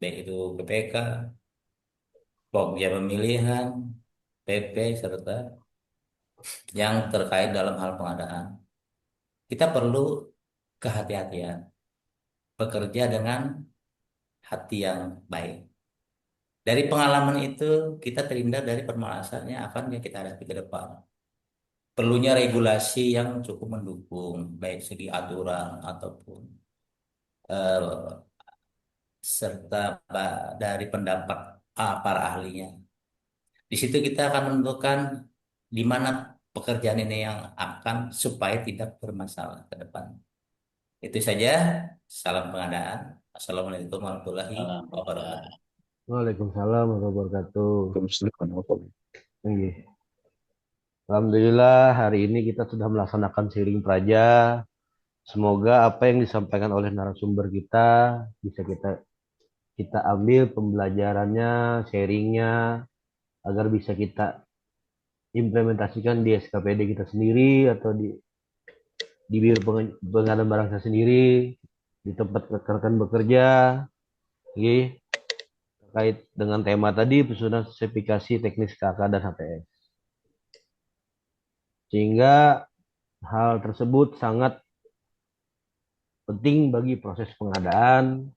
baik itu PPK, Pokja Pemilihan, PP, serta yang terkait dalam hal pengadaan, kita perlu kehati-hatian, bekerja dengan hati yang baik. Dari pengalaman itu kita terhindar dari permasalahannya akan yang kita hadapi ke depan. Perlunya regulasi yang cukup mendukung, baik segi aturan ataupun serta dari pendapat para ahlinya. Di situ kita akan menentukan di mana pekerjaan ini yang akan supaya tidak bermasalah ke depan. Itu saja. Salam pengadaan. Assalamualaikum warahmatullahi wabarakatuh. Waalaikumsalam warahmatullahi wabarakatuh. Alhamdulillah hari ini kita sudah melaksanakan sharing praja. Semoga apa yang disampaikan oleh narasumber kita bisa kita ambil pembelajarannya, sharingnya, agar bisa kita implementasikan di SKPD kita sendiri atau di biro pengadaan barang saya sendiri, di tempat rekan bekerja, terkait dengan tema tadi pesusunan spesifikasi teknis KK dan HPS. Sehingga hal tersebut sangat penting bagi proses pengadaan,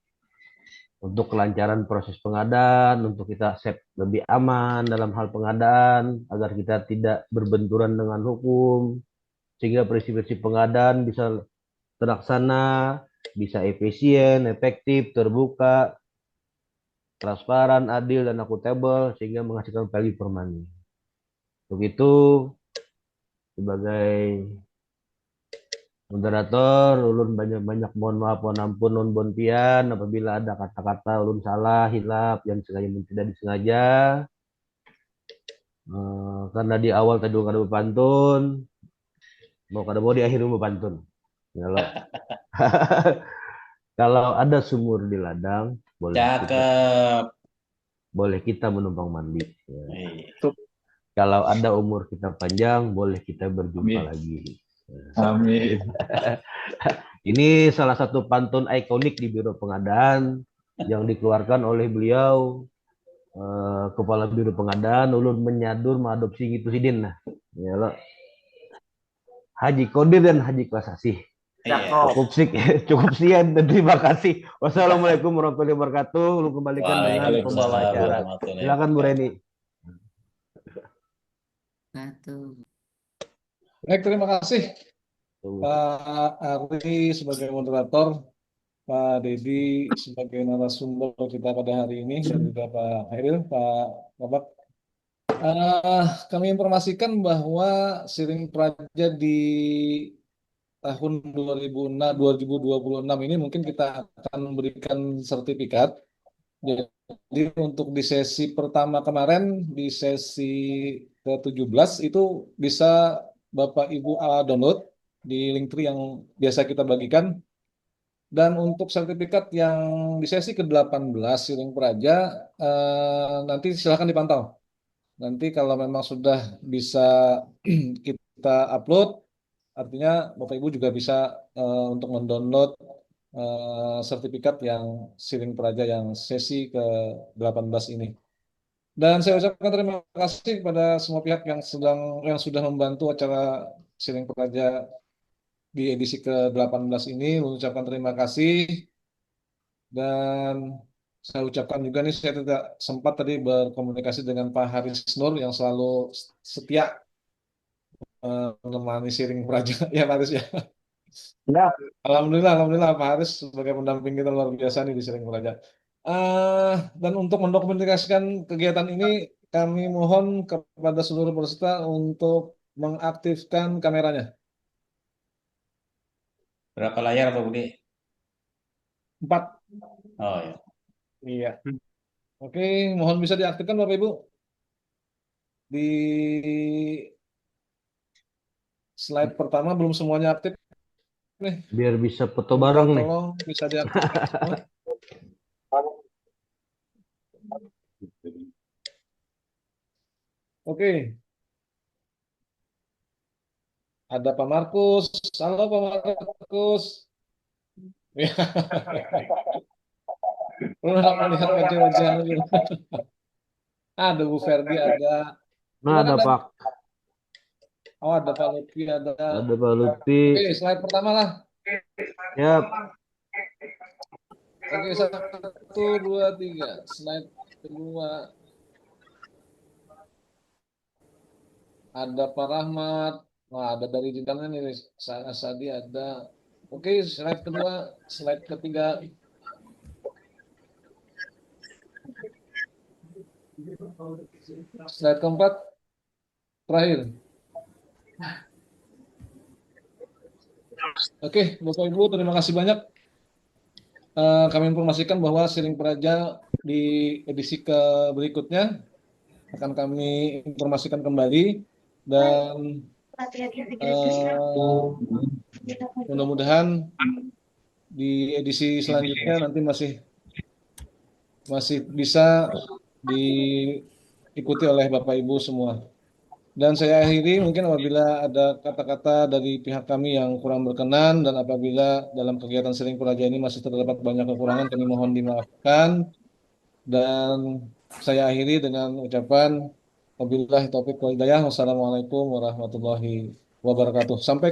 untuk kelancaran proses pengadaan, untuk kita save lebih aman dalam hal pengadaan, agar kita tidak berbenturan dengan hukum, sehingga prinsip-prinsip pengadaan bisa terlaksana, bisa efisien, efektif, terbuka, transparan, adil, dan akuntabel sehingga menghasilkan value for money. Untuk itu, sebagai moderator, ulun banyak-banyak mohon maaf, mohon ampun, nun bon pian apabila ada kata-kata ulun salah, hilap, yang sengaja dan tidak disengaja. Karena di awal tadi ulun ada berpantun, mau kada mau di akhir berpantun. Kalau kalau ada sumur di ladang, Cakep. boleh kita menumpang mandi. Ya. Iya. Kalau ada umur kita panjang, boleh kita berjumpa Amin. lagi. Amin. Ini salah satu pantun ikonik di Biro Pengadaan yang dikeluarkan oleh beliau, Kepala Biro Pengadaan, ulun menyadur mengadopsi gitu sidin. Nah, ya lo. Haji Kodir dan Haji Klasasih. Iya. Cukup sekian dan terima kasih. Wassalamualaikum warahmatullahi wabarakatuh. Ulun kembalikan dengan pembawa Waalaikumsalam acara. warahmatullahi Silakan Bu Reni. Baik, terima kasih Pak Ari sebagai moderator, Pak Dedi sebagai narasumber kita pada hari ini, dan juga Pak Hairil, Pak Babak. Kami informasikan bahwa Siring Praja di tahun 2026 ini mungkin kita akan memberikan sertifikat. Jadi untuk di sesi pertama kemarin, di sesi ke-17 itu bisa Bapak Ibu download di Linktree yang biasa kita bagikan. Dan untuk sertifikat yang di sesi ke-18 Siring Praja, nanti silakan dipantau. Nanti kalau memang sudah bisa kita upload, artinya Bapak Ibu juga bisa untuk mendownload sertifikat yang Siring Praja yang sesi ke-18 ini. Dan saya ucapkan terima kasih kepada semua pihak yang sudah membantu acara Siring Praja di edisi ke-18 ini. Mengucapkan terima kasih, dan saya ucapkan juga nih, saya tidak sempat tadi berkomunikasi dengan Pak Haris Nur yang selalu setia menemani Siring Praja. Ya Pak Haris ya. Ya, Alhamdulillah Pak Haris sebagai pendamping kita luar biasa nih di Siring Praja. Dan untuk mendokumentasikan kegiatan ini, kami mohon kepada seluruh peserta untuk mengaktifkan kameranya. Berapa layar Pak Budi? 4. Oh ya. Iya. Oke, mohon bisa diaktifkan Bapak Ibu. Di slide pertama belum semuanya aktif nih. Biar bisa foto bareng nih. Tolong bisa diaktifkan semua. Oke. Ada Pak Markus. Halo Pak Markus. Lu melihat wajah-wajah. Ada Bu Ferdi, ada. Nah, ada Pak. Oh, ada Pak Lutfi, ada. Ada Pak Lutfi. Oke, slide pertama lah. Yap. Oke, 1, 2, 3. Slide kedua. Ada Pak Rahmat. Wah, ada dari Jidannya nih. Sadi ada. Oke, slide kedua. Slide ketiga. Slide keempat. Terakhir. Oke, Bapak Ibu, terima kasih banyak. Kami informasikan bahwa Siring Praja di edisi berikutnya akan kami informasikan kembali, dan mudah-mudahan di edisi selanjutnya nanti masih bisa diikuti oleh Bapak Ibu semua. Dan saya akhiri, mungkin apabila ada kata-kata dari pihak kami yang kurang berkenan, dan apabila dalam kegiatan Siring Praja ini masih terdapat banyak kekurangan, kami mohon dimaafkan. Dan saya akhiri dengan ucapan wabillahi taufiq wal hidayah. Wassalamualaikum warahmatullahi wabarakatuh. Sampai